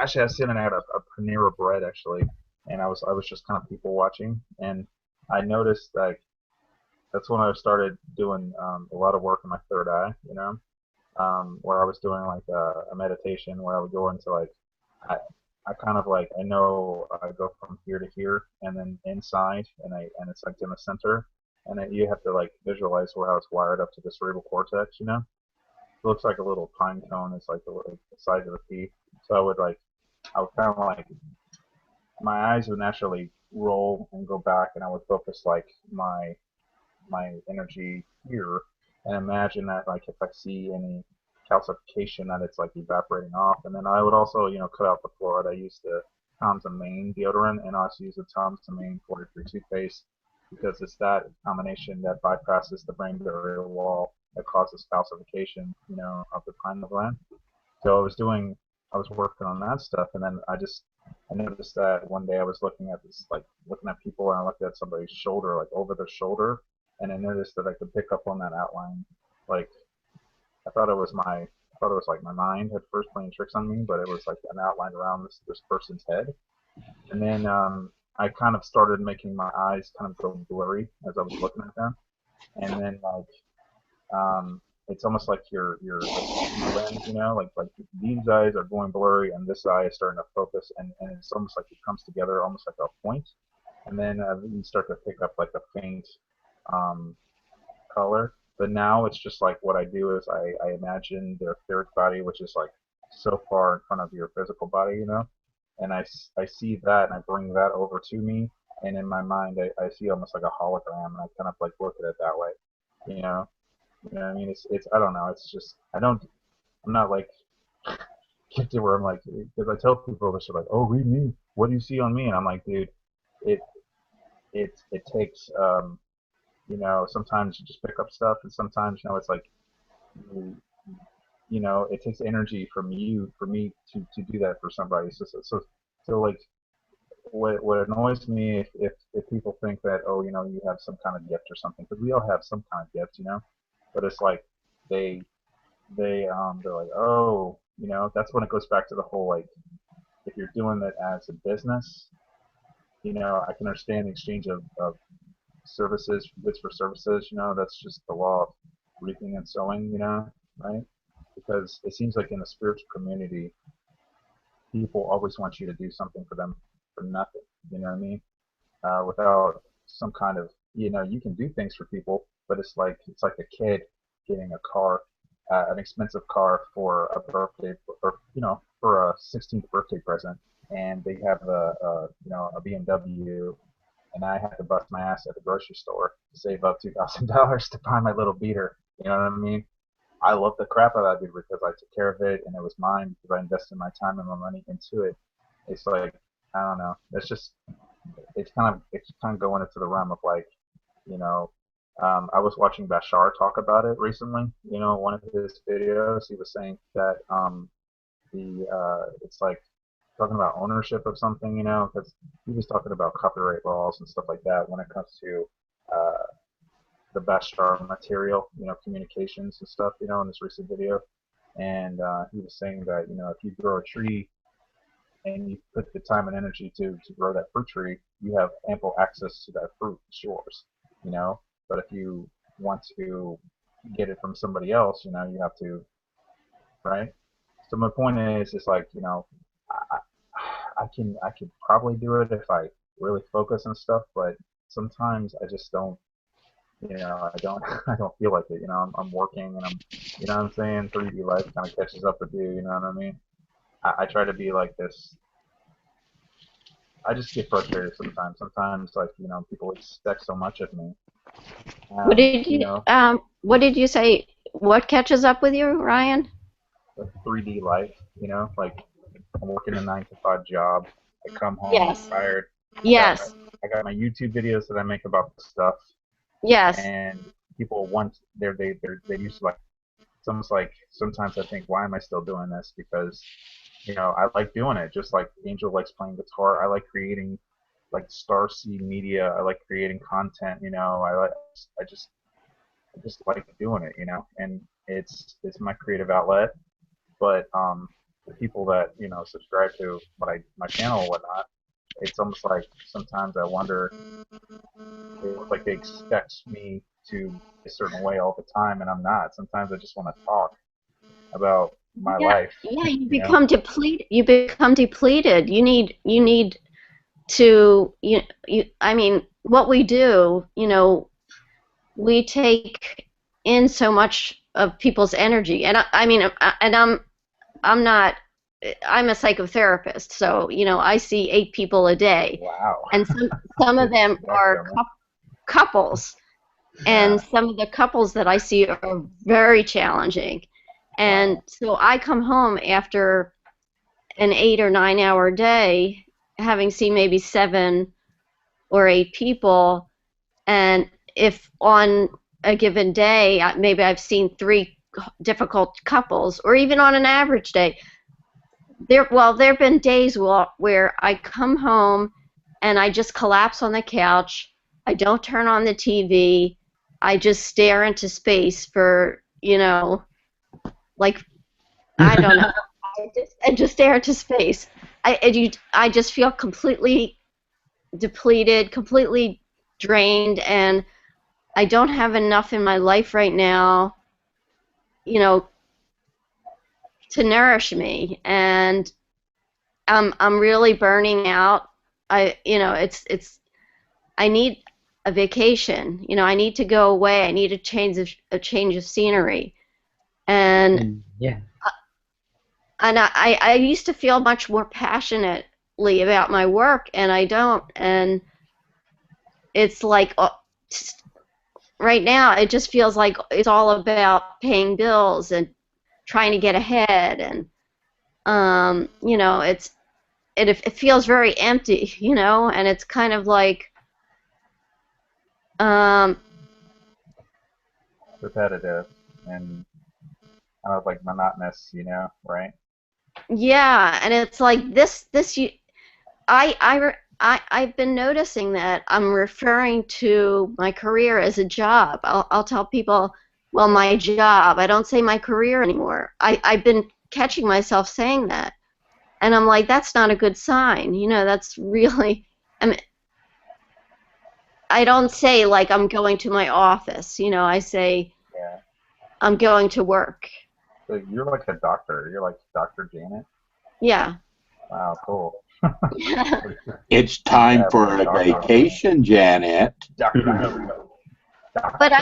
Speaker 3: Actually, I was sitting and I had a Panera bread actually, and I was just kind of people watching, and I noticed that's when I started doing a lot of work in my third eye, where I was doing like a meditation where I would go into like I kind of like I know I go from here to here and then inside and it's like in the center, and then you have to like visualize how it's wired up to the cerebral cortex. It looks like a little pine cone. It's like the size of a pea. So I would kind of like my eyes would naturally roll and go back, and I would focus like my energy here and imagine that like if I see any calcification that it's like evaporating off. And then I would also cut out the fluoride. I used the Tom's and Maine deodorant, and I also use the Tom's and Maine 43 toothpaste because it's that combination that bypasses the brain barrier wall that causes calcification of the pineal gland. So I was working on that stuff, and then I noticed that one day I was looking at people, and I looked at somebody's shoulder, like over their shoulder, and I noticed that I could pick up on that outline. Like I thought it was like my mind had first playing tricks on me, but it was like an outline around this person's head. And then I kind of started making my eyes kind of go blurry as I was looking at them, and then it's almost like your lens, like these eyes are going blurry and this eye is starting to focus, and it's almost like it comes together almost like a point, and then you start to pick up like a faint color. But now it's just like what I do is I imagine the etheric body, which is like so far in front of your physical body, and I see that and I bring that over to me, and in my mind I see almost like a hologram, and I kind of like look at it that way, you know. You know what I mean? It's I don't know. It's just I'm not like gifted where I'm like, because I tell people this, they're like, oh, read me. What do you see on me? And I'm like, dude, it takes sometimes you just pick up stuff, and sometimes it's like it takes energy from you for me to do that for somebody. So like what annoys me if people think that, oh, you know, you have some kind of gift or something, because we all have some kind of gift, you know, but it's like they they're like, oh, you know, that's when it goes back to the whole, like, if you're doing it as a business, you know, I can understand the exchange of services, goods for services, you know, that's just the law of reaping and sowing, you know, right? Because it seems like in the spiritual community, people always want you to do something for them for nothing, you know what I mean? Without some kind of, you know, you can do things for people, but it's like a kid getting a car, an expensive car for a birthday, or you know, for a 16th birthday present, and they have a you know, a BMW, and I had to bust my ass at the grocery store to save up $2,000 to buy my little beater. You know what I mean? I love the crap out of that beater because I took care of it and it was mine because I invested my time and my money into it. It's like, I don't know. It's just, it's kind of going into the realm of like, you know, I was watching Bashar talk about it recently. You know, one of his videos, he was saying that it's like talking about ownership of something, you know, because he was talking about copyright laws and stuff like that when it comes to uh, the Bashar material, you know, communications and stuff, you know, in this recent video. And he was saying that, you know, if you grow a tree and you put the time and energy to grow that fruit tree, you have ample access to that fruit. It's yours, you know. But if you want to get it from somebody else, you know, you have to, right? So my point is, it's like, you know, I, I could probably do it if I really focus and stuff, but sometimes I just don't, you know, I don't I don't feel like it. You know, I'm working and I'm, you know what I'm saying, 3D life kind of catches up with you. You know what I mean? I try to be like this. I just get frustrated sometimes. Sometimes, like, you know, people expect so much of me. You know,
Speaker 5: what did you say? What catches up with you, Ryan?
Speaker 3: the 3D life. You know, like I'm working a 9 to 5 job. I come home, I'm
Speaker 5: Yes.
Speaker 3: tired.
Speaker 5: Yes.
Speaker 3: I got my YouTube videos that I make about the stuff,
Speaker 5: Yes.
Speaker 3: and people want they used to, like, it's almost like sometimes I think, why am I still doing this? Because, you know, I like doing it. Just like Angel likes playing guitar, I like creating like Starseed Media. I like creating content. You know, I just I just like doing it. You know, and it's my creative outlet. But the people that, you know, subscribe to my channel and whatnot, it's almost like sometimes I wonder, it's like they expect me to be a certain way all the time, and I'm not. Sometimes I just want to talk about my
Speaker 5: Yeah.
Speaker 3: life,
Speaker 5: Yeah. You
Speaker 3: you know?
Speaker 5: become depleted. You become depleted. You need to I mean, what we do, you know, we take in so much of people's energy, and I mean, and I'm not, I'm a psychotherapist, so you know, I see 8 people a day,
Speaker 3: Wow.
Speaker 5: and some of them are
Speaker 3: Spectrum.
Speaker 5: couples,
Speaker 3: Yeah.
Speaker 5: and some of the couples that I see are very challenging, and
Speaker 3: Wow.
Speaker 5: so I come home after an 8 or 9 hour day, having seen maybe 7 or 8 people, and if on a given day maybe I've seen 3 difficult couples, or even on an average day, there've been days where I come home and I just collapse on the couch. I don't turn on the TV. I just stare into space for, you know, like, I don't know. I just stare into space. I just feel completely depleted, completely drained, and I don't have enough in my life right now, you know, to nourish me, and I'm really burning out. You know, I need a vacation. You know, I need to go away. I need a change of scenery, and
Speaker 1: Yeah.
Speaker 5: I used to feel much more passionately about my work, and I don't, and it's like, right now it just feels like it's all about paying bills and trying to get ahead, and you know, it feels very empty, you know, and it's kind of like, um,
Speaker 3: Repetitive and kind of like monotonous, you know, right?
Speaker 5: yeah, and it's like this you, I I've been noticing that I'm referring to my career as a job. I'll tell people, well, my job. I don't say my career anymore. I've been catching myself saying that. And I'm like, that's not a good sign. You know, that's really, I mean, I don't say like I'm going to my office. You know, I say
Speaker 3: Yeah.
Speaker 5: I'm going to work.
Speaker 3: So you're like a doctor. You're like Dr. Janet.
Speaker 5: Yeah.
Speaker 3: Wow, cool.
Speaker 2: It's time
Speaker 3: Yeah,
Speaker 2: for a
Speaker 3: doctor.
Speaker 2: vacation, Janet.
Speaker 3: Dr.
Speaker 5: But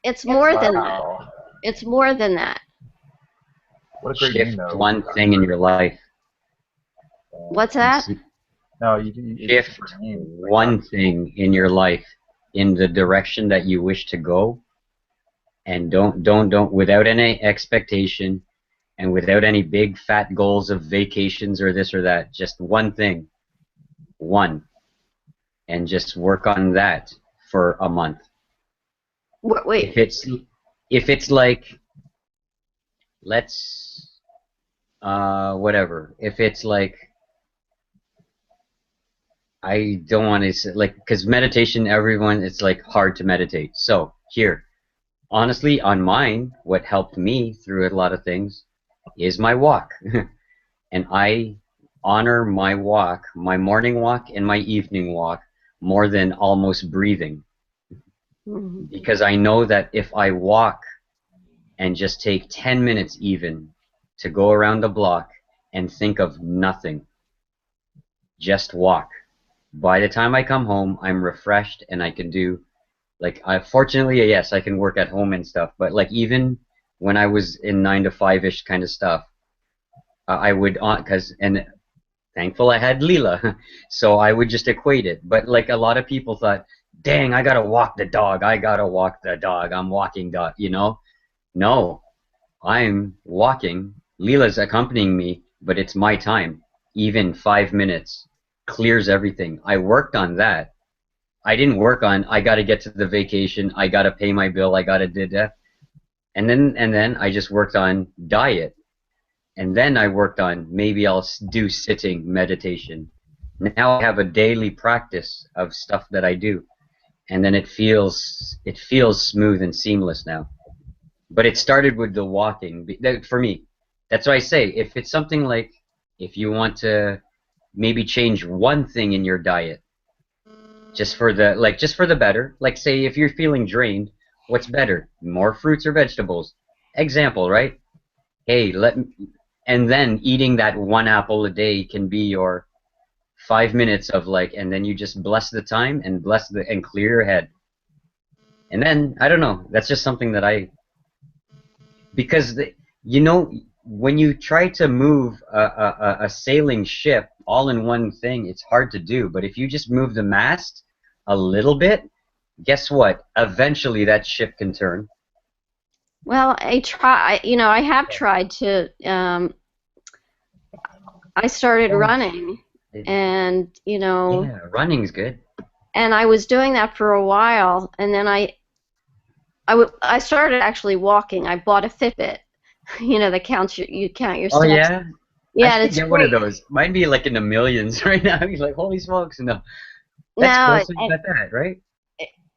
Speaker 5: it's more than that.
Speaker 3: Wow.
Speaker 5: It's more than that.
Speaker 3: What a great
Speaker 1: Shift
Speaker 3: name, though.
Speaker 1: one thing in your life.
Speaker 5: What's that?
Speaker 3: No, you it's a
Speaker 1: Shift
Speaker 3: great name.
Speaker 1: one thing in your life in the direction that you wish to go, and don't without any expectation and without any big fat goals of vacations or this or that. Just one thing, one, and just work on that for a month.
Speaker 5: Wait.
Speaker 1: If it's like, let's whatever. If it's like, I don't want to say, like, because meditation, everyone, it's like hard to meditate. So here, honestly, on mine, what helped me through a lot of things is my walk. And I honor my walk, my morning walk and my evening walk, more than almost breathing. Because I know that if I walk and just take 10 minutes even to go around the block and think of nothing, just walk. By the time I come home, I'm refreshed and I can do, like, fortunately, yes, I can work at home and stuff, but like even when I was in 9 to 5-ish kind of stuff, I would, and thankful I had Leela, so I would just equate it. But like a lot of people thought, dang, I gotta walk the dog, I'm walking dog, you know? No, I'm walking, Leela's accompanying me, but it's my time. Even 5 minutes clears everything. I worked on that. I didn't work on, I gotta get to the vacation, I gotta pay my bill, I gotta do that. And then I just worked on diet. And then I worked on, maybe I'll do sitting meditation. Now I have a daily practice of stuff that I do, and then it feels smooth and seamless now. But it started with the walking. For me, that's why I say, if it's something like, if you want to maybe change one thing in your diet, just for the better. Like, say if you're feeling drained, what's better, more fruits or vegetables? Example, right? Hey, and then eating that one apple a day can be your 5 minutes of like, and then you just bless the time and and clear your head. And then I don't know, that's just something that because you know, when you try to move a sailing ship all in one thing, it's hard to do. But if you just move the mast a little bit, guess what? Eventually that ship can turn.
Speaker 5: Well, I have tried to. I started running, and
Speaker 1: yeah, running's good.
Speaker 5: And I was doing that for a while, and then I started actually walking. I bought a Fitbit, that counts you count your steps.
Speaker 1: Oh yeah.
Speaker 5: Yeah,
Speaker 1: I should
Speaker 5: it's
Speaker 1: get
Speaker 5: great.
Speaker 1: one of those. Might be like in the millions right now. He's like, holy smokes, no.
Speaker 5: No,
Speaker 1: That's cool. So you got that, right?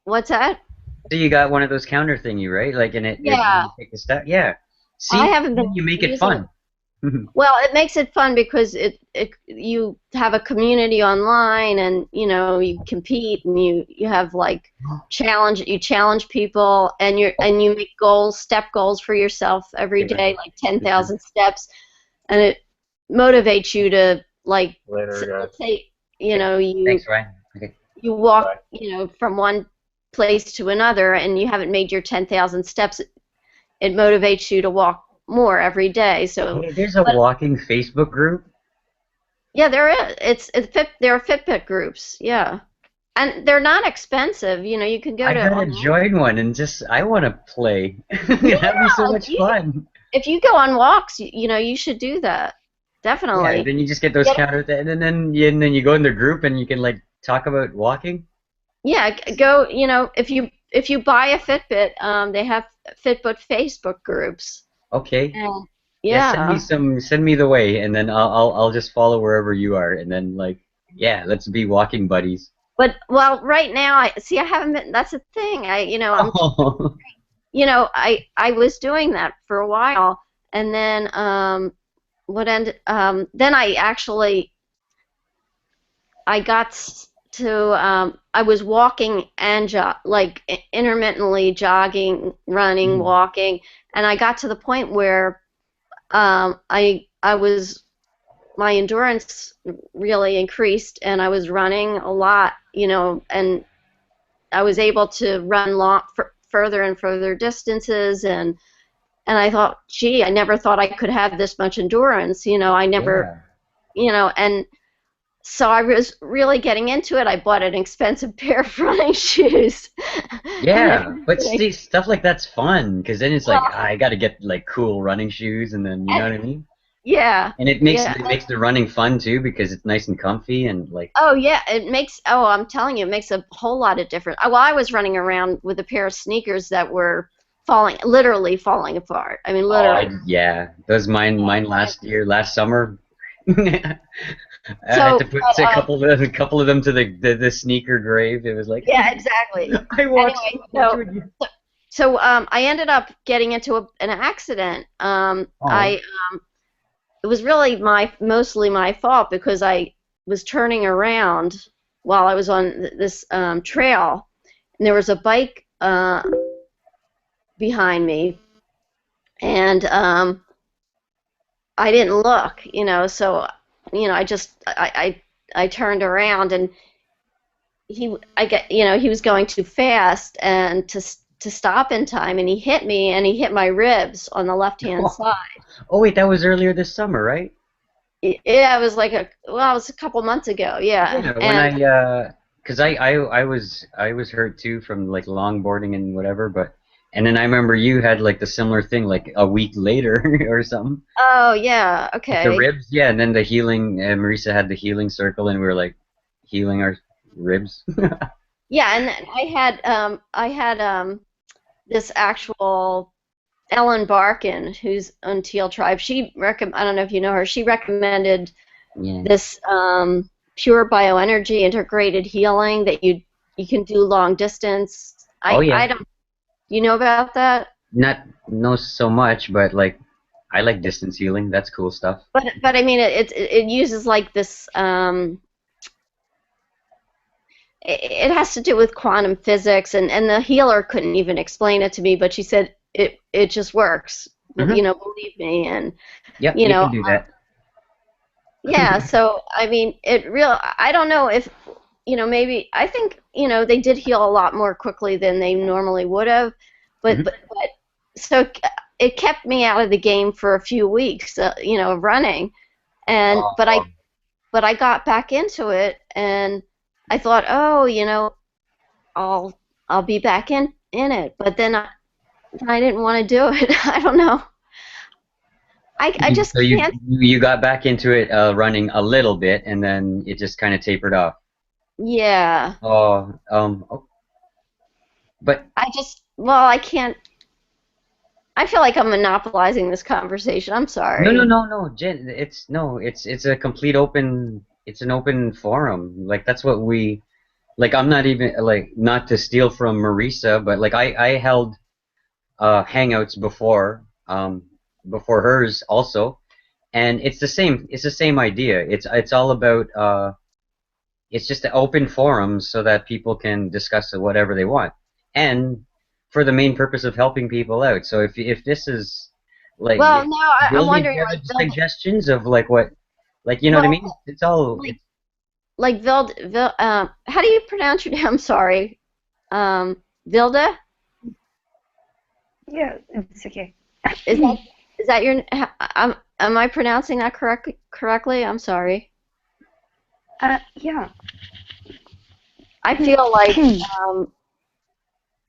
Speaker 5: What's that?
Speaker 1: So you got one of those counter thingy, right? Like in it,
Speaker 5: Yeah.
Speaker 1: you take a step. Yeah. See,
Speaker 5: I haven't been
Speaker 1: you make it
Speaker 5: using
Speaker 1: fun.
Speaker 5: Well, it makes it fun because you have a community online, and you compete, and you have like you challenge people, and you make step goals for yourself every day, like 10,000 steps, and it motivates you to like let's say
Speaker 1: Thanks, Ryan. Okay.
Speaker 5: you walk from one place to another, and you haven't made your 10,000 steps. It motivates you to walk more every day. So
Speaker 1: hey, there's a walking Facebook group.
Speaker 5: Yeah, there is. There are Fitbit groups. Yeah, and they're not expensive. You can go
Speaker 1: I
Speaker 5: to.
Speaker 1: gotta join one and I want to play. That'd be so much fun.
Speaker 5: If you go on walks, you should do that. Definitely.
Speaker 1: Yeah, then you just get those counter and then you go in the group and you can like talk about walking.
Speaker 5: Yeah, go. If you buy a Fitbit, they have Fitbit Facebook groups.
Speaker 1: Okay.
Speaker 5: Yeah.
Speaker 1: Send me the way, and then I'll just follow wherever you are, and then like. Yeah, let's be walking buddies.
Speaker 5: But well, right now I haven't been. That's the thing. I'm
Speaker 1: Oh.
Speaker 5: I was doing that for a while, and then then I actually I got to I was walking and like intermittently jogging, running, walking, and I got to the point where I was my endurance really increased, and I was running a lot, and I was able to run further and further distances, and I thought, gee, I never thought I could have this much endurance. I never, and so I was really getting into it. I bought an expensive pair of running shoes.
Speaker 1: Yeah, but see, stuff like that's fun because then it's like I got to get like cool running shoes, and then you know what I mean.
Speaker 5: Yeah.
Speaker 1: And it makes the running fun too because it's nice and comfy and like.
Speaker 5: Oh yeah, I'm telling you, it makes a whole lot of difference. Well, I was running around with a pair of sneakers that were literally falling apart. I mean, literally.
Speaker 1: Yeah, those mine last summer. I had to put a couple of them to the sneaker grave. It was like.
Speaker 5: Yeah, exactly.
Speaker 1: I watched.
Speaker 5: Anyway, so I ended up getting into an accident. It was really mostly my fault because I was turning around while I was on this trail, and there was a bike behind me, and I didn't look, so I turned around, and he was going too fast and to stop in time, and he hit me, and he hit my ribs on the left-hand side.
Speaker 1: Oh wait, that was earlier this summer, right?
Speaker 5: Yeah, it was it was a couple months ago. Yeah.
Speaker 1: When because I was hurt too from like longboarding and whatever, and then I remember you had like the similar thing like a week later or something.
Speaker 5: Oh yeah, okay.
Speaker 1: The ribs, yeah, and then the healing. Marisa had the healing circle, and we were like healing our ribs.
Speaker 5: Yeah, and I had this actual Ellen Barkin, who's on Teal Tribe. I don't know if you know her. She recommended this pure bioenergy integrated healing that you can do long distance. I don't. You know about that?
Speaker 1: Not know so much, but like I like distance healing. That's cool stuff.
Speaker 5: But I mean it uses like this. It has to do with quantum physics, and the healer couldn't even explain it to me, but she said it just works. Believe me, and
Speaker 1: you can do that.
Speaker 5: Yeah, so I mean, I don't know if maybe I think they did heal a lot more quickly than they normally would have, but so it kept me out of the game for a few weeks, of running, and but I got back into it, and I thought, I'll be back in it, but then I didn't want to do it. I don't know. I just can't.
Speaker 1: You got back into it running a little bit, and then it just kind of tapered off.
Speaker 5: Yeah.
Speaker 1: But
Speaker 5: I can't. I feel like I'm monopolizing this conversation. I'm sorry.
Speaker 1: No, Jen. It's a complete open. It's an open forum. Like that's what we. Like I'm not even like not to steal from Marisa, but like I held hangouts before hers also, and it's the same idea. It's all about it's just an open forum so that people can discuss whatever they want, and for the main purpose of helping people out. So if this is like
Speaker 5: I'm wondering
Speaker 1: like suggestions of like what what I mean. It's all
Speaker 5: like how do you pronounce your name? I'm sorry, Vilda.
Speaker 4: Yeah, it's okay.
Speaker 5: Is that your? Am I pronouncing that correctly? I'm sorry.
Speaker 4: Yeah.
Speaker 5: I feel like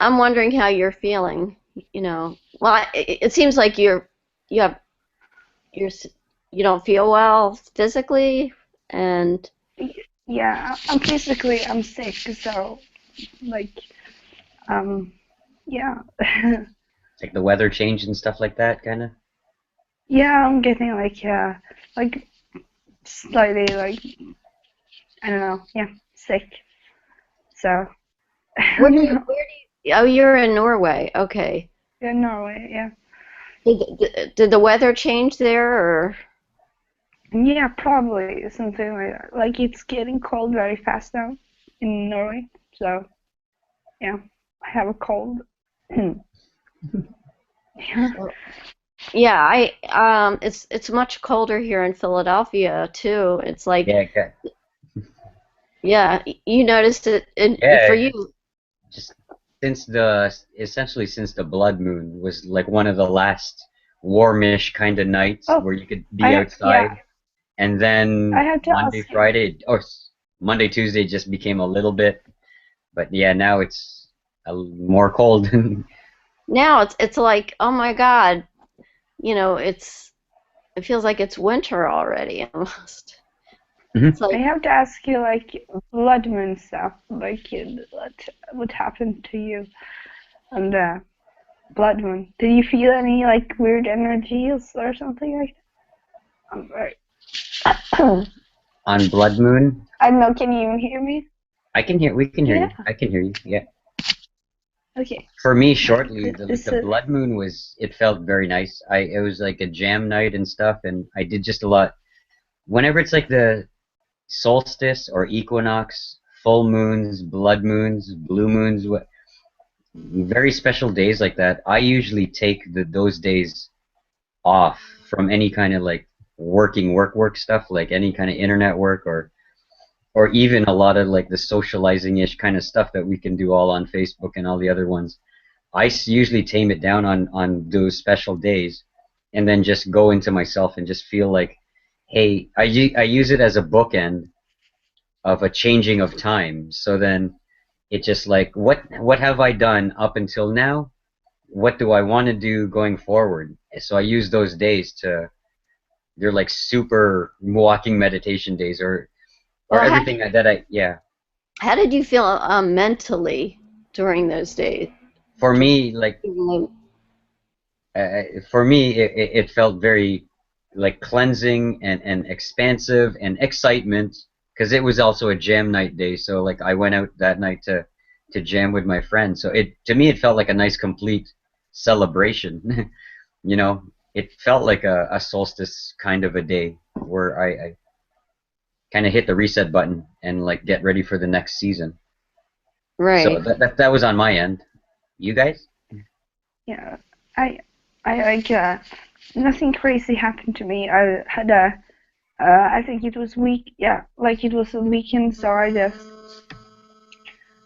Speaker 5: I'm wondering how you're feeling. Well, it seems like you don't feel well physically, and
Speaker 4: yeah, I'm sick, so like yeah.
Speaker 1: like the weather change and stuff like that, kind of.
Speaker 4: Yeah, I'm getting like slightly like I don't know. Yeah, sick. So.
Speaker 5: Where do you, oh, you're in Norway. Okay.
Speaker 4: Yeah, Norway. Yeah.
Speaker 5: Did the weather change there, or?
Speaker 4: Yeah, probably something like that. Like it's getting cold very fast now in Norway. So yeah, I have a cold. Yeah.
Speaker 5: Yeah, it's much colder here in Philadelphia too. It's like,
Speaker 1: Yeah, okay.
Speaker 5: yeah, you noticed it for
Speaker 1: Yeah,
Speaker 5: you.
Speaker 1: just essentially since the blood moon was like one of the last warmish kind of nights
Speaker 4: Oh,
Speaker 1: where you could be outside, and
Speaker 4: I
Speaker 1: then
Speaker 4: have to
Speaker 1: Monday,
Speaker 4: ask you.
Speaker 1: Friday, or Monday, Tuesday just became a little bit, but yeah, now it's more cold.
Speaker 5: Now it's like, oh my God, it feels like it's winter already almost.
Speaker 1: Mhm.
Speaker 5: It's
Speaker 4: I
Speaker 5: like,
Speaker 4: have to ask you like blood moon stuff. Like what happened to you on the blood moon? Did you feel any like weird energies or something like that? I'm very.
Speaker 1: On blood moon,
Speaker 4: I don't know. Can you even hear me?
Speaker 1: we can hear
Speaker 4: Yeah.
Speaker 1: you. I can hear you. Yeah.
Speaker 4: Okay.
Speaker 1: For me, shortly,
Speaker 4: This
Speaker 1: the blood moon it felt very nice. It was like a jam night and stuff, and I did just a lot. Whenever it's like the solstice or equinox, full moons, blood moons, blue moons, very special days like that, I usually take those days off from any kind of like work stuff, like any kind of internet work or even a lot of like the socializing-ish kind of stuff that we can do all on Facebook and all the other ones. Usually tame it down on those special days, and then just go into myself and just feel like, hey, I use it as a bookend of a changing of time. So then it just like, what have I done up until now? What do I want to do going forward? So I use those days they're like super walking meditation days or
Speaker 5: well,
Speaker 1: everything that I yeah.
Speaker 5: how did you feel mentally during those days?
Speaker 1: For me, like for me, it felt very like cleansing and expansive and excitement because it was also a jam night day. So like I went out that night to jam with my friends. So to me it felt like a nice complete celebration. You know, it felt like a solstice kind of a day where I kind of hit the reset button and like get ready for the next season. So
Speaker 5: Right.
Speaker 1: that was on my end. You guys?
Speaker 4: Yeah, I like nothing crazy happened to me. I had I think it was yeah, like it was a weekend, so I just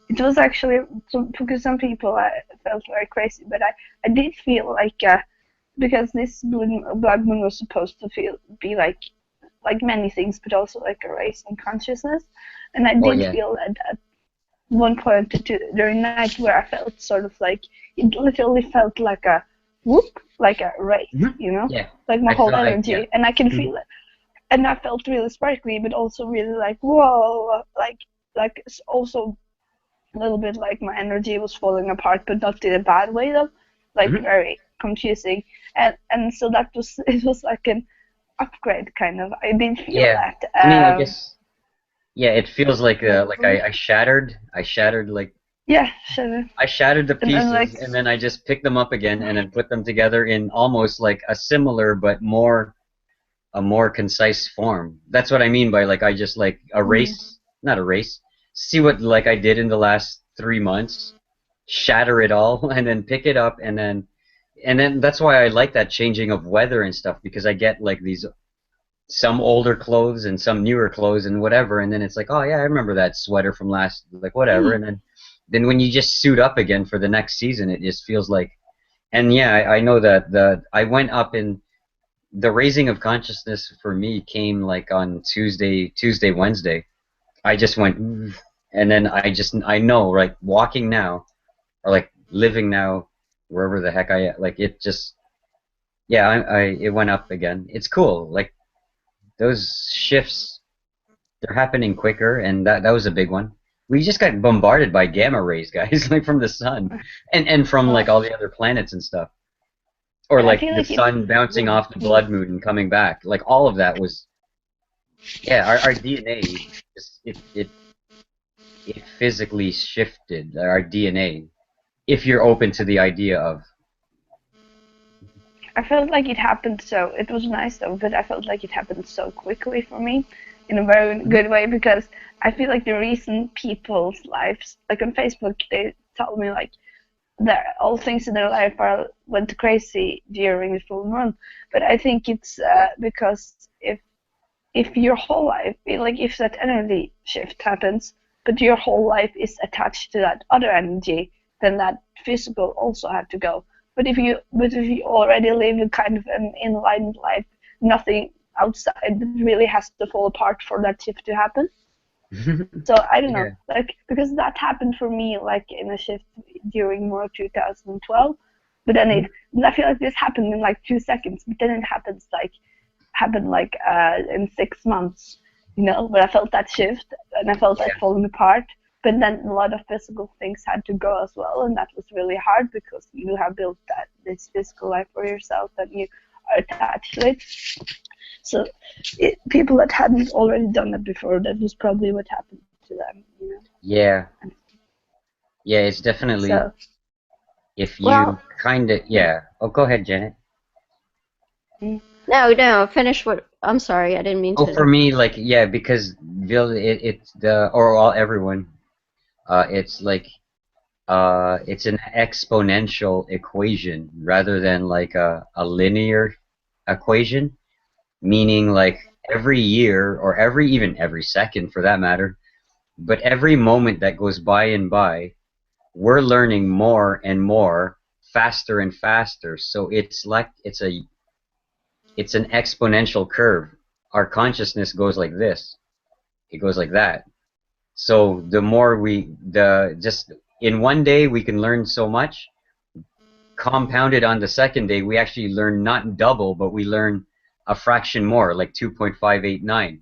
Speaker 4: it was actually because some people felt very crazy, but I did feel like because this blood moon was supposed to be like many things, but also like a raise in consciousness, and I
Speaker 1: Oh
Speaker 4: did
Speaker 1: yeah.
Speaker 4: feel that at one point during the night where I felt sort of like it literally felt like a whoop, like a race,
Speaker 1: Mhm.
Speaker 4: you know,
Speaker 1: Yeah.
Speaker 4: like my
Speaker 1: I
Speaker 4: whole
Speaker 1: felt
Speaker 4: energy, and I can
Speaker 1: Mhm.
Speaker 4: feel it, and I felt really sparkly, but also really like whoa, like also a little bit like my energy was falling apart, but not in a bad way though, like
Speaker 1: Mhm.
Speaker 4: very confusing, and so that was it was like an upgrade kind of. I did feel
Speaker 1: Yeah.
Speaker 4: that.
Speaker 1: To me, I guess yeah, it feels like
Speaker 4: Um,
Speaker 1: I shattered like
Speaker 4: yeah, sure.
Speaker 1: I shattered the
Speaker 4: And
Speaker 1: pieces
Speaker 4: like
Speaker 1: and then I just picked them up again and then put them together in almost like a similar but a more concise form. That's what I mean by like I just like erase, not erase, see what like I did in the last 3 months, shatter it all, and then pick it up, and then that's why I like that changing of weather and stuff because I get like these some older clothes and some newer clothes and whatever, and then it's like, oh yeah, I remember that sweater from last, like whatever, and then when you just suit up again for the next season, it just feels like, and yeah, I know that I went up in the raising of consciousness for me came like on Tuesday, Wednesday. I just went, and then I know, like walking now, or like living now, wherever the heck like it just, yeah, it went up again. It's cool. Like those shifts, they're happening quicker, and that was a big one. We just got bombarded by gamma rays, guys, like from the sun, and from like all the other planets and stuff, or
Speaker 4: I
Speaker 1: like
Speaker 4: feel
Speaker 1: the
Speaker 4: like it.
Speaker 1: sun bouncing off the blood moon and coming back. Like all of that was Yeah, our DNA just it physically shifted our DNA. If you're open to the idea of.
Speaker 4: I felt like it happened so. It was nice though, but I felt like it happened so quickly for me, in a very good way, because I feel like the reason people's lives, like on Facebook, they tell me like that all things in their life are went crazy during the full moon, but I think it's because if your whole life, like if that energy shift happens, but your whole life is attached to that other energy, then that physical also had to go. But if you already live a kind of an enlightened life, nothing outside really has to fall apart for that shift to happen. So I don't know,
Speaker 1: Yeah.
Speaker 4: like because that happened for me, like in a shift during more 2012. But then I feel like this happened in like 2 seconds, but then it happened like in 6 months, where I felt that shift and I felt
Speaker 1: Yeah.
Speaker 4: that falling apart. But then a lot of physical things had to go as well, and that was really hard because you have built this physical life for yourself and you are attached to it. So people that hadn't already done it before, that was probably what happened to them.
Speaker 1: Yeah. Yeah, it's definitely
Speaker 4: So
Speaker 1: if you
Speaker 5: Well,
Speaker 1: kind of, yeah. Oh, go ahead, Janet.
Speaker 4: mm,
Speaker 5: no, finish what. I'm sorry, I didn't mean
Speaker 1: Oh, for
Speaker 5: to.
Speaker 1: me, like, yeah, because it's the or all everyone, it's like it's an exponential equation rather than like a linear equation, meaning like every year or even every second for that matter, but every moment that goes by and by, we're learning more and more, faster and faster. So it's like it's an exponential curve. Our consciousness goes like this. It goes like that. So the more the just in one day we can learn so much. Compounded on the second day, we actually learn not double, but we learn a fraction more, like 2.589.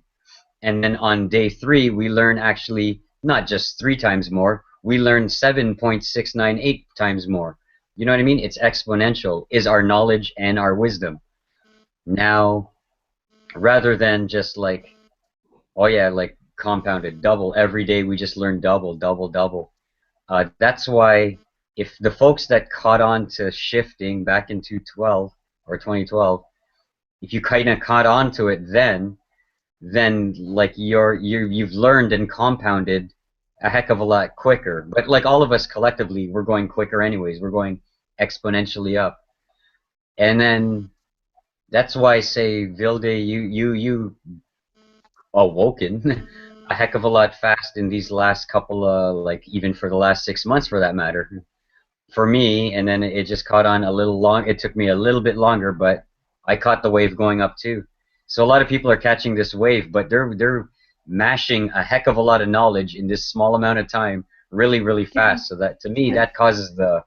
Speaker 1: And then on day three, we learn actually not just 3 times more, we learn 7.698 times more. You know what I mean? It's exponential, is our knowledge and our wisdom. Now, rather than just like, oh yeah, like compounded double every day, we just learn double, double, double. That's why if the folks that caught on to shifting back in 2012, if you kind of caught on to it then like you've learned and compounded a heck of a lot quicker. But like all of us collectively, we're going quicker anyways. We're going exponentially up. And then that's why I say, Vilde, you awoken a heck of a lot fast in these last couple of, like, even for the last 6 months for that matter. For me, and then it just caught on a little long. It took me a little bit longer, but I caught the wave going up too. So a lot of people are catching this wave, but they're mashing a heck of a lot of knowledge in this small amount of time, really, really
Speaker 4: yeah,
Speaker 1: fast. So that to me, that causes the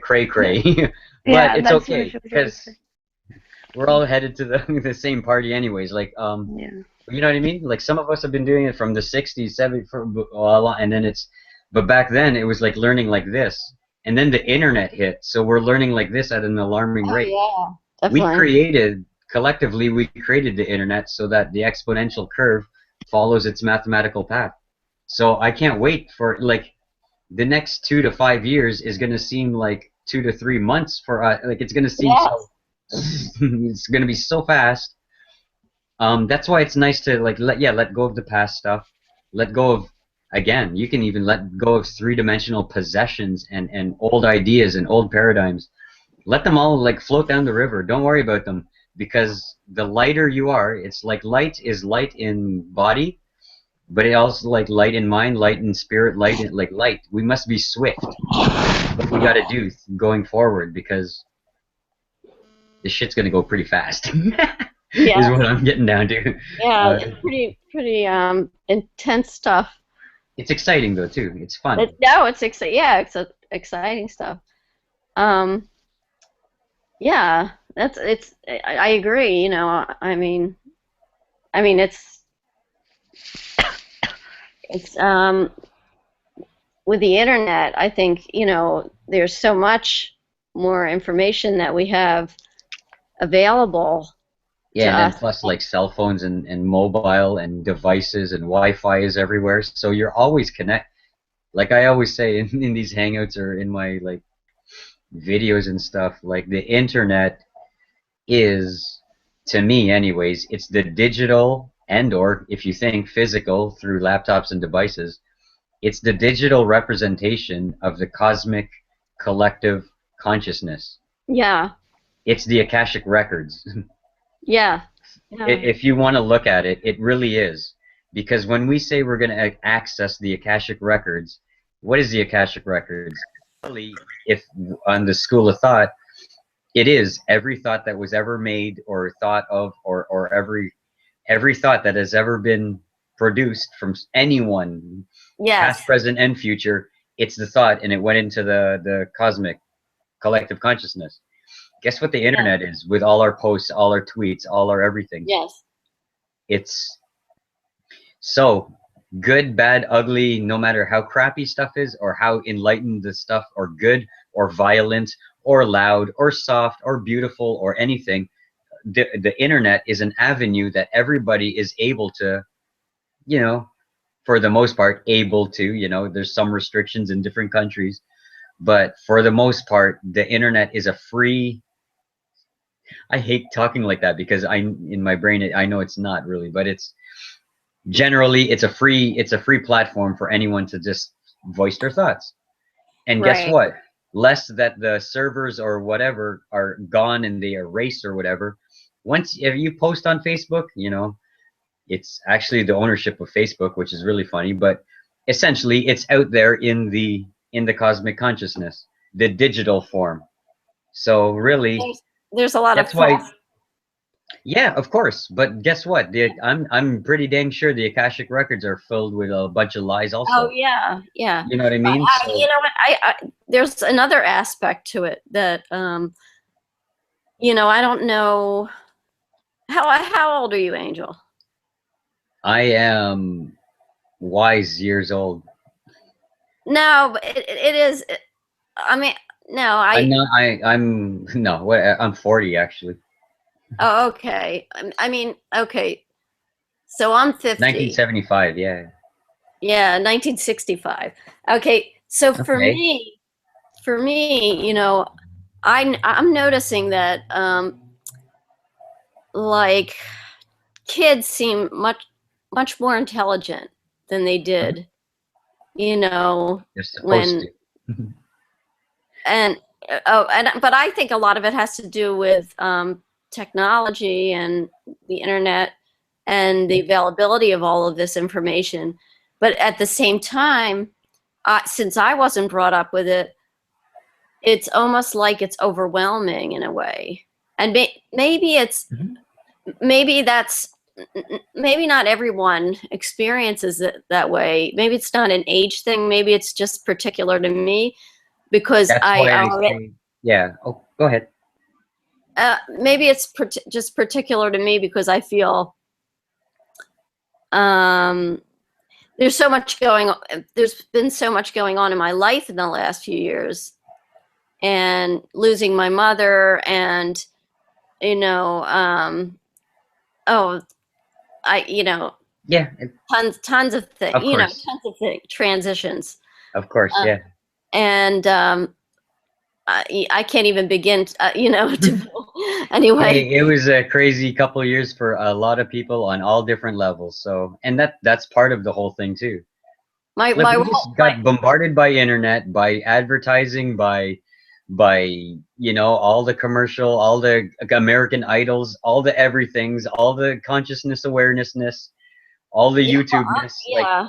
Speaker 1: cray cray. But
Speaker 4: yeah,
Speaker 1: it's
Speaker 4: that's what I
Speaker 1: okay
Speaker 4: feel really
Speaker 1: because we're all headed to the same party anyways. Like
Speaker 4: Yeah.
Speaker 1: you know what I mean? Like some of us have been doing it from the 60s, 70s, for a lot, and then but back then it was like learning like this. And then the internet hit, so we're learning like this at an alarming
Speaker 5: Oh
Speaker 1: rate.
Speaker 5: yeah,
Speaker 1: We
Speaker 5: definitely.
Speaker 1: collectively, we created the internet so that the exponential curve follows its mathematical path. So I can't wait for, like, the next 2 to 5 years is going to seem like 2 to 3 months for us. Like it's going to seem so,
Speaker 5: Yes.
Speaker 1: it's going to be so fast. That's why it's nice to like let go of the past stuff, let go of, again, you can even let go of three-dimensional possessions and old ideas and old paradigms. Let them all like float down the river. Don't worry about them because the lighter you are, it's like light is light in body, but it also like light in mind, light in spirit, light in like light. We must be swift. That's what we got to do going forward because this shit's gonna go pretty fast.
Speaker 5: Yeah.
Speaker 1: Is what I'm getting down to.
Speaker 5: Yeah.
Speaker 1: Uh,
Speaker 5: It's pretty intense stuff.
Speaker 1: It's exciting though too. It's fun.
Speaker 5: No, it's exciting. Yeah, it's exciting stuff. Um, yeah, it's. I agree. I mean, it's with the internet. I think there's so much more information that we have available
Speaker 1: Yeah,
Speaker 5: to
Speaker 1: and then
Speaker 5: us.
Speaker 1: plus like cell phones and mobile and devices and Wi-Fi is everywhere. So you're always connected. Like I always say in these hangouts or in my like videos and stuff, like the internet is, to me anyways, it's the digital and or if you think physical through laptops and devices, it's the digital representation of the cosmic collective consciousness.
Speaker 5: Yeah,
Speaker 1: It's the Akashic records.
Speaker 5: yeah, yeah,
Speaker 1: If you want to look at it, it really is. Because when we say we're going to access the Akashic records, what is the Akashic records? Really, if on the school of thought, it is every thought that was ever made or thought of or every thought that has ever been produced from anyone,
Speaker 5: yes,
Speaker 1: past, present, and future. It's the thought, and it went into the cosmic collective consciousness. Guess what the
Speaker 5: yes,
Speaker 1: internet is with all our posts, all our tweets, all our everything.
Speaker 5: yes,
Speaker 1: It's so good, bad, ugly, no matter how crappy stuff is or how enlightened the stuff or good or violent or loud or soft or beautiful or anything, the internet is an avenue that everybody is able to, you know, for the most part, able to, there's some restrictions in different countries, but for the most part, the internet is a free. I hate talking like that because in my brain, I know it's not really, but it's generally it's a free platform for anyone to just voice their thoughts. And guess
Speaker 5: right.
Speaker 1: what? Less that the servers or whatever are gone and they erased or whatever. Once if you post on Facebook, it's actually the ownership of Facebook, which is really funny, but essentially it's out there in the cosmic consciousness, the digital form. So really,
Speaker 5: There's a lot of
Speaker 1: that's why.
Speaker 5: false.
Speaker 1: Yeah, of course. But guess what? I'm pretty dang sure the Akashic records are filled with a bunch of lies
Speaker 5: Oh
Speaker 1: also.
Speaker 5: yeah, yeah.
Speaker 1: You know what I mean?
Speaker 5: You
Speaker 1: So
Speaker 5: know what? There's another aspect to it that I don't know. How old are you, Angel?
Speaker 1: I am wise years old.
Speaker 5: No, but it is. I mean, no,
Speaker 1: I'm not. I'm no. What? I'm 40 actually.
Speaker 5: Oh, okay. I mean, okay. So I'm 50.
Speaker 1: 1975. Yeah.
Speaker 5: Yeah, 1965. Okay. So
Speaker 1: Okay.
Speaker 5: for me, I'm noticing that like kids seem much more intelligent than they
Speaker 1: Mhm.
Speaker 5: did, you know,
Speaker 1: They're supposed
Speaker 5: when
Speaker 1: to.
Speaker 5: and but I think a lot of it has to do with technology and the internet and the availability of all of this information. But at the same time, since I wasn't brought up with it, it's almost like it's overwhelming in a way. And
Speaker 1: Mhm.
Speaker 5: maybe not everyone experiences it that way. Maybe it's not an age thing. Maybe it's just particular to me because
Speaker 1: That's why I say. Yeah. Oh, go ahead.
Speaker 5: maybe it's just particular to me because I feel um, there's been so much going on in my life in the last few years, and losing my mother, and you know, oh,
Speaker 1: Yeah.
Speaker 5: tons of things,
Speaker 1: Of course.
Speaker 5: tons of transitions,
Speaker 1: Of course.
Speaker 5: uh,
Speaker 1: Yeah.
Speaker 5: and I can't even begin, to anyway.
Speaker 1: Hey, it was a crazy couple of years for a lot of people on all different levels. So, and that's part of the whole thing too.
Speaker 5: My
Speaker 1: Like
Speaker 5: my
Speaker 1: we
Speaker 5: whole
Speaker 1: just
Speaker 5: my
Speaker 1: got bombarded by internet, by advertising, by all the commercial, all the American Idols, all the everythings, all the consciousness awarenessness, all the
Speaker 5: yeah,
Speaker 1: YouTubeness, like
Speaker 5: yeah,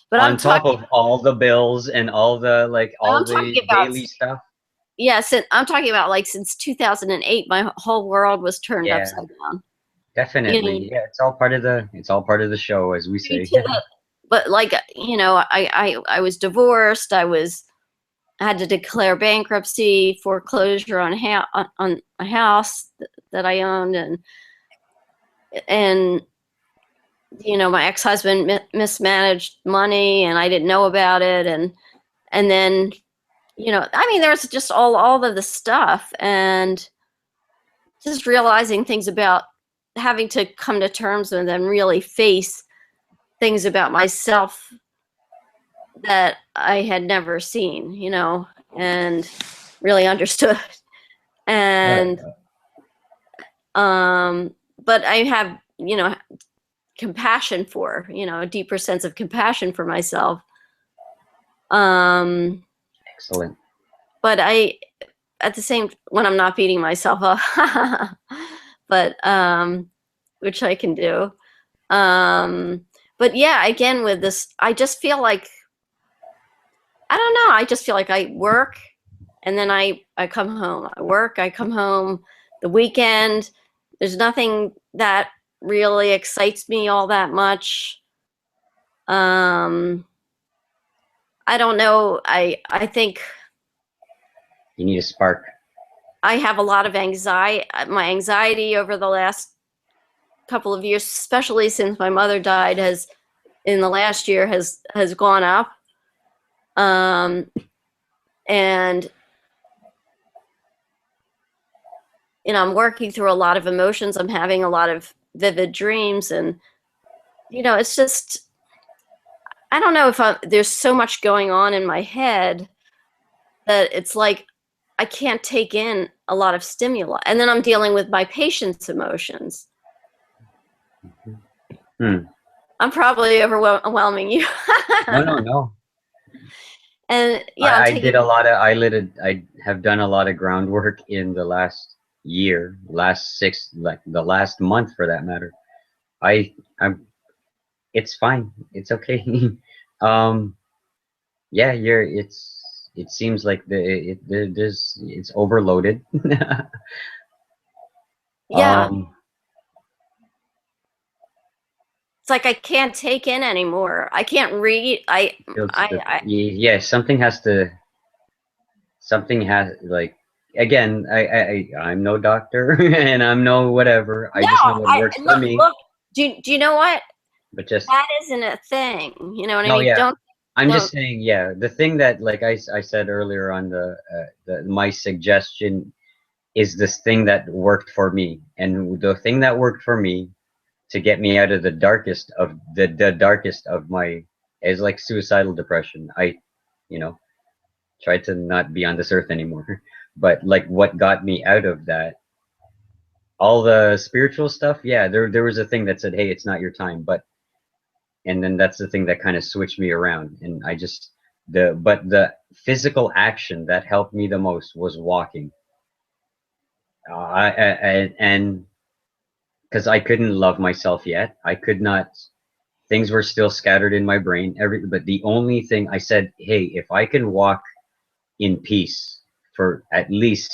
Speaker 5: but
Speaker 1: on top of all the bills and all the all
Speaker 5: I'm
Speaker 1: the
Speaker 5: talking about
Speaker 1: daily stuff.
Speaker 5: I'm talking about like since 2008, my whole world was turned
Speaker 1: Yeah,
Speaker 5: upside down. You
Speaker 1: definitely.
Speaker 5: know,
Speaker 1: Yeah, it's all part of the show, as we say.
Speaker 5: to the, but like I was divorced. I had to declare bankruptcy, foreclosure on a house that I owned, and my ex-husband mismanaged money, and I didn't know about it, and then I mean, there's just all of the stuff, and just realizing things about having to come to terms with and really face things about myself that I had never seen, you know, and really understood. And but I have, you know, compassion for, you know, a deeper sense of compassion for myself.
Speaker 1: Excellent.
Speaker 5: But at the same, when I'm not beating myself up, but which I can do. But yeah, again with this, I just feel like, I don't know, I just feel like I work and then I come home. I work, I come home. The weekend, there's nothing that really excites me all that much. I don't know. I think
Speaker 1: you need a spark.
Speaker 5: I have a lot of anxiety. My anxiety over the last couple of years, especially since my mother died, in the last year has gone up. And you know, I'm working through a lot of emotions. I'm having a lot of vivid dreams, and you know, it's just, I don't know if there's so much going on in my head that it's like I can't take in a lot of stimuli, and then I'm dealing with my patient's emotions. I'm probably overwhelming you.
Speaker 1: No.
Speaker 5: And yeah,
Speaker 1: I have done a lot of groundwork in the last year, the last month for that matter. It's fine. It's okay. Yeah, it seems like it's overloaded.
Speaker 5: Yeah. It's like I can't take in anymore. I can't read.
Speaker 1: Yeah, something has like, again, I'm no doctor and I'm no whatever. I just know what works for me.
Speaker 5: Look, do you know what?
Speaker 1: But just
Speaker 5: that isn't a thing. You know what I mean?
Speaker 1: Yeah. I'm just saying, yeah, the thing that, like I said earlier on my suggestion is this thing that worked for me, and the thing that worked for me to get me out of the darkest of my is like suicidal depression. I, you know, tried to not be on this earth anymore. But like what got me out of that, all the spiritual stuff, yeah, there was a thing that said, hey, it's not your time, and then that's the thing that kind of switched me around. And but the physical action that helped me the most was walking. And because I couldn't love myself yet, I could not. Things were still scattered in my brain. But the only thing I said, hey, if I can walk in peace for at least,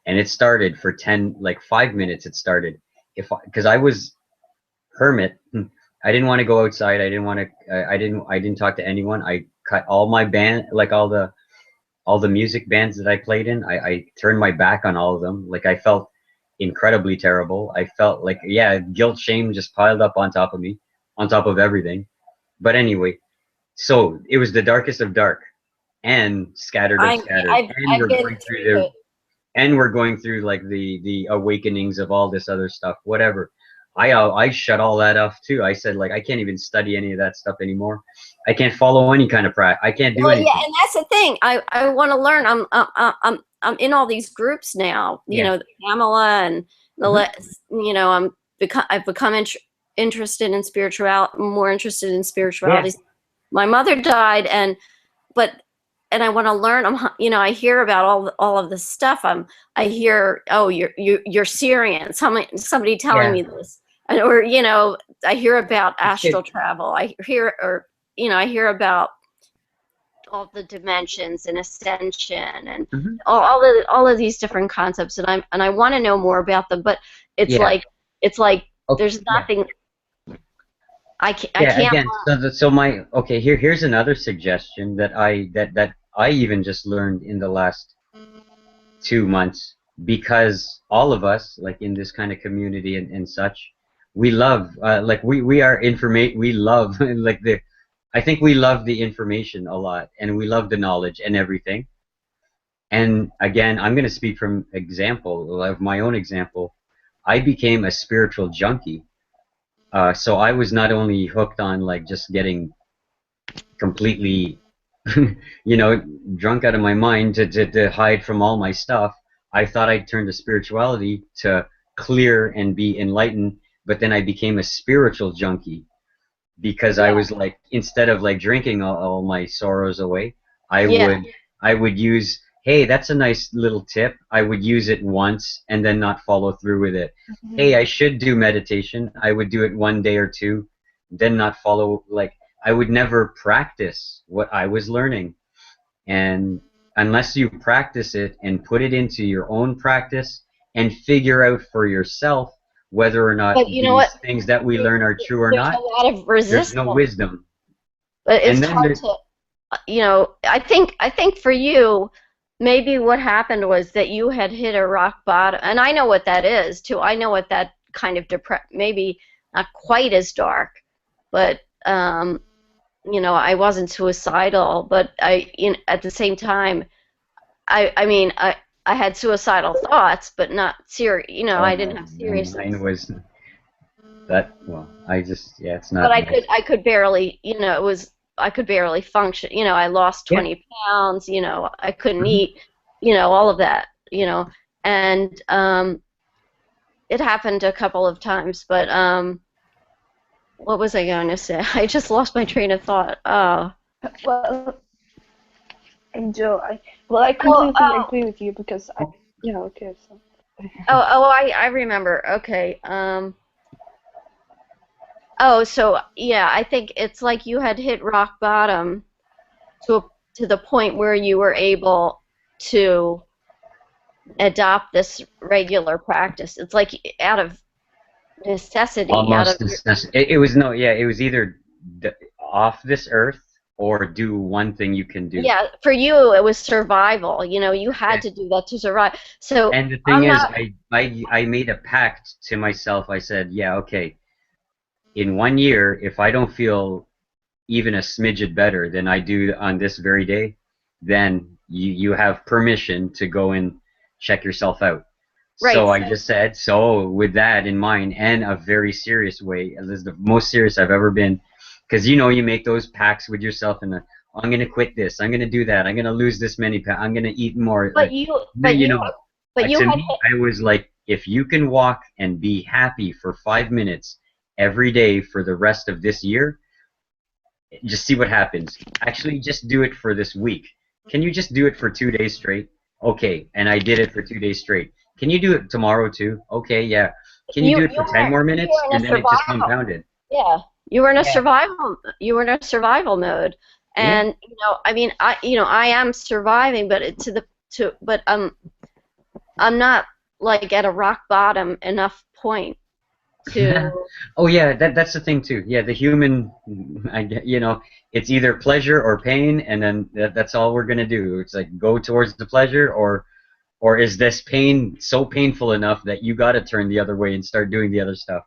Speaker 1: and it started for 5 minutes. It started because I was hermit. I didn't want to go outside. I didn't want to. I didn't talk to anyone. I cut all my band, like all the music bands that I played in. I turned my back on all of them. Like I felt incredibly terrible. I felt like, yeah, guilt, shame just piled up on top of me, on top of everything. But anyway, so it was the darkest of dark and scattered of scattered. And we're going through like the awakenings of all this other stuff, whatever. I shut all that off too. I said, like, I can't even study any of that stuff anymore. I can't follow any kind of practice. I can't do anything.
Speaker 5: Yeah, and that's the thing. I want to learn. I'm in all these groups now. You know, Pamela and you know, I've become interested in spirituality, more interested in spirituality. Yeah. My mother died, and I want to learn. You know, I hear about all of this stuff. I hear, oh, you're Syrian. Somebody telling me this, or you know, I hear about astral travel. I hear about all the dimensions and ascension and all of these different concepts, and I want to know more about them. But it's like okay, there's nothing. I can't.
Speaker 1: Again, here's another suggestion that I even just learned in the last 2 months, because all of us, like in this kind of community and such, we love we are we love I think we love the information a lot, and we love the knowledge and everything. And again, I'm going to speak from example of my own example. I became a spiritual junkie. So I was not only hooked on like just getting completely, drunk out of my mind to hide from all my stuff. I thought I'd turn to spirituality to clear and be enlightened, but then I became a spiritual junkie because I
Speaker 5: Yeah.
Speaker 1: was like, instead of like drinking all my sorrows away, I
Speaker 5: Yeah.
Speaker 1: would I would use, hey, that's a nice little tip. I would use it once and then not follow through with it. Hey, I should do meditation. I would do it one day or two, then not follow. Like, I would never practice what I was learning. And unless you practice it and put it into your own practice and figure out for yourself whether or not
Speaker 5: But you know what?
Speaker 1: these things that we learn are true or
Speaker 5: There's a
Speaker 1: not,
Speaker 5: lot of
Speaker 1: there's no
Speaker 5: resistance,
Speaker 1: wisdom.
Speaker 5: but
Speaker 1: And
Speaker 5: it's
Speaker 1: then
Speaker 5: hard to, I think for you, maybe what happened was that you had hit a rock bottom, and I know what that is too. I know what that kind of maybe not quite as dark, but I wasn't suicidal, but at the same time, I mean, I had suicidal thoughts, but not serious. I didn't have
Speaker 1: mine
Speaker 5: seriousness.
Speaker 1: was that. Well, I just, yeah, it's
Speaker 5: But
Speaker 1: not nice.
Speaker 5: I could barely, I could barely function. I lost
Speaker 1: Yeah.
Speaker 5: 20 pounds. I couldn't
Speaker 1: Mhm.
Speaker 5: eat. All of that. And it happened a couple of times. But what was I going to say? I just lost my train of thought. Oh.
Speaker 4: Well, Angel, I
Speaker 5: Oh,
Speaker 4: completely
Speaker 5: oh,
Speaker 4: agree with you because yeah, okay, so.
Speaker 5: I remember. Okay. Oh, so yeah, I think it's like you had hit rock bottom to the point where you were able to adopt this regular practice. It's like out of necessity, out of
Speaker 1: Almost it was no, yeah, it was either off this earth or do one thing you can do.
Speaker 5: yeah, for you it was survival. You
Speaker 1: Yeah.
Speaker 5: had to do that to survive. So
Speaker 1: And the thing
Speaker 5: I'm
Speaker 1: is,
Speaker 5: not.
Speaker 1: I made a pact to myself. I said, yeah, okay, in 1 year, if I don't feel even a smidget better than I do on this very day, then you have permission to go and check yourself out.
Speaker 5: Right.
Speaker 1: So I just said, so with that in mind, and a very serious way, this is the most serious I've ever been, because you make those pacts with yourself, and I'm gonna quit this, I'm gonna do that, I'm gonna lose this many pounds, I'm gonna eat more.
Speaker 5: But you, but
Speaker 1: You
Speaker 5: you,
Speaker 1: know,
Speaker 5: but you
Speaker 1: to
Speaker 5: had
Speaker 1: me, I was like, if you can walk and be happy for 5 minutes every day for the rest of this year, just see what happens. Actually, just do it for this week. Can you just do it for 2 days straight? Okay, and I did it for 2 days straight. Can you do it tomorrow too? Okay, yeah. Can you do it for 10 more
Speaker 5: you were
Speaker 1: minutes?
Speaker 5: in a
Speaker 1: And then it just
Speaker 5: survival.
Speaker 1: compounded.
Speaker 5: Yeah, you were in a
Speaker 1: Yeah.
Speaker 5: survival. You were in a survival mode,
Speaker 1: Yeah.
Speaker 5: and I mean, I am surviving, but but I'm not like at a rock bottom enough point to.
Speaker 1: Oh yeah, that's the thing too. Yeah, the human, it's either pleasure or pain, and then that's all we're gonna do. It's like go towards the pleasure, or is this pain so painful enough that you got to turn the other way and start doing the other stuff?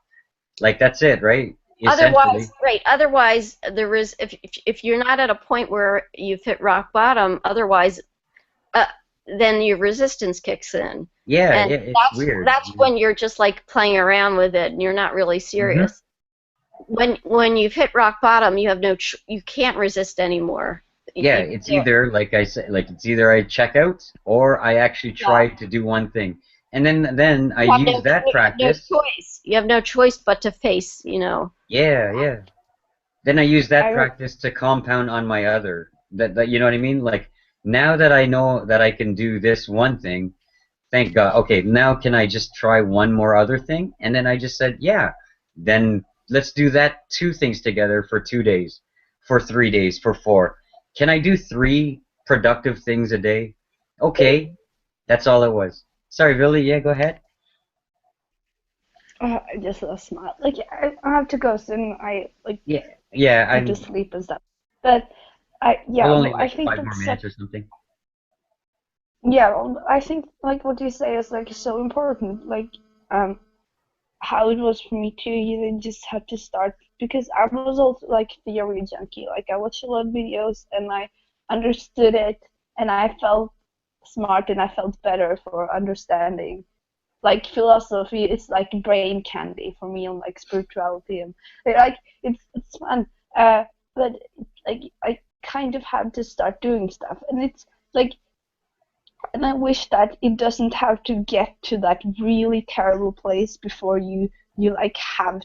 Speaker 1: Like that's it, right?
Speaker 5: Otherwise,
Speaker 1: Essentially.
Speaker 5: right. Otherwise, there is if you're not at a point where you've hit rock bottom. Otherwise, uh, then your resistance kicks in,
Speaker 1: Yeah,
Speaker 5: and
Speaker 1: yeah, it's weird.
Speaker 5: that's when you're just like playing around with it, and you're not really
Speaker 1: Hmm.
Speaker 5: serious. When you've hit rock bottom, you have you can't resist anymore.
Speaker 1: Yeah,
Speaker 5: You
Speaker 1: it's
Speaker 5: can't.
Speaker 1: either like I said, like it's either I check out or I actually
Speaker 5: Yeah.
Speaker 1: try to do one thing, and then I
Speaker 5: You have
Speaker 1: use that
Speaker 5: no
Speaker 1: practice.
Speaker 5: choice. You have no choice but to face.
Speaker 1: Yeah, yeah. Then I use
Speaker 4: I
Speaker 1: that
Speaker 4: re
Speaker 1: practice to compound on my other. That you know what I mean? Like now that I know that I can do this one thing, thank God. Okay, now can I just try one more other thing? And then I just said, yeah. Then let's do that two things together for 2 days, for 3 days, for four. Can I do three productive things a day? Okay, that's all it was. Sorry, Billy. Yeah, go ahead.
Speaker 4: I just lost my like I have to go soon. I like
Speaker 1: Yeah, yeah.
Speaker 4: have to sleep and stuff. But
Speaker 1: I'll
Speaker 4: yeah,
Speaker 1: only
Speaker 4: well, I
Speaker 1: like
Speaker 4: think
Speaker 1: 5 more
Speaker 4: that's
Speaker 1: minutes or something.
Speaker 4: yeah, well, I think like what you say is like so important. Like um how it was for me too. You didn't just have to start because I was also like theory junkie. Like I watched a lot of videos and I understood it and I felt smart and I felt better for understanding. like philosophy is like brain candy for me, and like spirituality, and like it's fun. But like I kind of have to start doing stuff, and it's like, and I wish that it doesn't have to get to that really terrible place before you like have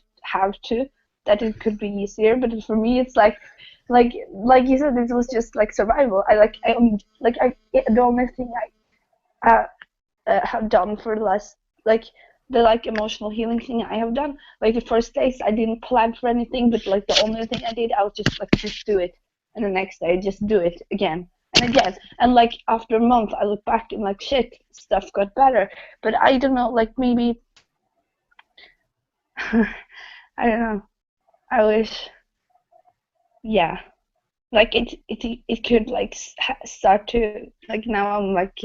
Speaker 4: to. That it could be easier, but for me it's like you said, it was just like survival. The only thing I have done for the last, like the like emotional healing thing I have done, like the first days I didn't plan for anything, but like the only thing I did, I was just do it, and the next day just do it again and again, and like after a month I look back and like, shit, stuff got better. But I don't know, like maybe I don't know, I wish, yeah, like it could like start to, like now I'm like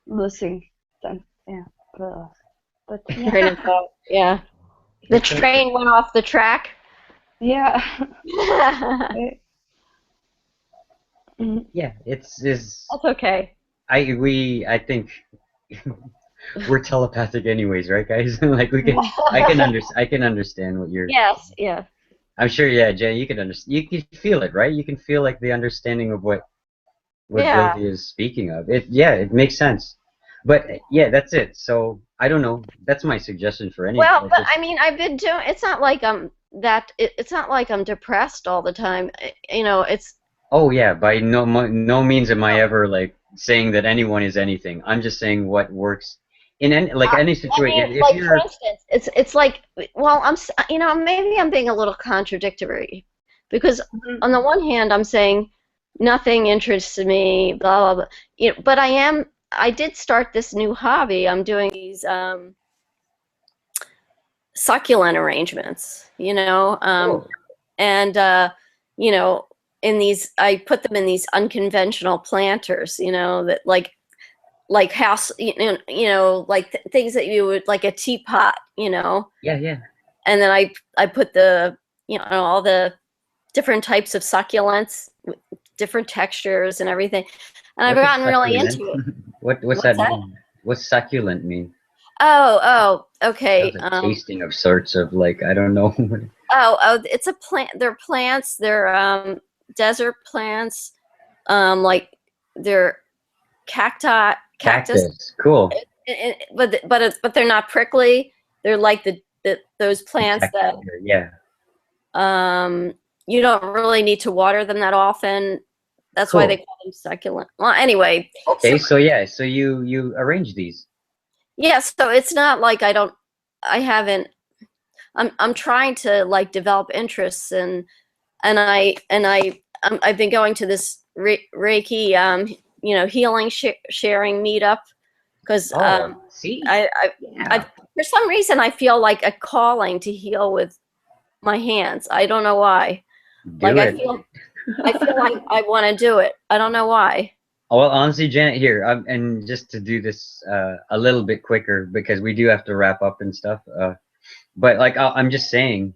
Speaker 4: losing them, yeah, but yeah.
Speaker 5: Train of thought. Yeah. The train went off the track.
Speaker 4: Yeah.
Speaker 1: Yeah, it's
Speaker 5: That's okay.
Speaker 1: I think we're telepathic anyways, right, guys? Like we can, I can understand what you're.
Speaker 5: Yes, yeah.
Speaker 1: I'm sure, yeah, Jen, you can understand. You can feel it, right? You can feel like the understanding of what
Speaker 5: Yeah.
Speaker 1: Billy is speaking of. It makes sense. But yeah, that's it. So I don't know. That's my suggestion for anything.
Speaker 5: Well, but I mean, I've been doing. It's not like it's not like I'm depressed all the time. You know, it's.
Speaker 1: Oh yeah, by no means am I ever like saying that anyone is anything. I'm just saying what works in any any situation.
Speaker 5: I mean,
Speaker 1: If
Speaker 5: like
Speaker 1: you're
Speaker 5: for instance, it's like, well, maybe I'm being a little contradictory, because on the one hand I'm saying nothing interests me, blah blah blah. You know, but I did start this new hobby. I'm doing these succulent arrangements, and you know, I put them in these unconventional planters, that like house, like things that you would, like a teapot,
Speaker 1: yeah.
Speaker 5: and then I put all the different types of succulents, different textures and everything, and I've gotten really into it.
Speaker 1: What's that mean? What's succulent mean?
Speaker 5: Oh, okay.
Speaker 1: Tasting of sorts of, like, I don't know.
Speaker 5: It's a plant. They're plants. They're desert plants. Like they're cactus.
Speaker 1: Cool.
Speaker 5: But they're not prickly. They're like those plants that you don't really need to water them that often. That's why they call them succulent. Well, anyway.
Speaker 1: Okay, so you arrange these.
Speaker 5: Yeah, so it's not like I'm trying to like develop interests, and I've been going to this Reiki healing sharing meetup, because I for some reason I feel like a calling to heal with my hands. I don't know why. I feel like I want to do it. I don't know why.
Speaker 1: Well, honestly, Janet, here, and just to do this a little bit quicker, because we do have to wrap up and stuff. But like, I'm just saying,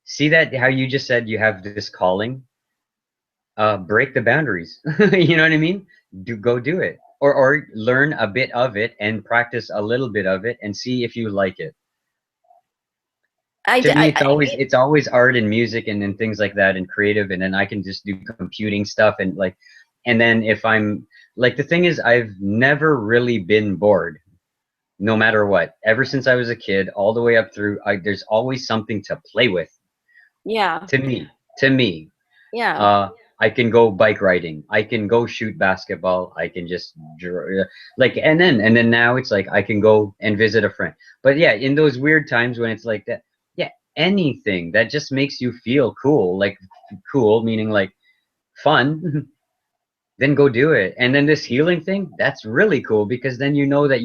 Speaker 1: see that how you just said you have this calling. Break the boundaries. You know what I mean? Go do it, or learn a bit of it and practice a little bit of it and see if you like it. To me, it's always art and music and things like that and creative, and then I can just do computing stuff and like. And then if I'm like, the thing is, I've never really been bored, no matter what. Ever since I was a kid, all the way up through, there's always something to play with.
Speaker 5: Yeah.
Speaker 1: To me.
Speaker 5: Yeah.
Speaker 1: I can go bike riding. I can go shoot basketball. I can just like, and then now it's like I can go and visit a friend. But yeah, in those weird times when it's like that, yeah, anything that just makes you feel cool, like cool meaning like fun. Then go do it. And then this healing thing, that's really cool, because then you know that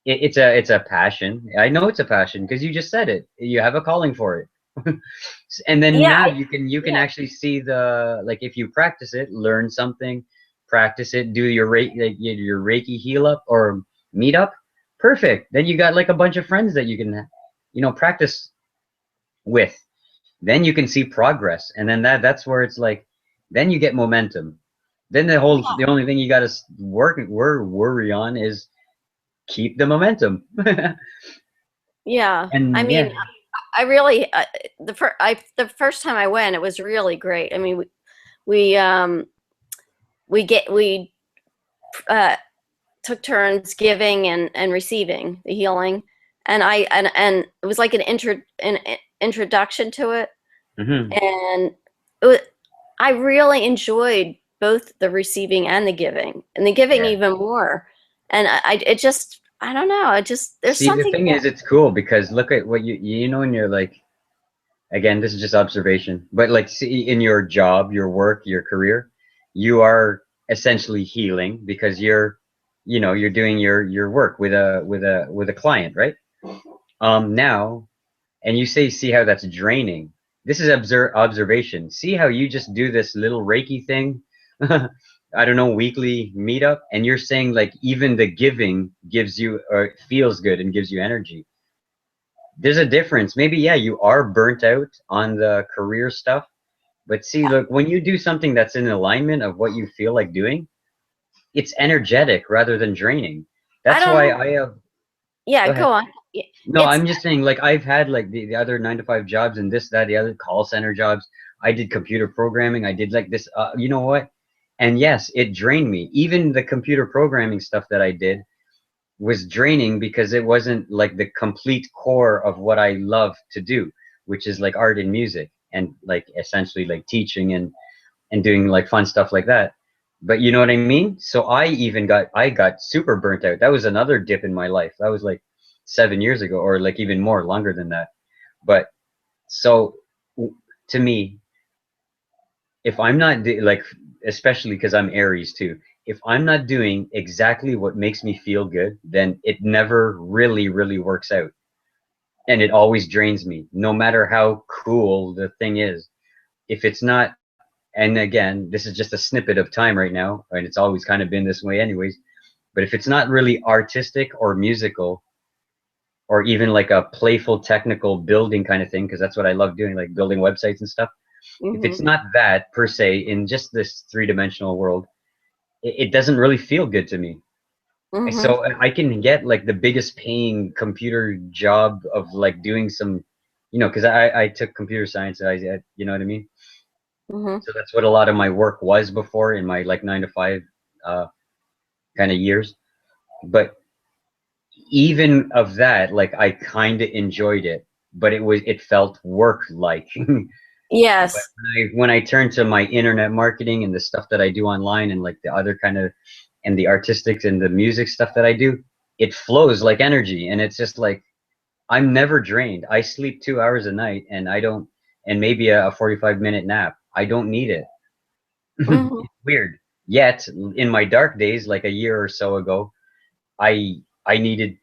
Speaker 1: it's a passion. I know it's a passion because you just said it. You have a calling for it. And then now you can actually see like, if you practice it, learn something, practice it, do your Reiki heal up or meet up. Perfect. Then you got like a bunch of friends that you can practice with. Then you can see progress, and then that's where it's like, then you get momentum. Then the only thing you got to worry on is keep the momentum.
Speaker 5: Yeah.
Speaker 1: And
Speaker 5: I
Speaker 1: yeah.
Speaker 5: mean, I really the first time I went, it was really great. I mean, we we uh, took turns giving and receiving the healing, and and it was like an introduction to it,
Speaker 1: Mm-hmm.
Speaker 5: and it was, I really enjoyed both the receiving and the giving, and the giving
Speaker 1: Yeah.
Speaker 5: even more. And it just, I don't know, it just, there's
Speaker 1: See, the
Speaker 5: something
Speaker 1: thing is, it's cool because look at what you know, when you're like, again, this is just observation, but like, see, in your job, your work, your career, you are essentially healing because you're, you know, you're doing your work with a client, right? Now, and you say, see how that's draining. This is observation. See how you just do this little Reiki thing, I don't know, weekly meetup, and you're saying like even the giving gives you or feels good and gives you energy. There's a difference. Maybe, yeah, you are burnt out on the career stuff, but see, look, when you do something that's in alignment of what you feel like doing, it's energetic rather than draining.
Speaker 5: I
Speaker 1: That's
Speaker 5: don't
Speaker 1: why
Speaker 5: know.
Speaker 1: I have.
Speaker 5: Yeah,
Speaker 1: Go
Speaker 5: go
Speaker 1: ahead.
Speaker 5: on.
Speaker 1: No,
Speaker 5: It's
Speaker 1: I'm just saying, like, I've had like the other 9 to 5 jobs and this, that, the other call center jobs. I did computer programming. I did like this, you know what? And yes, it drained me. Even the computer programming stuff that I did was draining because it wasn't like the complete core of what I love to do, which is like art and music and like essentially like teaching and doing like fun stuff like that. But you know what I mean? So I got super burnt out. That was another dip in my life. That was like 7 years ago, or like even more, longer than that. But so to me, if I'm not like, especially because I'm Aries too, if I'm not doing exactly what makes me feel good, then it never really works out, and it always drains me, no matter how cool the thing is. If it's not, and again, this is just a snippet of time right now, and it's always kind of been this way, anyways. But if it's not really artistic or musical, or even like a playful technical building kind of thing, because that's what I love doing, like building websites and stuff. If it's
Speaker 5: mhm,
Speaker 1: not that per se in just this three-dimensional world, it doesn't really feel good to me.
Speaker 5: mhm,
Speaker 1: So I can get like the biggest paying computer job of like doing some, you know, because I took computer science. You know what I mean.
Speaker 5: mhm.
Speaker 1: So that's what a lot of my work was before in my like 9 to 5 uh, kind of years. But even of that, like I kind of enjoyed it, but it felt work like. But
Speaker 5: Yes.
Speaker 1: when I turn to my internet marketing and the stuff that I do online and like the other kind of and the artistic and the music stuff that I do, it flows like energy, and it's just like I'm never drained. I sleep 2 hours a night, and I don't, and maybe a 45-minute nap. I don't need it.
Speaker 5: Mhm.
Speaker 1: It's weird. Yet in my dark days, like a year or so ago, I needed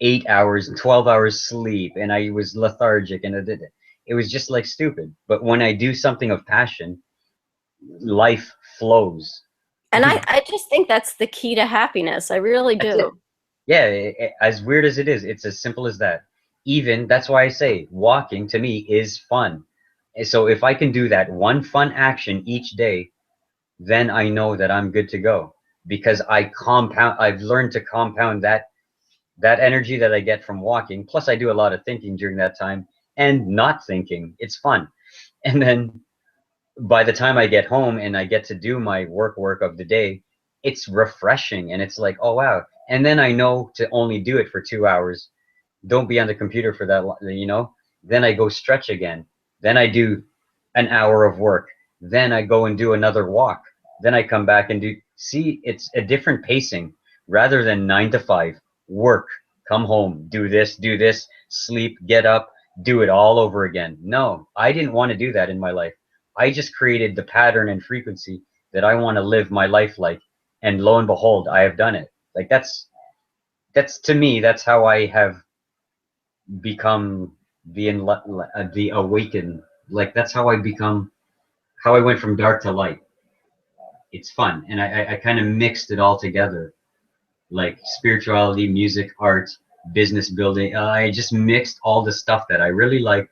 Speaker 1: 8 hours, 12 hours sleep, and I was lethargic, and it was just like stupid. But when I do something of passion, life flows.
Speaker 5: And I just think that's the key to happiness. I really
Speaker 1: That's it.
Speaker 5: do.
Speaker 1: Yeah, as weird as it is, it's as simple as that. Even that's why I say walking to me is fun. And so if I can do that one fun action each day, then I know that I'm good to go because I've learned to compound that energy that I get from walking. Plus I do a lot of thinking during that time and not thinking. It's fun. And then by the time I get home and I get to do my work of the day, it's refreshing and it's like, oh wow. And then I know to only do it for 2 hours. Don't be on the computer for that, you know? Then I go stretch again. Then I do an hour of work. Then I go and do another walk. Then I come back and do, see, it's a different pacing rather than 9 to 5. Work, come home, do this, sleep, get up, do it all over again. No, I didn't want to do that in my life. I just created the pattern and frequency that I want to live my life like. And lo and behold, I have done it. Like that's to me, that's how I have become the awakened. Like that's how I become, how I went from dark to light. It's fun, and I kind of mixed it all together, like spirituality, music, art, business building. I just mixed all the stuff that I really like,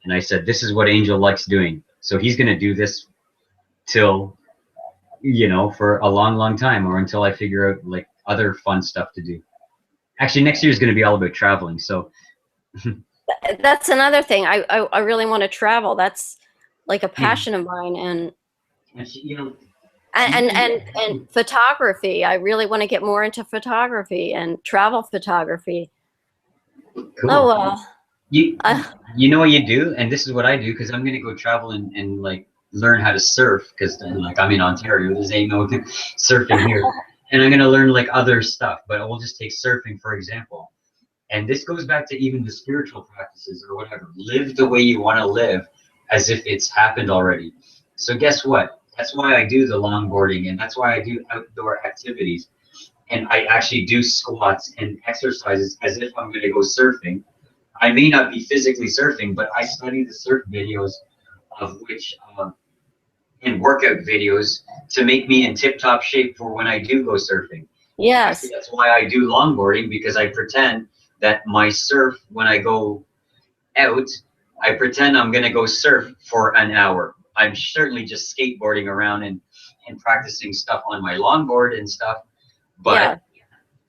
Speaker 1: and I said, this is what Angel likes doing, so he's gonna do this till, you know, for a long time, or until I figure out like other fun stuff to do. Actually, next year is going to be all about traveling. So
Speaker 5: That's another thing. I really want to travel. That's like a passion of mine, and
Speaker 1: you know,
Speaker 5: and photography. I really want to get more into photography and travel photography.
Speaker 1: cool.
Speaker 5: Oh well.
Speaker 1: You know what you do, and this is what I do, because I'm going to go travel and like learn how to surf, because like I'm in Ontario, there's ain't no surfing here, and I'm going to learn like other stuff. But we'll just take surfing for example. And this goes back to even the spiritual practices or whatever. Live the way you want to live as if it's happened already. So guess what? That's why I do the longboarding, and that's why I do outdoor activities. And I actually do squats and exercises as if I'm going to go surfing. I may not be physically surfing, but I study the surf videos of which and workout videos to make me in tip-top shape for when I do go surfing.
Speaker 5: Yes.
Speaker 1: Actually, that's why I do longboarding, because I pretend that my surf, when I go out, I pretend I'm going to go surf for an hour. I'm certainly just skateboarding around and practicing stuff on my longboard and stuff. But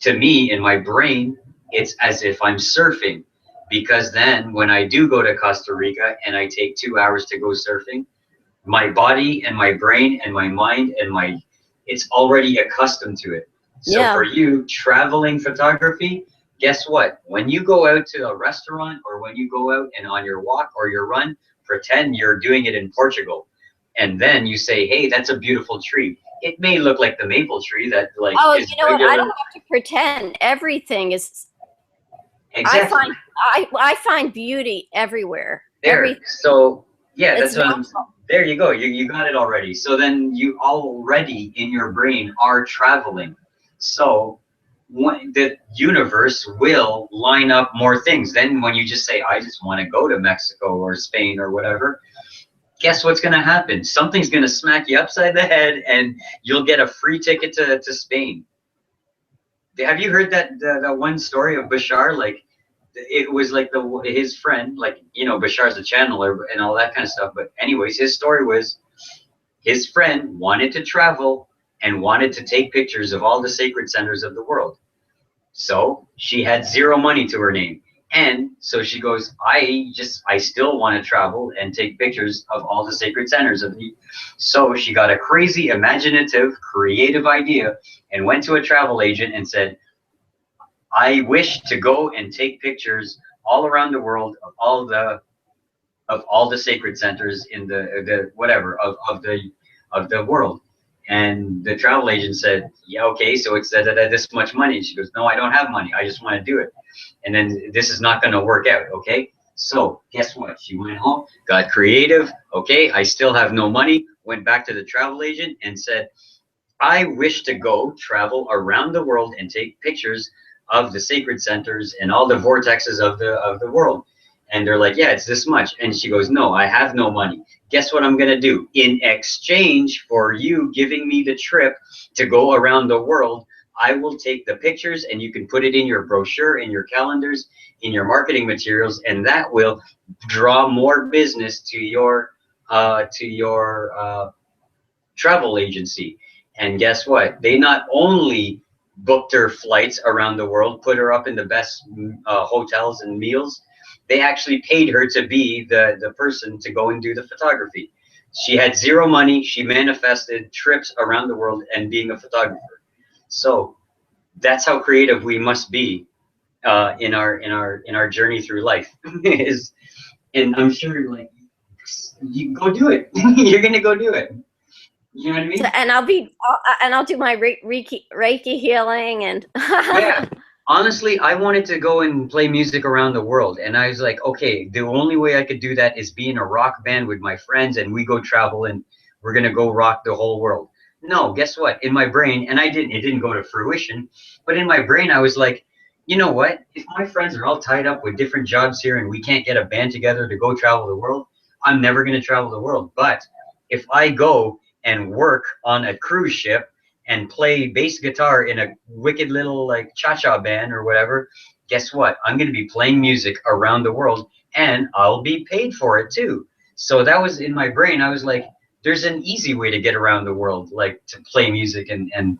Speaker 1: to me, in my brain, it's as if I'm surfing, because then when I do go to Costa Rica and I take 2 hours to go surfing, my body and my brain and my mind and it's already accustomed to it. So for you, traveling photography, guess what? When you go out to a restaurant or when you go out and on your walk or your run, pretend you're doing it in Portugal. And then you say, hey, that's a beautiful tree. It may look like the maple tree that like is
Speaker 5: you know
Speaker 1: regular.
Speaker 5: what? I don't have to pretend. Everything is.
Speaker 1: Exactly.
Speaker 5: I find beauty everywhere.
Speaker 1: There. So yeah, that's what I'm.
Speaker 5: Natural.
Speaker 1: There you go. You got it already. So then you already in your brain are traveling. So the universe will line up more things. Then when you just say, I just want to go to Mexico or Spain or whatever, guess what's going to happen? Something's going to smack you upside the head and you'll get a free ticket to Spain. Have you heard that one story of Bashar? Like, it was like his friend, like, you know, Bashar's a channeler and all that kind of stuff. But anyways, his story was his friend wanted to travel and wanted to take pictures of all the sacred centers of the world. So she had zero money to her name. And so she goes, I still want to travel and take pictures of all the sacred centers of the. So she got a crazy, imaginative, creative idea and went to a travel agent and said, I wish to go and take pictures all around the world of all the sacred centers in the whatever of the world. And the travel agent said, yeah, okay, so it's this much money. And she goes, no, I don't have money. I just want to do it. And then this is not going to work out, okay? So guess what? She went home, got creative. Okay, I still have no money. Went back to the travel agent and said, I wish to go travel around the world and take pictures of the sacred centers and all the vortexes of the world. And they're like, yeah, it's this much. And she goes, no, I have no money. Guess what I'm going to do? In exchange for you giving me the trip to go around the world, I will take the pictures and you can put it in your brochure, in your calendars, in your marketing materials, and that will draw more business to your travel agency. And guess what? They not only booked her flights around the world, put her up in the best hotels and meals, they actually paid her to be the person to go and do the photography. She had zero money. She manifested trips around the world and being a photographer. So that's how creative we must be in our journey through life. And I'm sure, like, you go do it. You're gonna go do it. You know what I mean?
Speaker 5: And I'll do my Reiki healing and.
Speaker 1: Yeah. Honestly, I wanted to go and play music around the world, and I was like, okay, the only way I could do that is be in a rock band with my friends, and we go travel, and we're gonna go rock the whole world. No, guess what? In my brain, and it didn't go to fruition, but in my brain, I was like, you know what? If my friends are all tied up with different jobs here, and we can't get a band together to go travel the world, I'm never gonna travel the world. But if I go and work on a cruise ship and play bass guitar in a wicked little like cha-cha band or whatever, guess what? I'm going to be playing music around the world and I'll be paid for it too. So that was in my brain. I was like, there's an easy way to get around the world, like to play music and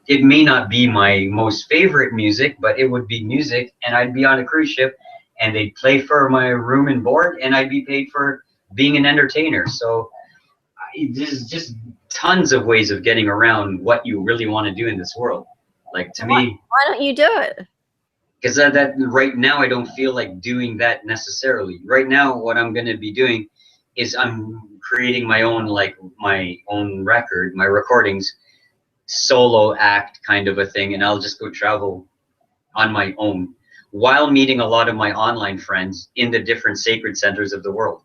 Speaker 1: it may not be my most favorite music, but it would be music, and I'd be on a cruise ship, and they'd play for my room and board, and I'd be paid for being an entertainer. So there's just tons of ways of getting around what you really want to do in this world. Like to me,
Speaker 5: why don't you do it?
Speaker 1: because that right now I don't feel like doing that necessarily. Right now, what I'm going to be doing is I'm creating my own record, my recordings, solo act kind of a thing, and I'll just go travel on my own while meeting a lot of my online friends in the different sacred centers of the world.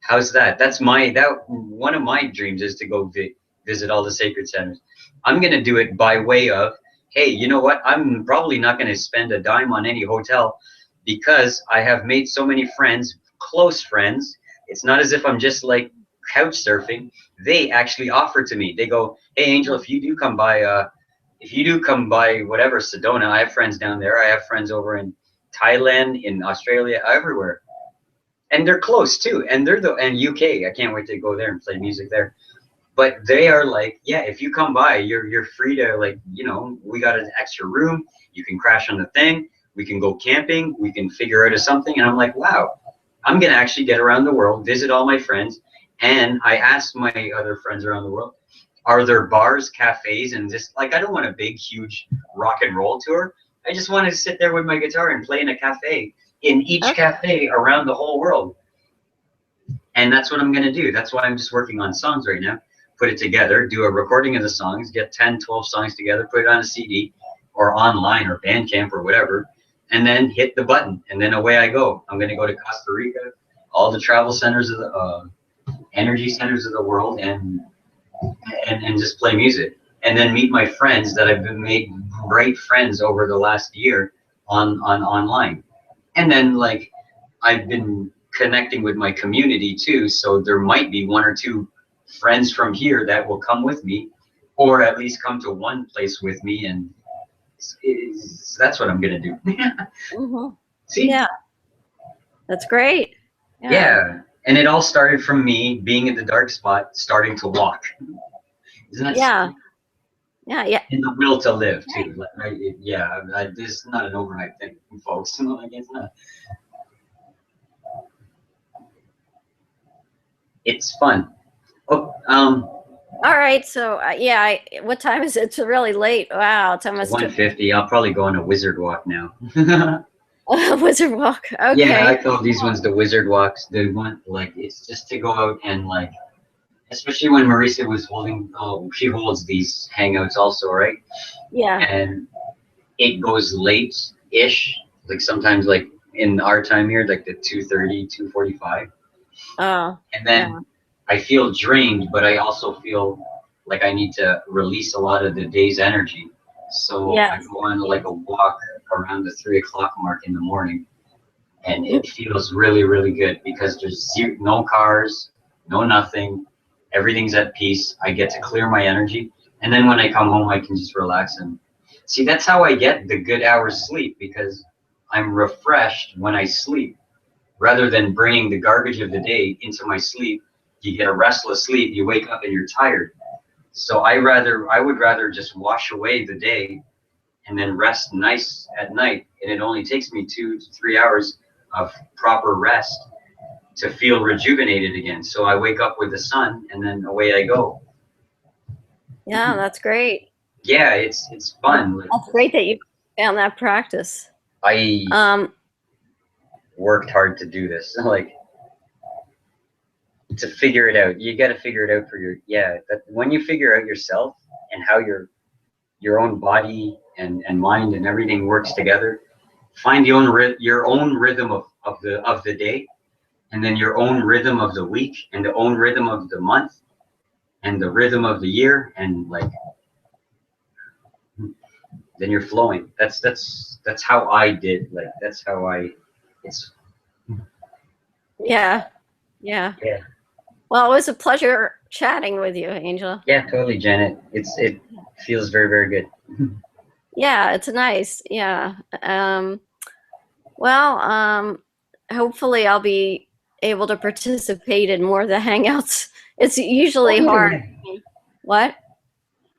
Speaker 1: How's that? That's one of my dreams is to go visit all the sacred centers. I'm going to do it by way of, hey, you know what? I'm probably not going to spend a dime on any hotel because I have made so many friends, close friends. It's not as if I'm just like couch surfing. They actually offer to me. They go, hey, Angel, if you do come by whatever, Sedona, I have friends down there. I have friends over in Thailand, in Australia, everywhere. And they're close too. And and UK. I can't wait to go there and play music there. But they are like, yeah, if you come by, you're free to, like, we got an extra room. You can crash on the thing. We can go camping. We can figure out something. And I'm like, wow, I'm going to actually get around the world, visit all my friends. And I asked my other friends around the world, are there bars, cafes, and just like, I don't want a big, huge rock and roll tour. I just want to sit there with my guitar and play in a cafe, in each cafe around the whole world. And that's what I'm going to do. That's why I'm just working on songs right now. Put it together, do a recording of the songs, get 10, 12 songs together, put it on a CD or online or Bandcamp or whatever, and then hit the button. And then away I go. I'm going to go to Costa Rica, all the travel centers of the energy centers of the world, and just play music. And then meet my friends that I've made great friends over the last year on online. And then, like, I've been connecting with my community too, so there might be one or two friends from here that will come with me, or at least come to one place with me, and that's what I'm gonna do.
Speaker 5: Mm-hmm.
Speaker 1: See?
Speaker 5: Yeah, that's great.
Speaker 1: Yeah, and it all started from me being in the dark spot, starting to walk. Isn't that
Speaker 5: yeah. Yeah.
Speaker 1: And the will to live too. Right? This is not an overnight thing, folks. Like, it's not. It's fun. Oh,
Speaker 5: all right. So what time is it? It's really late. Wow, it's almost
Speaker 1: 1:50. I'll probably go on a wizard walk now.
Speaker 5: Wizard walk. Okay.
Speaker 1: Yeah, I call these ones the wizard walks. They want, like, it's just to go out and, like, especially when Marisa was holding, she holds these hangouts also, right?
Speaker 5: Yeah.
Speaker 1: And it goes late-ish, like sometimes, like in our time here, like the 2:30, 2:45.
Speaker 5: Oh.
Speaker 1: And then I feel drained, but I also feel like I need to release a lot of the day's energy. So I go on like a walk around the 3 o'clock mark in the morning, and it feels really, really good because there's no cars, no nothing. Everything's at peace. I get to clear my energy. And then when I come home, I can just relax. And see, that's how I get the good hours sleep, because I'm refreshed when I sleep. Rather than bringing the garbage of the day into my sleep, you get a restless sleep, you wake up and you're tired. So I would rather just wash away the day and then rest nice at night. And it only takes me 2 to 3 hours of proper rest to feel rejuvenated again. So I wake up with the sun, and then away I go.
Speaker 5: Yeah, that's great.
Speaker 1: Yeah, it's fun.
Speaker 5: That's great that you found that practice.
Speaker 1: I worked hard to do this, like, to figure it out. You got to figure it out for when you figure out yourself and how your own body and mind and everything works together, find your own rhythm of the day, and then your own rhythm of the week, and the own rhythm of the month, and the rhythm of the year, and, like, then you're flowing. That's how I did. Like, that's how it's.
Speaker 5: Yeah. Well, it was a pleasure chatting with you, Angel.
Speaker 1: Yeah, totally, Janet. It feels very, very good.
Speaker 5: Yeah, it's nice. Yeah. Hopefully I'll be able to participate in more of the hangouts. It's usually hard.
Speaker 1: Yeah.
Speaker 5: What?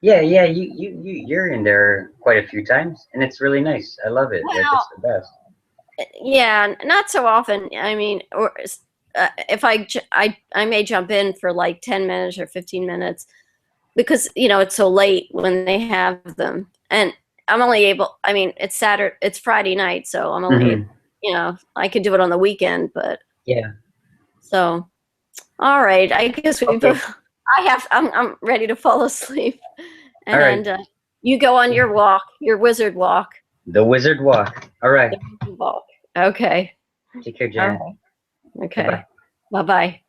Speaker 1: Yeah, yeah, you're in there quite a few times, and it's really nice. I love it. Like
Speaker 5: Well,
Speaker 1: it's the best.
Speaker 5: yeah, not so often. I mean, or if I may jump in for like 10 minutes or 15 minutes because it's so late when they have them, and I'm only able. I mean, it's Friday night, so I'm only able,
Speaker 1: Hmm.
Speaker 5: I could do it on the weekend, but
Speaker 1: Yeah.
Speaker 5: so all right. I guess we
Speaker 1: Okay.
Speaker 5: both. I'm ready to fall asleep,
Speaker 1: All right.
Speaker 5: and you go on your walk, your wizard walk.
Speaker 1: The Wizard Walk. All right.
Speaker 5: The wizard walk. Okay.
Speaker 1: Take care,
Speaker 5: All
Speaker 1: Janet.
Speaker 5: right.
Speaker 1: Bye bye.
Speaker 5: Okay. Bye bye.